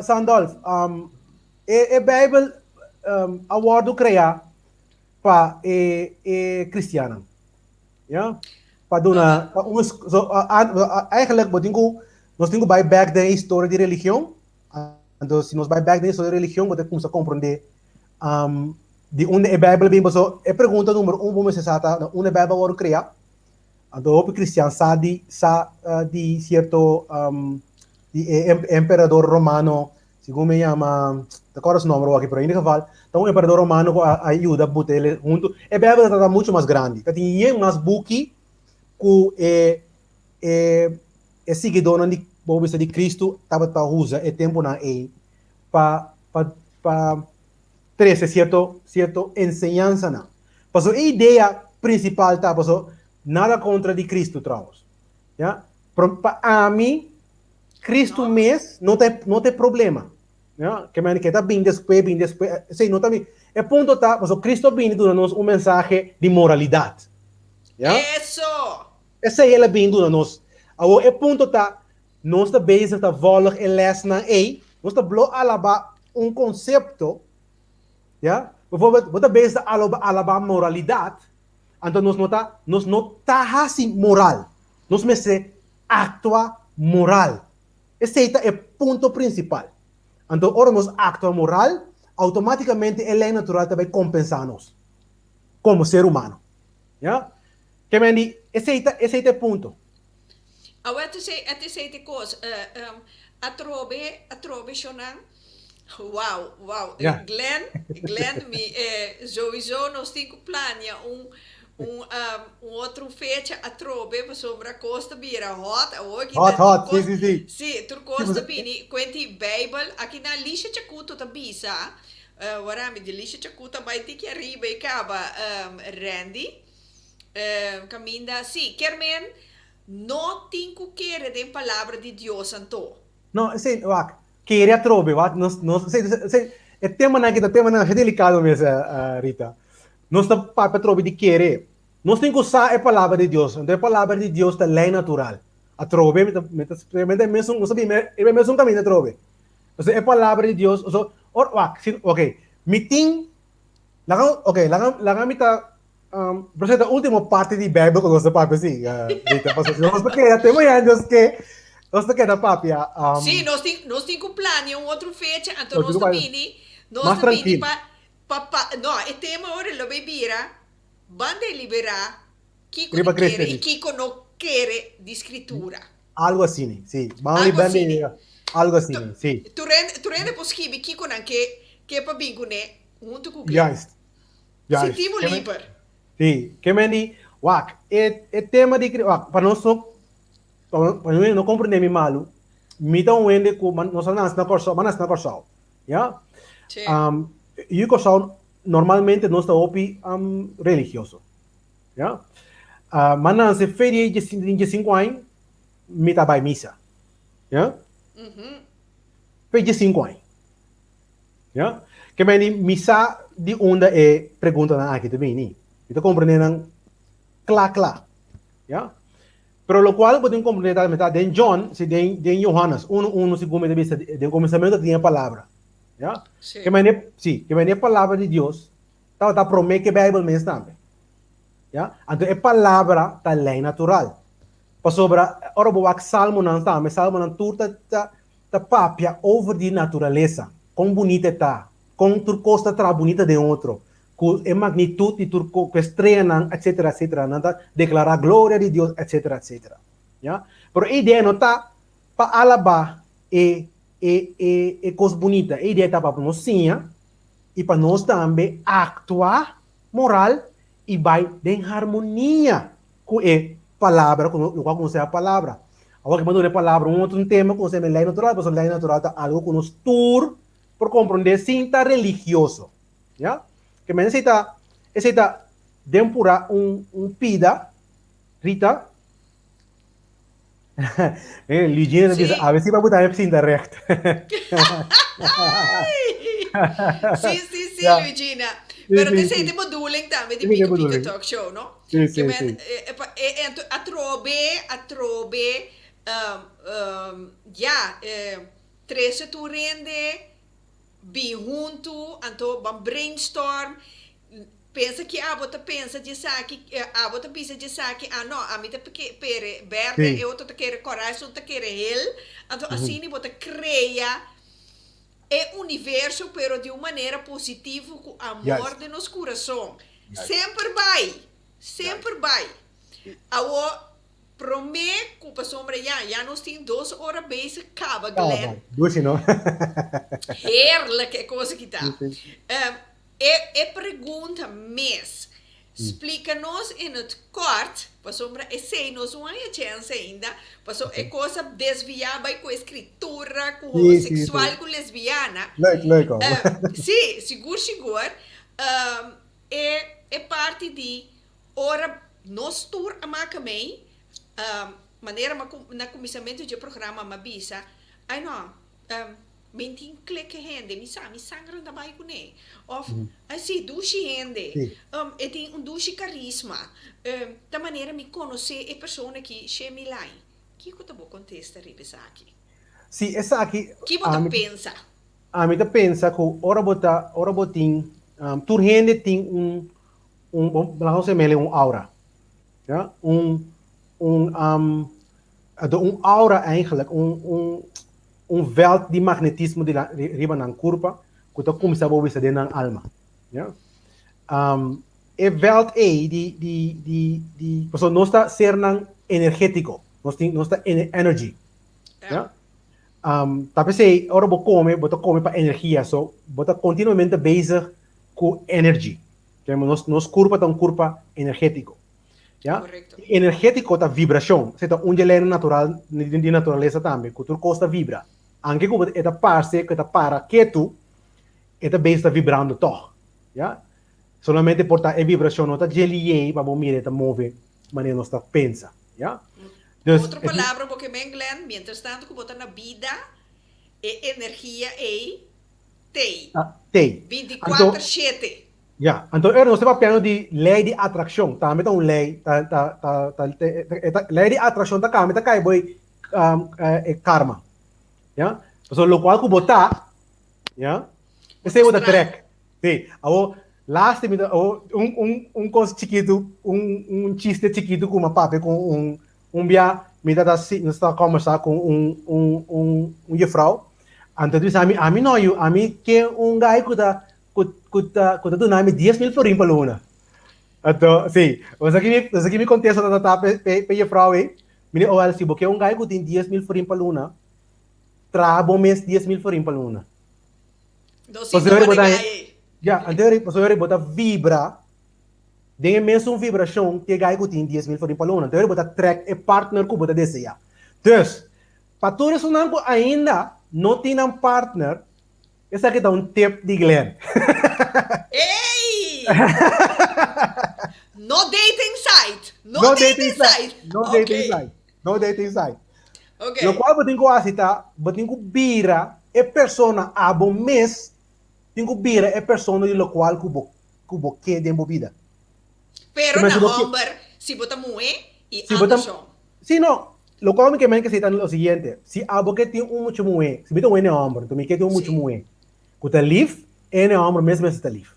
Speaker 4: Sandolfo, a Bíblia a word criar para cristiano, ja? Para donar, eigenlijk nós temos que back da história de religião. Então, se nós vai back da história de religião, você começa a compreender de onde a Bíblia vem. Então, a pergunta número 1, vamos dizer, onde a Bíblia vai criar? Então, o cristiano sabe de certo de imperador romano, segundo me chama, de qual é o número aqui, pero em geval, então o imperador romano ajuda a botar ele junto. E a Bíblia está muito mais grande. Tem mais buki que é seguidor de Cristo estava para usar o tempo na para trazer certo ensinança na. Porque a ideia principal tá, nada contra de Cristo tramos. Ja? Para mim, Cristo mesmo não tem problema. Ja? Que me está bem depois. Sim, não também. É ponto tá, Cristo vem dando-nos mensagem de moralidade. Ja?
Speaker 3: Isso!
Speaker 4: Esse é ele bem dando-nos. É ponto tá, nós está bezig te volgen en les na nós está blo alaba conceito, ja? Bijvoorbeeld, wat bezig te alaba moralidade, então nós não tá assim moral, nós mesmo actua moral. Esse é o ponto principal. Então, ora nós actua moral, automaticamente a lei natural também compensa-nos, como ser humano. Ja? Que me diz, esse é o ponto.
Speaker 3: Het is een koos. Atrobe Shonan. Wauw.
Speaker 4: Ja.
Speaker 3: Glenn, sowieso nos cinco plania outro fecha atrobe para sobre a costa bira hot.
Speaker 4: Hot, sim.
Speaker 3: Sim, tur costa bini, quenti Bible, aqui na lixa chacuto ta bisa. Warami de lixa chacuta vai ter que arriba e acaba Randy. Caminda, sim, Kermen. Não tem que querer a palavra de Deus santo.
Speaker 4: Não, sim, querer a trobe, é tema na é delicado mesmo, Rita. Nós estamos para trobe de querer. Nós temos que usar a palavra de Deus. Então a palavra de Deus é lei natural. A trobe, mesmo, não sabia, é mesmo um caminho a trobe. Então a palavra de Deus, ok, meeting, lá está a última parte de Bíblia que eu gosto de papo assim, Rita, nós queremos até amanhã, nós queremos papo.
Speaker 3: Sim, nós temos que planear outro fecha, então nós
Speaker 4: mais tranquilo.
Speaker 3: Não, é tema hora lo bebira, banda liberar, que não quer de escritura.
Speaker 4: Algo assim, sim. Algo assim, sim.
Speaker 3: Tu rende possível que não que para bingune, junto com o Sentimos livre.
Speaker 4: Sim, que me diz, é tema de para nós não compreender malo, me dá wende com nós na corção, já? E o corção normalmente não está opi religioso, já? Mas não se feria de 5 anos, me tá vai missa, já? Feria de 5 anos, já? Que me diz missa de onde é pergunta na aqui também, né? Então compreendem claro, já? Pero lo cual podemos compreender também, de John, se de Johannes, segundo de vista, de começamento tinha a palavra, já? Que me a palavra de Deus, tá promete que a Bíblia mesmo também, já? Então a palavra tá lei natural. Para sobre, ora boa Salmo não também, Salmo não turta tá papia over de natureza, com bonita tá, com turcosta tra bonita de outro. Com a magnitude de turco que estreia, etc., nada declarar a glória de Deus, etc. Já? Pero a ideia não está para alabar coisa bonita. A ideia está para nós sim, e para nós também actuar moral e vai em harmonia com a palavra, com o qual conhece a palavra. Agora que mandou a palavra, outro tema, com a lei natural, porque a lei natural está algo que nos tur por compreender sim, está religioso. Já? Que me necessita depurar pida, Rita. Luigina diz, a ver se vai botar a cinta recta.
Speaker 3: Sim, Luigina. Pero te sei de bedoeling também de Pica Talk Show, não?
Speaker 4: Sim.
Speaker 3: Atrobe, trece tu rende, bem junto, então vamos brainstorm, pensa que bota pensa de saque, bota pensa de saque, não, a mim tá pere verde, eu tô querer coração, tá querer ele, então assim bota cria universo, pero de uma maneira positiva, com amor de nosso coração, sempre vai, prometo para sombra já nós temos 2 horas bezig, acaba,
Speaker 4: Ah,
Speaker 3: Glenn.
Speaker 4: vai. Doe se não.
Speaker 3: Heerlijke coisa que tá.
Speaker 4: Sim, sim.
Speaker 3: Pergunta mês. Explica-nos em het kort, para sombra, sei, nós não há chance ainda, para é coisa desviada com escritura, com
Speaker 4: Sim,
Speaker 3: homossexual,
Speaker 4: sim.
Speaker 3: com lesbiana.
Speaker 4: Leuk al.
Speaker 3: Sim, seguro. É parte de ora nós tour a macamei, maneira na começamento do programa mabisa, ai não, mentin clique rende, mi sangra da bai com ele, of assim dushi rende,
Speaker 4: Sim.
Speaker 3: e tem dushi carisma, da maneira me conhecer a pessoa que chama lá, que eu vou contestar aqui,
Speaker 4: Sim, essa aqui.
Speaker 3: que você pensa?
Speaker 4: A mim pensa que ora botin, tur rende tem vamos chamar aura. Ja? Aura eigenlijk, veld die magnetisme die riba ng kurpa, kuta kumisa bo bisa din ng alma. Ja? Veld so no está ser ng energético, no está energy. Ja? Tapi say, ora bota come pa energia, so bota continuamente bezig com energy. Nos curva tá curva energético. Ja? Energético tá vibração, se tá natural de natureza também, que tu costa vibra. Anche como é parte que tá para quieto, é base tá vibrando toch. Ja? Solamente por tá vibração não tá gelie, para mira tá move, maneira nós tá pensa. Ja? Dus,
Speaker 3: Outra palavra, porque bem Glenn, mientras tanto que botar na vida, energia tem.
Speaker 4: Tem.
Speaker 3: 24/7.
Speaker 4: Ja, então eu não estou falando de lei de atração, tá? Mas então lei de atração tá cá, tá cá boy karma, ja? So lo qual que botar, ja? Esse é o da track. Sim, ao last time coisa chiquito, chiste chiquito com uma pape com bia me dá assim, nós está conversar com juffrouw. Então diz a mim não, a mim que guy que do nome 10.000 florin para luna. Então, sim, você aqui me contesta da tapa pe juffrouw aí. Mine oal se porque guy que tem 10.000 florin para luna, trabo mês 10.000 florin para luna. Ja, então você bota vibra. Tem mesmo vibração que guy que tem 10.000 florin para luna. Então ele bota track e partner que bota deseja. Dus, para tudo isso não ainda não tem um partner. Esse aqui dá tip de Glenn.
Speaker 3: Ei! No dating site. No dating site.
Speaker 4: No dating site.
Speaker 3: Ok.
Speaker 4: Lo qual botin ko asita, botin ko bira e persona abo mes, tinko bira e persona di lo qual kubo que de vida.
Speaker 3: Pero na hombre, si bota mue y Anderson.
Speaker 4: Si no, lo cual me quemen que se lo siguiente, si abo que tiene mucho mue, si bito un hombre, tu me que tiene mucho mue. Kuta lief, ene hombre mesmo está lief.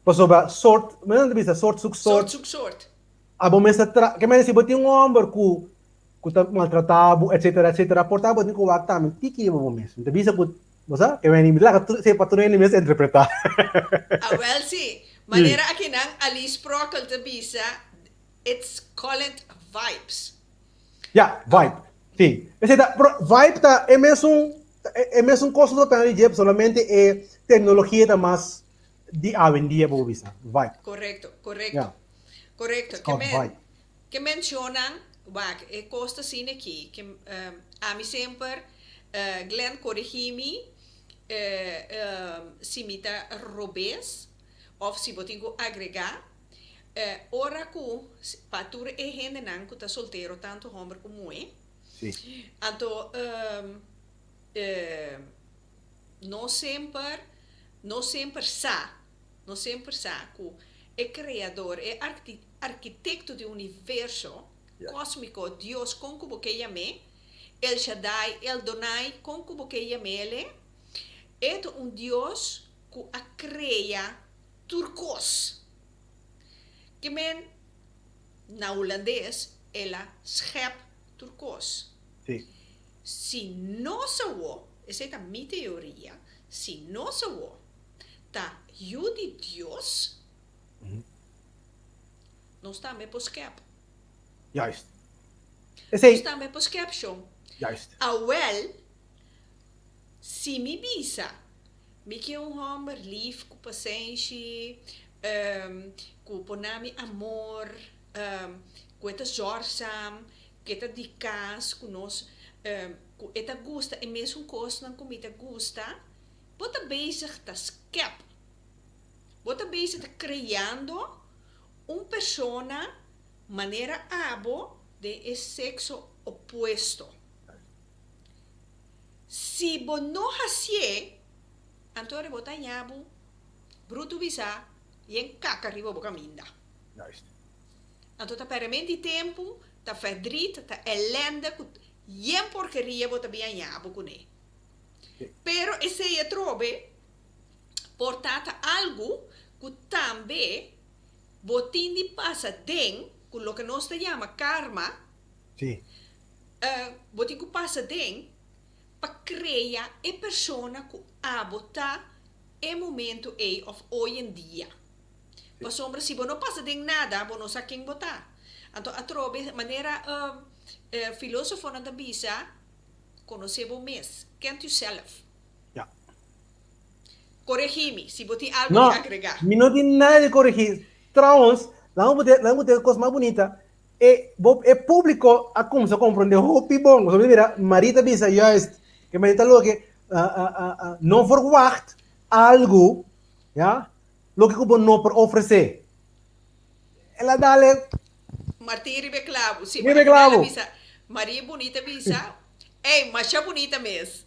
Speaker 4: Paso ba sort, me não vista sort. Abo mes tra, que me si boti un hombre ku maltratado, etc. Portava de ko akta men tiki mo mes. Te bisa ku, bosa, que me ni la se patrone ni mes interpretar.
Speaker 3: Well, sí. Manera aqui nang Alice Procal te bisa, it's called vibes.
Speaker 4: Ja, vibe. Sim. Esse vibe tá é mesmo coisa do panel de solamente é tecnologia da mais de avendia por vista. Vibe.
Speaker 3: Correcto.
Speaker 4: Yeah.
Speaker 3: Correcto. Que mencionan, é costa assim aqui, que a mim sempre Glenn corrigimi se mita robes of se botingo agregar ora ku patura e gente nan ku tá solteiro tanto homem como mulher.
Speaker 4: Sim.
Speaker 3: Então não sempre sa ku é criador, é arquiteto do universo cósmico, Dios con cubo que llame, El Shaddai, El Donai con cubo que llame, é Dios que crea turcos. Que men na holandês ela schep turcos.
Speaker 4: Sim.
Speaker 3: Se não sou, essa é a minha teoria, se não sou, tá de Deus, não está me por schep.
Speaker 4: Juist. Esse,
Speaker 3: Está me pos caption.
Speaker 4: juist.
Speaker 3: Awel, si mi bisa. Mi que homem lief, com paciência, com ponami amor, com eta zorgsam, com eta dicas, com nós, com eta gusta, e mesmo coisa não com eta gusta, bota bezig ta skep. Bota bezig ta criando persona maneira abo de sexo opuesto. Si bo no hasie, antore bota nyabu, bruto bisa, yen kaka ribo boca minda.
Speaker 4: Juist.
Speaker 3: Anto ta peramenti tempo, ta verdriet, ta ellende, yen porcheria bota bia nyabu kune. Pero esse je trobe, portata algo, que tambe, botindi passa den, con lo que nos te llama karma,
Speaker 4: Sim.
Speaker 3: botinho passa den, para criar a persona que abota é momento of hoje em dia. Para sombra, se você não passa de nada, você não sabe quem botar. Então, a trobe, maneira filósofo na bisa, conhecer você mesmo. Can't yourself.
Speaker 4: Ja.
Speaker 3: Corrigir-me, se você tem algo
Speaker 4: Não,
Speaker 3: a agregar.
Speaker 4: me não tem nada de corrigir. Trouwens, lá vamos ter coisa mais bonita. É público a como se compreender o bom. Você mira, Marita bisa juist, que me está louco, não verwacht algo, ja, lo que você não pode oferecer. Ela dá-lhe.
Speaker 3: Martim Ribeclavo. Sim,
Speaker 4: Ribeclavo.
Speaker 3: Maria bonita bisa. Ei, mas é bonita mesmo.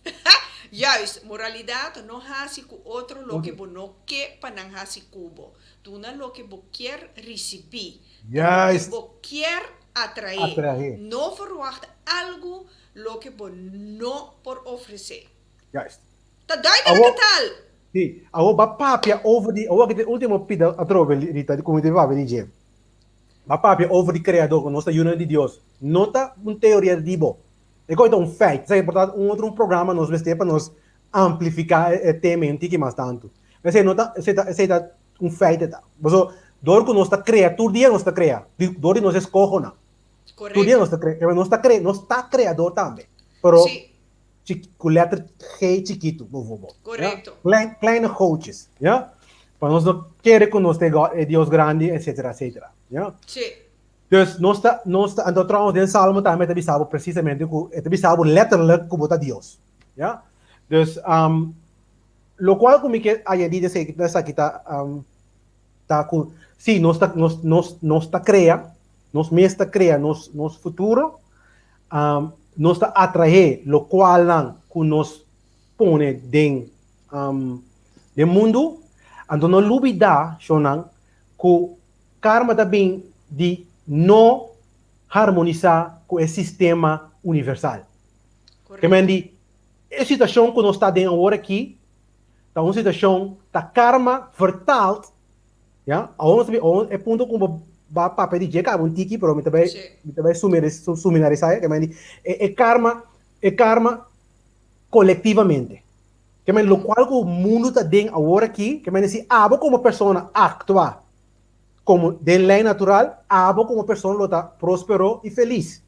Speaker 3: Juist, moralidade não hasi com outro lo que você não quer para não hasi cubo. Tu não lo que você quer receber.
Speaker 4: Juist.
Speaker 3: Você quer atrair. Não verwacht algo lo que você não pode oferecer.
Speaker 4: Juist.
Speaker 3: Tá duidelijk tal.
Speaker 4: Sim, a oba papia over die, oba que último pida a trove Rita, de como te va a venir. A papia over die criador, nossa união de Deus. Nota uma teoria de Dibo. É coisa feito, sai portanto outro programa nos vestir para nos amplificar o tema que mais tanto. Mas é nota, é feito tá. Mas dor que nossa criatura dia nossa cria, dor nós escolhe não.
Speaker 3: Correto.
Speaker 4: Tu dia nós está criador também. Pero com letra G chiquito,
Speaker 3: Correto.
Speaker 4: Ja? Kleine gootjes, ja? Para nós não querer que nós tenha Deus grande, etc. Ja?
Speaker 3: Sim.
Speaker 4: Dus nós então trouwens den salmo também te bisabo precisamente te bisabo letterlijk que bota Deus, ja? Dus lo qual como que a gente diz que essa aqui tá com sim nós tá cria, nós mesmo cria nos futuro, nós está atrair lo qual não que nos põe den de mundo, então não lubida chonan que karma também de não harmonizar com o sistema universal. Que mendi a situação que nós está dentro agora aqui, é uma situação da karma vertaald, ja, é ponto como ba papel de jeca um tiki, pero me também suminarizar, que mendi é karma coletivamente. Que mendi lo qual o mundo está dentro agora aqui, que mendi se abo como pessoa actuar como de lei natural, abo como pessoa lo está próspero e feliz,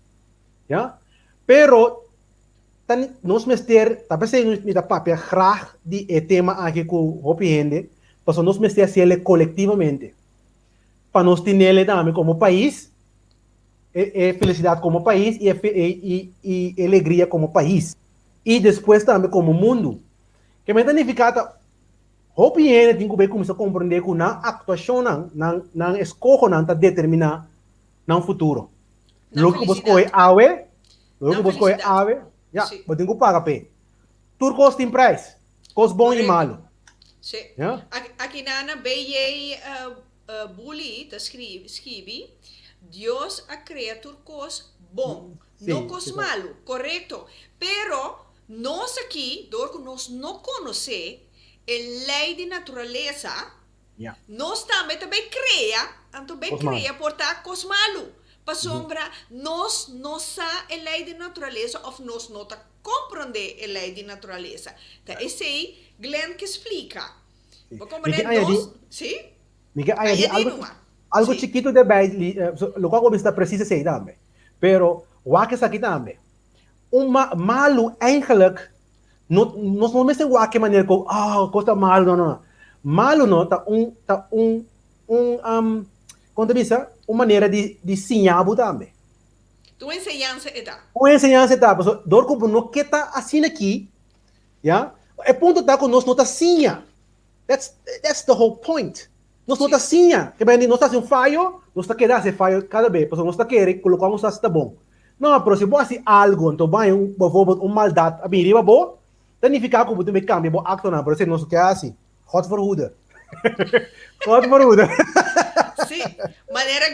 Speaker 4: ja? Pero nós mester, talvez me dá papel graag die tema aqui com o gente, mas nós mester hacerle coletivamente, para nós ter ele também como país, felicidade como país e alegria como país, e depois também como mundo, que me significa hopi gente tem que começar a compreender que na atuação não escolhe não está determinar no futuro. Logo que você ave, já, você tem que pagar pe. Tudo custa em preço, custa bom e malo.
Speaker 3: Sim. Aqui na BJ Bully tá escreve, Deus a criatura cos bom, não cos malo, correto? Pero nós aqui, dor que nós não conhecemos a lei de natureza, nós também cria, portar cos malo. Para sombra, nós não sabemos a lei de natureza ou nós não compreendemos a lei de natureza. Então, esse aí, Glenn que explica.
Speaker 4: Sim? Algo chiquito de bem, lo qual você precisa ser também. Pero, wake sa kita ambe. Malo eigenlijk, nós não mesmo wake maneira ko, costa malo não. Malo não, como te bisa, uma maneira de sinhabo também.
Speaker 3: Tu enseñanza eta.
Speaker 4: Uma ensinança tá, pessoal, dor como não que tá assim aqui, yeah? É ponto tá com nós não tá sinha. That's the whole point. Nós não tá sinha, que bem, nós tá sem falho, nós tá querendo fazer falho cada vez, pessoal, nós tá querendo colocar nós tá bom. Não, pero se você algo, então vai bijvoorbeeld maldade, a mim bom, dan niet ficar como tu me cambia, bo acto na, pero se nós quer assim, God verhoede. God verhoede.
Speaker 3: Sim, maneira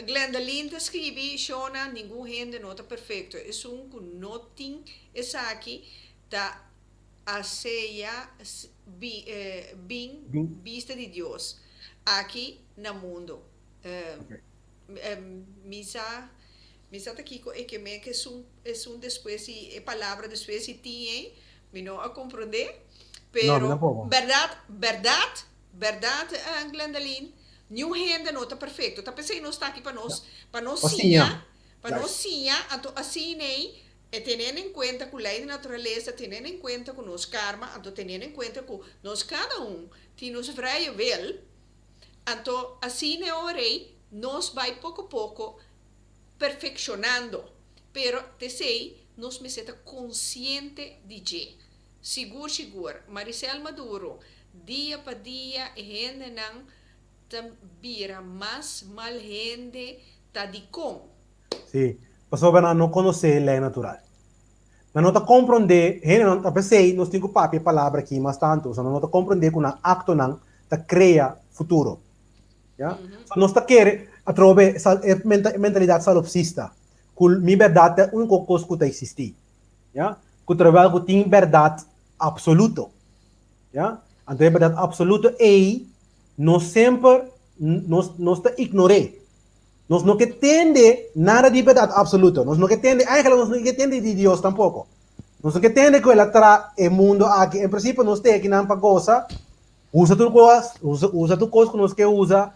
Speaker 3: Glendaline escrevi, Shona, ninguém rende nota perfeito. É que notin essa aqui da aceia bem vista de Deus aqui no mundo. Misa tá aqui é que me que é depois e palavra depois e tinha, me não a compreender, pero verdade, Glendaline, nenhum rende nota perfeito. Tá pensando não está aqui para nós sinha, então assim nem tendo em conta com a lei da natureza, tendo em conta com nós karma, então tendo em conta com nós cada tem nos vrije wil, então assim é orei, nós vai pouco a pouco perfeccionando, pero te sei, nós me senta consciente de que, seguro, Maricel Maduro, dia para dia, gente não tambira mais mal gente tá de com.
Speaker 4: Sim, pessoal vai não conhecer a lei natural. Mas não tá compreender, gente não tá pensei, nós temos papel palavra aqui, mas tanto, só não tá compreender que um acto não tá cria futuro. Ja? Nós tá querer através essa mentalidade salopsista, que minha verdade é única coisa que existe. Ja? Que trabalho que tem verdade absoluta. Ja? A verdade absoluta é nós sempre nós tá ignorar. Nós não entende nada de verdade absoluta. Nós não entende, eigenlijk nós não entende de Deus tampouco. Nós não entende que ele traz o mundo aqui. Em princípio, nós temos que não para coisa. Usa tu coisa que nós quer usar.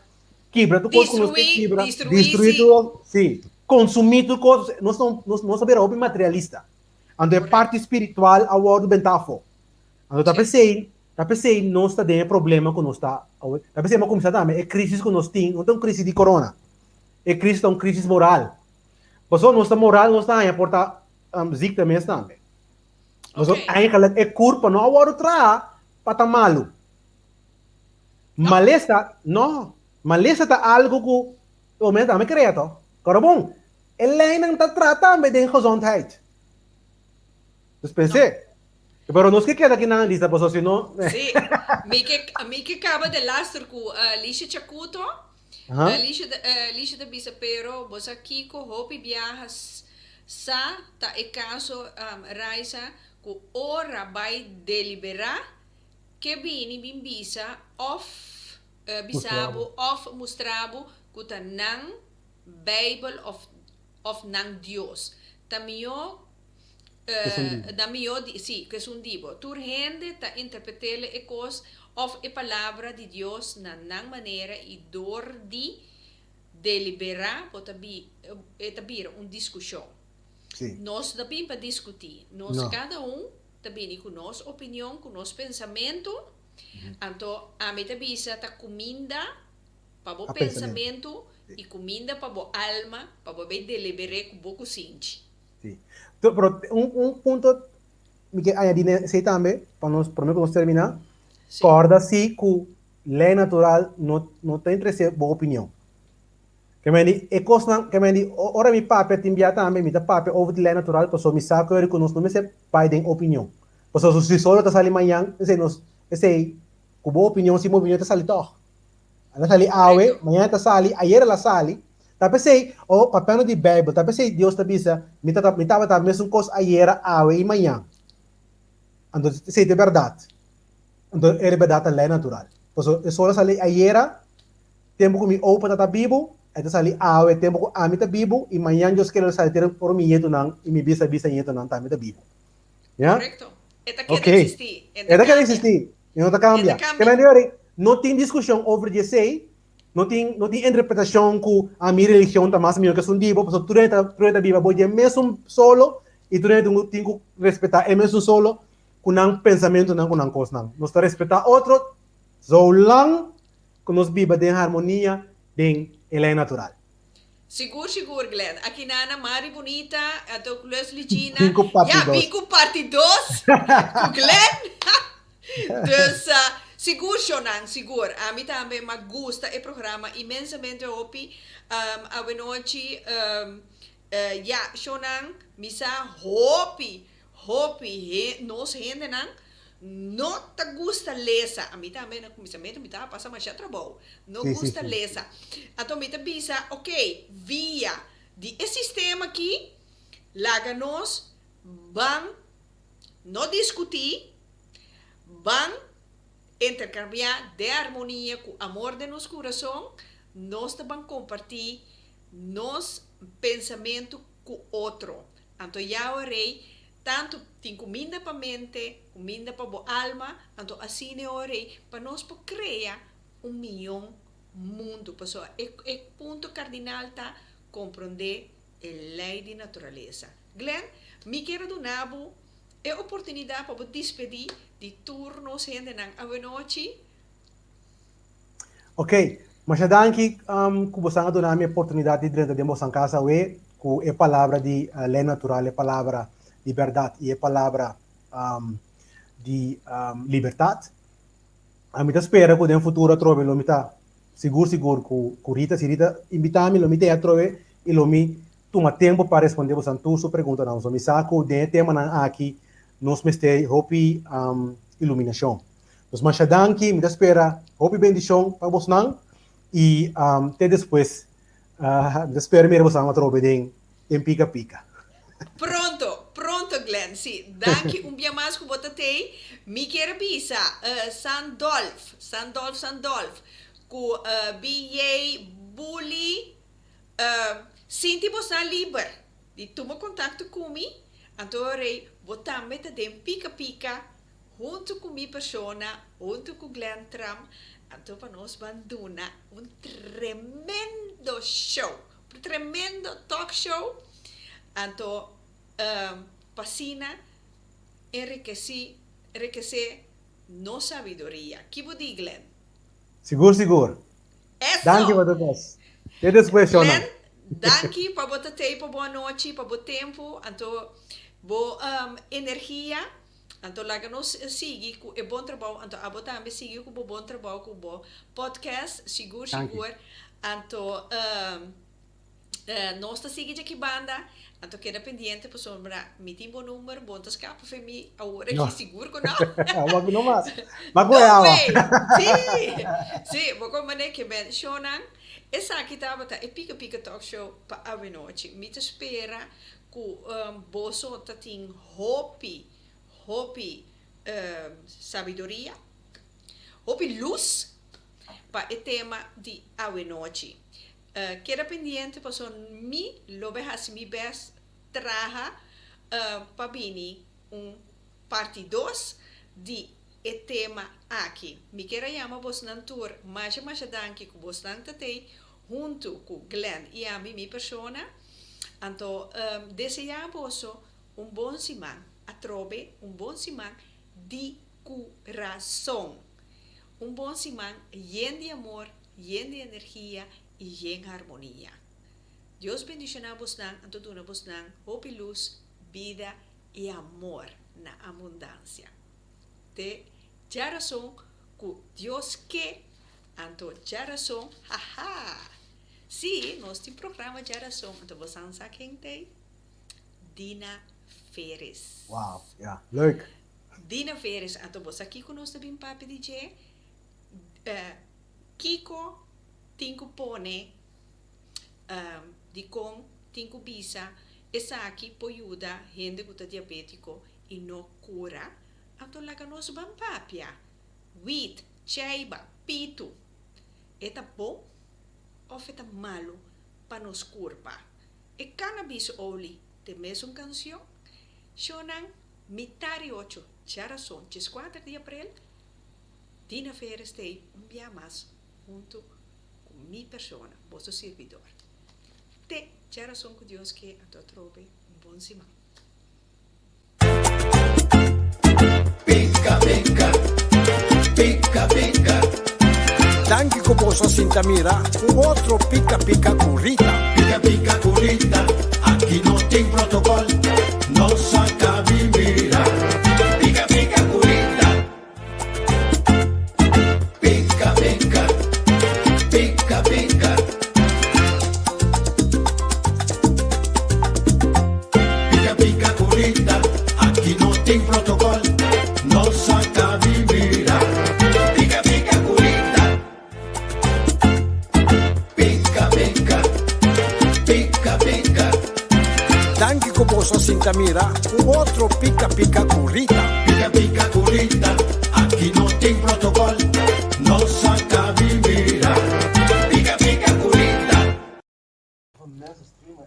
Speaker 4: Quebra tu coisa que nós quer quebra. Destruir tu, sim. Consumir tu coisa. Nós sabemos que é materialista. Ando é parte espiritual a ordem bentafo. Ando tá pensei, nós tá tendo problema com nós tá. Tá pensei, mas como está também é crise que nós temos, não tem crise de corona. É crise, uma crise moral. Pessoal, nossa moral não está aí, porque ziek também está. Pessoal, eigenlijk é culpa não agora tra para tá malo. Malesa, não. Malesa tá algo que o momento também creato. Cara bom, ele não tá tratando de gezondheid. Dus pensei. Pero nós que queda aqui na lista, pessoal, se não.
Speaker 3: Sim, me que acaba de lastre com Alicia Chacuto. Lixa da bisa pero bosa kiko hopi viajas sa ta e caso raisa ku ora vai deliberar que bini bimbisa bisabo of mostrabo ku ta nang Bible of nang Dios tamio sí, que es un divo tur gente ta interpretele e cos of a palavra de Deus na maneira e dor de deliberar ou também uma discussão. Nós também para discutir, nós cada também com nossa opinião, com nosso pensamento, então a mim também está comida para o pensamento e comida para a alma, para o deliberar com pouco sente.
Speaker 4: Sim. Então, ponto que añadir sei também para nós terminar. Corda se que lei natural não tem interesse boa opinião. Que me diz, ora mi papi te envia também, mi papi over de lei natural, para me saber que nós não me se pai de opinião. Para se só tá sali amanhã, sei que boa opinião se opinião tá sali toch. Ela sali awe, amanhã tá sali, ayer ela sali. Tá pensei, papel de Bible, tá pensei Deus tá bisa, me tava mesmo coisa ayer awe e amanhã. Então sei de verdade. Então, é verdade a lei natural. Então, só sali ayer, tempo que me opa tá vivo, é sali awe, tempo que a mim tá vivo, e amanhã Deus quer salir ter por mim yeto não, e me bisa yeto não, tá me tá vivo. Yeah?
Speaker 3: Correto. Eta quer existir.
Speaker 4: Eta quer existir. E não tá cambia. Que me diore, não tem discussão over de sei, não tem interpretação que a minha religião está mais melhor que um divo, porque tu não viva, pode mesmo solo, e tu não tem que respeitar é mesmo solo, com um pensamento, não com uma coisa, não. Nós temos que respeitar outro, so long que nós viva em harmonia, em lei natural.
Speaker 3: Seguro, Glenn. Aqui na Mari Bonita, a tua Leslie Gina.
Speaker 4: Bingo parte
Speaker 3: Ja,
Speaker 4: dos.
Speaker 3: Bingo parte 2. Com Glenn. Dus, seguro, Shonan, seguro. A mim também me gusta o programa imensamente, Hopi. A noite, ja, Shonan, misa Hopi, nos gente, não? Não te gusta lesa. A mim também, no começamento, me estava passando mais trabalho. Não gusta lesa. Então, me pensa, ok, via de esse sistema aqui, laga nós, vamos não discutir, vamos intercambiar de harmonia com amor de nosso coração, nós também compartilhar nosso pensamento com outro. Então, já orei, tanto tem comida para a mente, comida para a alma, então assim eu orei, para nós criar melhor mundo. Pessoal, é ponto cardinal tá compreender a lei de natureza. Glenn, me quero dar a oportunidade para despedir de turno gente na noite.
Speaker 4: Ok, mas já danke que você ha dado a minha oportunidade de demonstrar em casa com a palavra de lei natural, a palavra de verdade e a palavra de liberdade. A mim espera que no futuro trove lo mita seguro que Rita, se Rita invitar-me, lo mita a trove e lo mi toma tempo para responder a sua pergunta não. So me saco de tema na aqui nos mestei hopi iluminação. Nos mancha danke, me espera hopi bendição para vos não e até depois espero me vos a trove em pica.
Speaker 3: Pronto, Glenn. Sì, danke un dia mais que você tem. Me quero bisa Sandolf, com BA Bully. Sinti você livre de tomar contato comigo. Então, eu vou também te pica, junto com minha pessoa, junto com Glenn Tram. Então, para nós vamos dar tremendo show, tremendo talk show. Então, pasina enriquecer nossa sabedoria. Que vou dizer, Glenn?
Speaker 4: Seguro.
Speaker 3: Eso.
Speaker 4: Danke para todos. Até depois, Shona.
Speaker 3: Glenn, danke para botar tempo, boa noite, para botar tempo, então, boa energia, então, lá que nós seguimos com o bom trabalho, então, a botar também seguir com o bom trabalho, com o bom podcast, seguro. Então, nós estamos seguindo aqui banda, então, queda pendiente, para sombra, me tem bom número, bom escapa para mim, agora aqui seguro que não.
Speaker 4: Não mais. Mas goiaba.
Speaker 3: Sim, vou comer que bem, Shonan. Essa aqui estava é pica talk show para a noite. Me espera que você tem hopi sabedoria, hopi luz para o tema de a noite. Queda pendiente para so me lo vejas mi best traja para bini parte 2 de o tema aqui. Me quero chamar vos na tour, mais danke que vos nantatei junto com Glenn e a minha persona. Então, desejamos bom semana, a trove bom semana de coração. Bom semana lleno de amor, lleno de energia e em harmonia. Deus bendicionar vos nan, anto duna vos nan, hope e luz, vida e amor na abundância. Te geração que Deus quer, anto geração, haha. Sim, nós temos programa geração, anto vos ansa quem tem? Dina Feres.
Speaker 4: Wow, ja, leuk.
Speaker 3: Dina Feres, anto vos aqui conosco bem papi DJ, Kiko, Tinko pone di con Tinko bisa essa aqui poiuda gente que está diabético e não cura então lá que nós vamos papia wheat, chaiba, pito eta bom ou eta malo para nos curva e cannabis oli de mesma canção Shonan mitari 8 geração 4 de abril Dina Feres tem dia mais junto con mi persona, vostro servidor. Te, c'era son con Dios che a tu trobe un buon simão.
Speaker 1: Pica, pica, pica, pica.
Speaker 12: Danke ko po sa Sintamira, un otro pica pica curita.
Speaker 1: Pica, pica, curita. Aquí no tem protocolo, no saca mira. Pica, pica, curita. Pica, pica, pica, pica. Pica, pica, curita. Aquí no tem protocolo, no saca mira. Pica, pica, curita. Pica, pica, pica, pica.
Speaker 12: Danke ko po sa Sintamira, un otro pica pica curita.
Speaker 1: Pica, pica, curita. Aquí no tem protocolo, no saca mira. Pica, pica, curita.
Speaker 4: Van mensen streamen